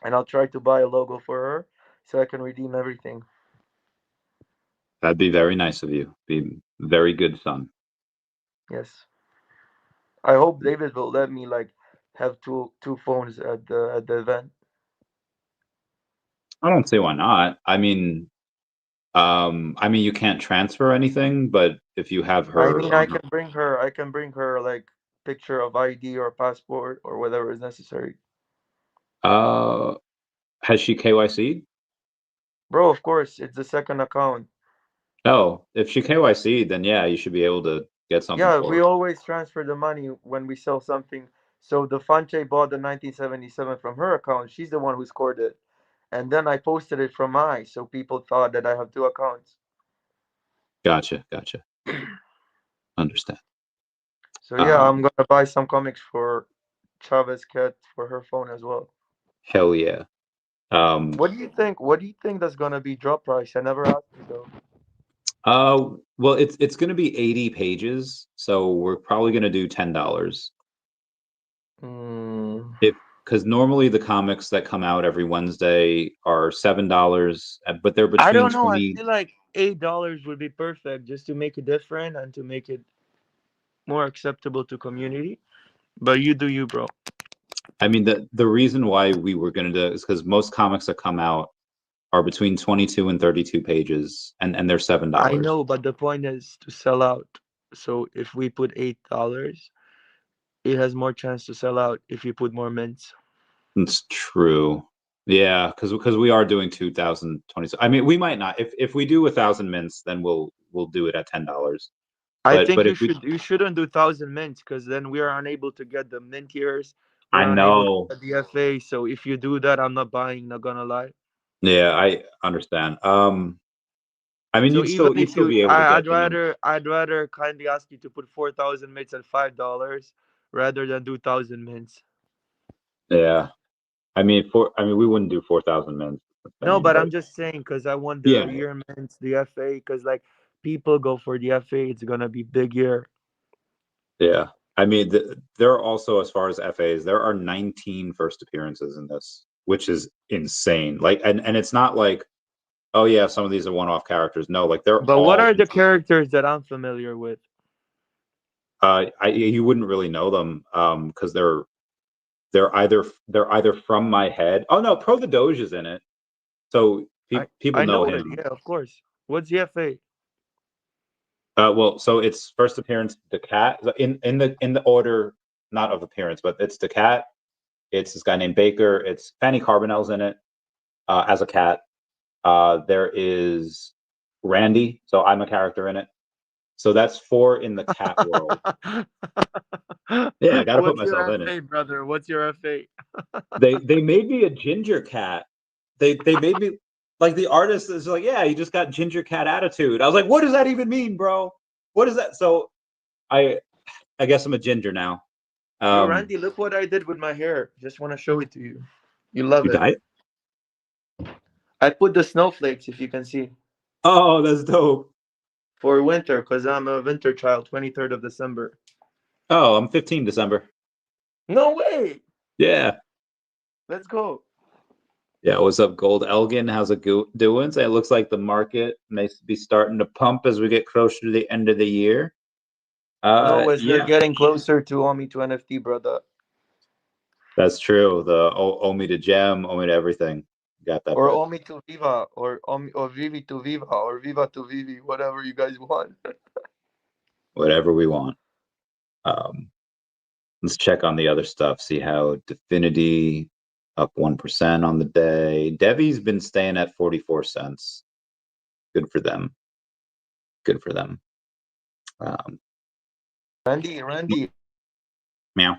and I'll try to buy a logo for her so I can redeem everything. That'd be very nice of you. Be very good, son. Yes. I hope David will let me like have two phones at the event. I don't see why not. I mean, you can't transfer anything, but if you have I her mean, on her, I can bring her like picture of ID or passport or whatever is necessary. uh, has she KYC? Bro, of course, it's the second account. No, if she KYC, then yeah, you should be able to get something Yeah, for we her. always transfer the money when we sell something. So the Fanche bought the 1977 from her account. She's the one who scored it. And then I posted it from mine, so people thought that I have two accounts. Gotcha, gotcha. Understand. So yeah, Um, I'm gonna buy some comics for Chavez Cat for her phone as well. hell yeah. What do you think? What do you think that's gonna be drop price? I never asked you though. Well, it's going to be 80 pages, so we're probably going to do $10. Hmm. If because normally the comics that come out every Wednesday are $7, but they're I between don't know. I 20. feel like $8 would be perfect just to make it different and to make it more acceptable to community. But you do you, bro. I mean, the reason why we were going to do it is because most comics that come out are between 22 and 32 pages, and they're I $7. know, but the point is to sell out. So if we put $8, it has more chance to sell out if you put more mints. It's true. Yeah, because we are doing 2020. I mean, we might not. If we do 1,000 mints, then we'll do it at $10. I think But if we, you shouldn't do 1,000 mints because then we are unable to get the mint years. I We're unable to know. get the FA. So if you do that, I'm not buying. Not gonna lie. Yeah, I understand. I mean, So even you'd if still you, be able to get, I'd rather kindly ask you to put 4,000 mints at $5 rather than do 1,000 mints. yeah. I mean, we wouldn't do 4,000 mints. No, Insane, but but I'm just saying because I want the yeah, year mints, the FA, because like people go for the FA. It's gonna be big year. yeah. I mean, there are also, as far as FAs, there are 19 first appearances in this, which is insane. Like, and it's not like, oh yeah, some of these are one-off characters. No, like they're But what all. are the characters that I'm familiar with? You wouldn't really know them, because they're either from my head. Oh no, Pro the Doge is in it, so people I know know it. him. Yeah, of course. What's the FA? Well, so it's first appearance daCat in the order, not of appearance, but it's daCat. It's this guy named Baker. It's Fanny Carbonell's in it, as a cat. There is Randy, so I'm a character in it. So that's four in the cat world. Yeah, I got to put What's myself your in it. FA, brother? What's your FA? They made me a ginger cat. They made me, like, the artist is like, yeah, you just got ginger cat attitude. I was like, what does that even mean, bro? What is that? So I I guess I'm a ginger now. Yo, Randy, look what I did with my hair. Just want to show it to you. You love You it. died? I put the snowflakes, if you can see, Oh, that's dope. for winter, because I'm a winter child, 23rd of December. Oh, I'm 15 December. No way. Yeah. Let's go. Yeah, what's up, Gold Elgin? How's it doing? So it looks like the market may be starting to pump as we get closer to the end of the year. No, as we're Yeah, getting closer to OMI to NFT, brother. that's true. The OMI to Gem, OMI to everything. Got that, Or bro. OMI to Viva, or OMI, or VeVe to Viva, or Viva to VeVe, whatever you guys want. Whatever we want. Let's check on the other stuff. See how Definity up 1% on the day. DEVVE's been staying at 44 cents. Good for them. Good for them. Randy, Meow.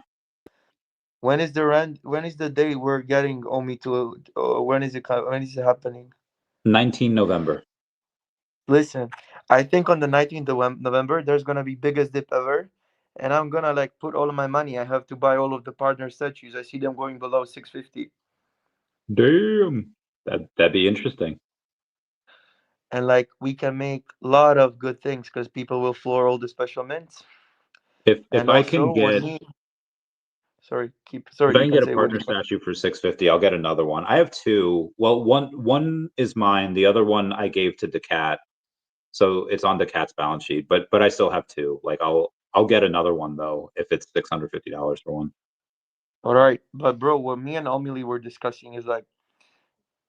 when is the day we're getting OMI to? When is it happening? 19 November. Listen, I think on the 19th of November there's gonna be biggest dip ever, and I'm gonna like put all of my money. I have to buy all of the partner statues. I see them going below 650, Damn. That'd be interesting. and like we can make a lot of good things because people will floor all the special mints. If And I also can when get he, if sorry, I you can can get a say what partner you want. statue for 650, I'll get another one. I have two. Well, one is mine. The other one I gave to daCat, so it's on daCat's balance sheet. But I still have two. Like I'll get another one though if it's $650 for one. All right, but bro, what me and Omili were discussing is like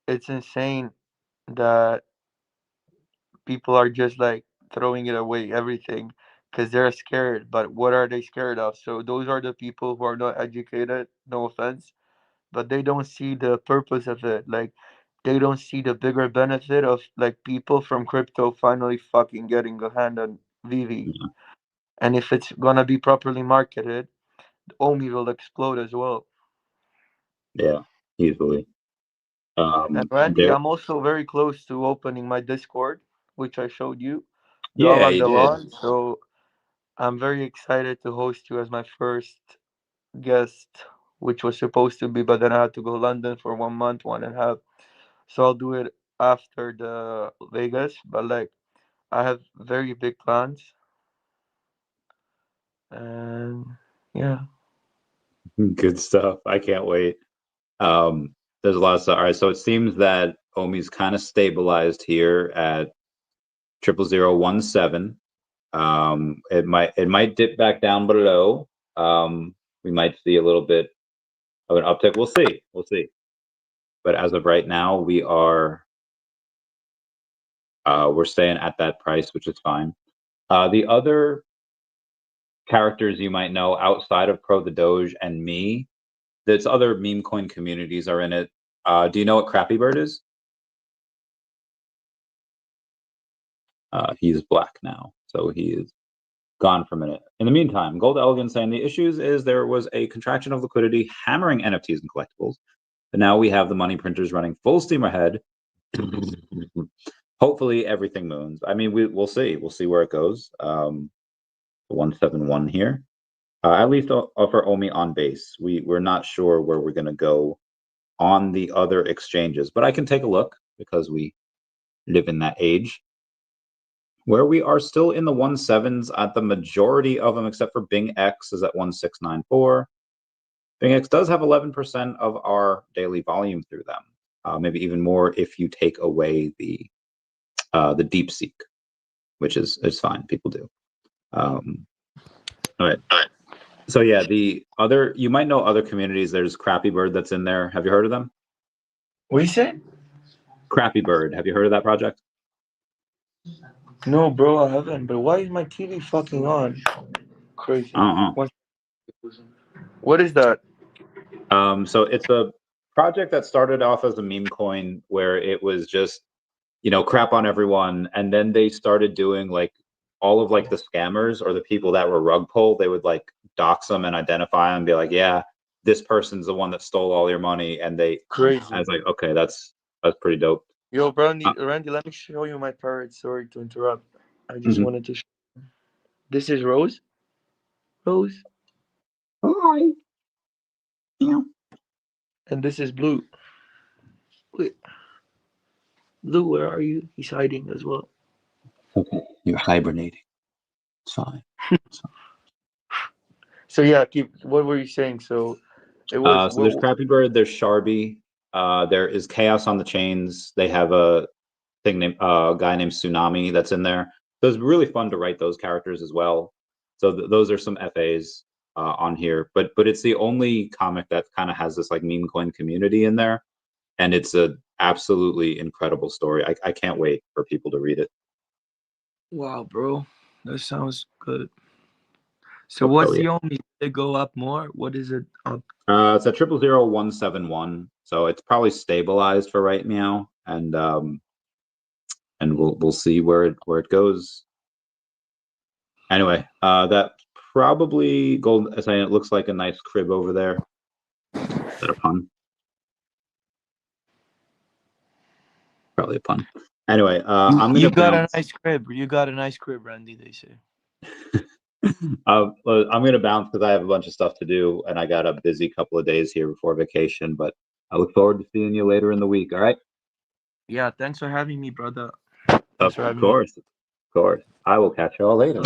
it's insane that people are just like throwing it away, everything, because they're scared. But what are they scared of? So those are the people who are not educated, no offense, but they don't see the purpose of it. Like they don't see the bigger benefit of like people from crypto finally fucking getting a hand on VeVe. Yeah, And if it's gonna be properly marketed, OMI will explode as well. yeah, easily. And Randy, There. I'm also very close to opening my Discord, which I showed you, the Yeah, Alan you did. Delon. So I'm very excited to host you as my first guest, which was supposed to be, but then I had to go to London for 1 month, 1.5. So I'll do it after the Vegas. But like, I have very big plans, and yeah. Good stuff. I can't wait. There's a lot of stuff. All right, so it seems that OMI's kind of stabilized here at 0017. It might dip back down below. We might see a little bit of an uptick. We'll see. We'll see. But as of right now, we're staying at that price, which is fine. The other characters you might know outside of Pro the Doge and me, there's other meme coin communities are in it. Do you know what Crappy Bird is? He's black now, so he is gone for a minute. In the meantime, Gold Elegant saying the issues is there was a contraction of liquidity hammering NFTs and collectibles, but now we have the money printers running full steam ahead. Hopefully everything moons. I mean, we'll see. We'll see where it goes. 171 here. At least for OMI on base. We're not sure where we're going to go on the other exchanges, but I can take a look because we live in that age where we are still in the 17s at the majority of them, except for Bing X is at 1694. Bing X does have 11% of our daily volume through them, maybe even more if you take away the DeepSeek, which is fine. People do. All right. So yeah, the other you might know other communities. There's Crappy Bird that's in there. Have you heard of them? What you said? Crappy Bird. Have you heard of that project? No, bro, I haven't. But why is my TV fucking on? Crazy. Uh-huh. What is that? So it's a project that started off as a meme coin where it was just, crap on everyone. And then they started doing like all of like the scammers or the people that were rug pull. They would like dox them and identify them and be like, yeah, this person's the one that stole all your money. And I Crazy. was like, okay, that's pretty dope. Yo, Randy, let me show you my parrot. Sorry to interrupt. I just Mhm. wanted to. This is Rose. Rose. Hi. Yeah. And this is Blue. Wait. Blue, where are you? He's hiding as well. Okay, you're hibernating. It's fine. So yeah, keep. What were you saying? So it was. So there's Crappy Bird, there's Sharby. There is Chaos on the Chains. They have a thing named guy named Tsunami that's in there. So it's really fun to write those characters as well. So those are some FAs on here, but it's the only comic that kind of has this like meme coin community in there, and it's a absolutely incredible story. I can't wait for people to read it. Wow, bro, that sounds good. So what's the OMI? Did it go up more? What is it up? It's at 000171, so it's probably stabilized for right now, and we'll see where it goes. Anyway, that probably gold. As it looks like a nice crib over there. Is that a pun? Probably a pun. Anyway, I'm gonna. You got a nice crib. You got a nice crib, Randy. They say. I'm gonna bounce because I have a bunch of stuff to do, and I got a busy couple of days here before vacation. But I look forward to seeing you later in the week. All right. Yeah. Thanks for having me, brother. Of course. I will catch you all later.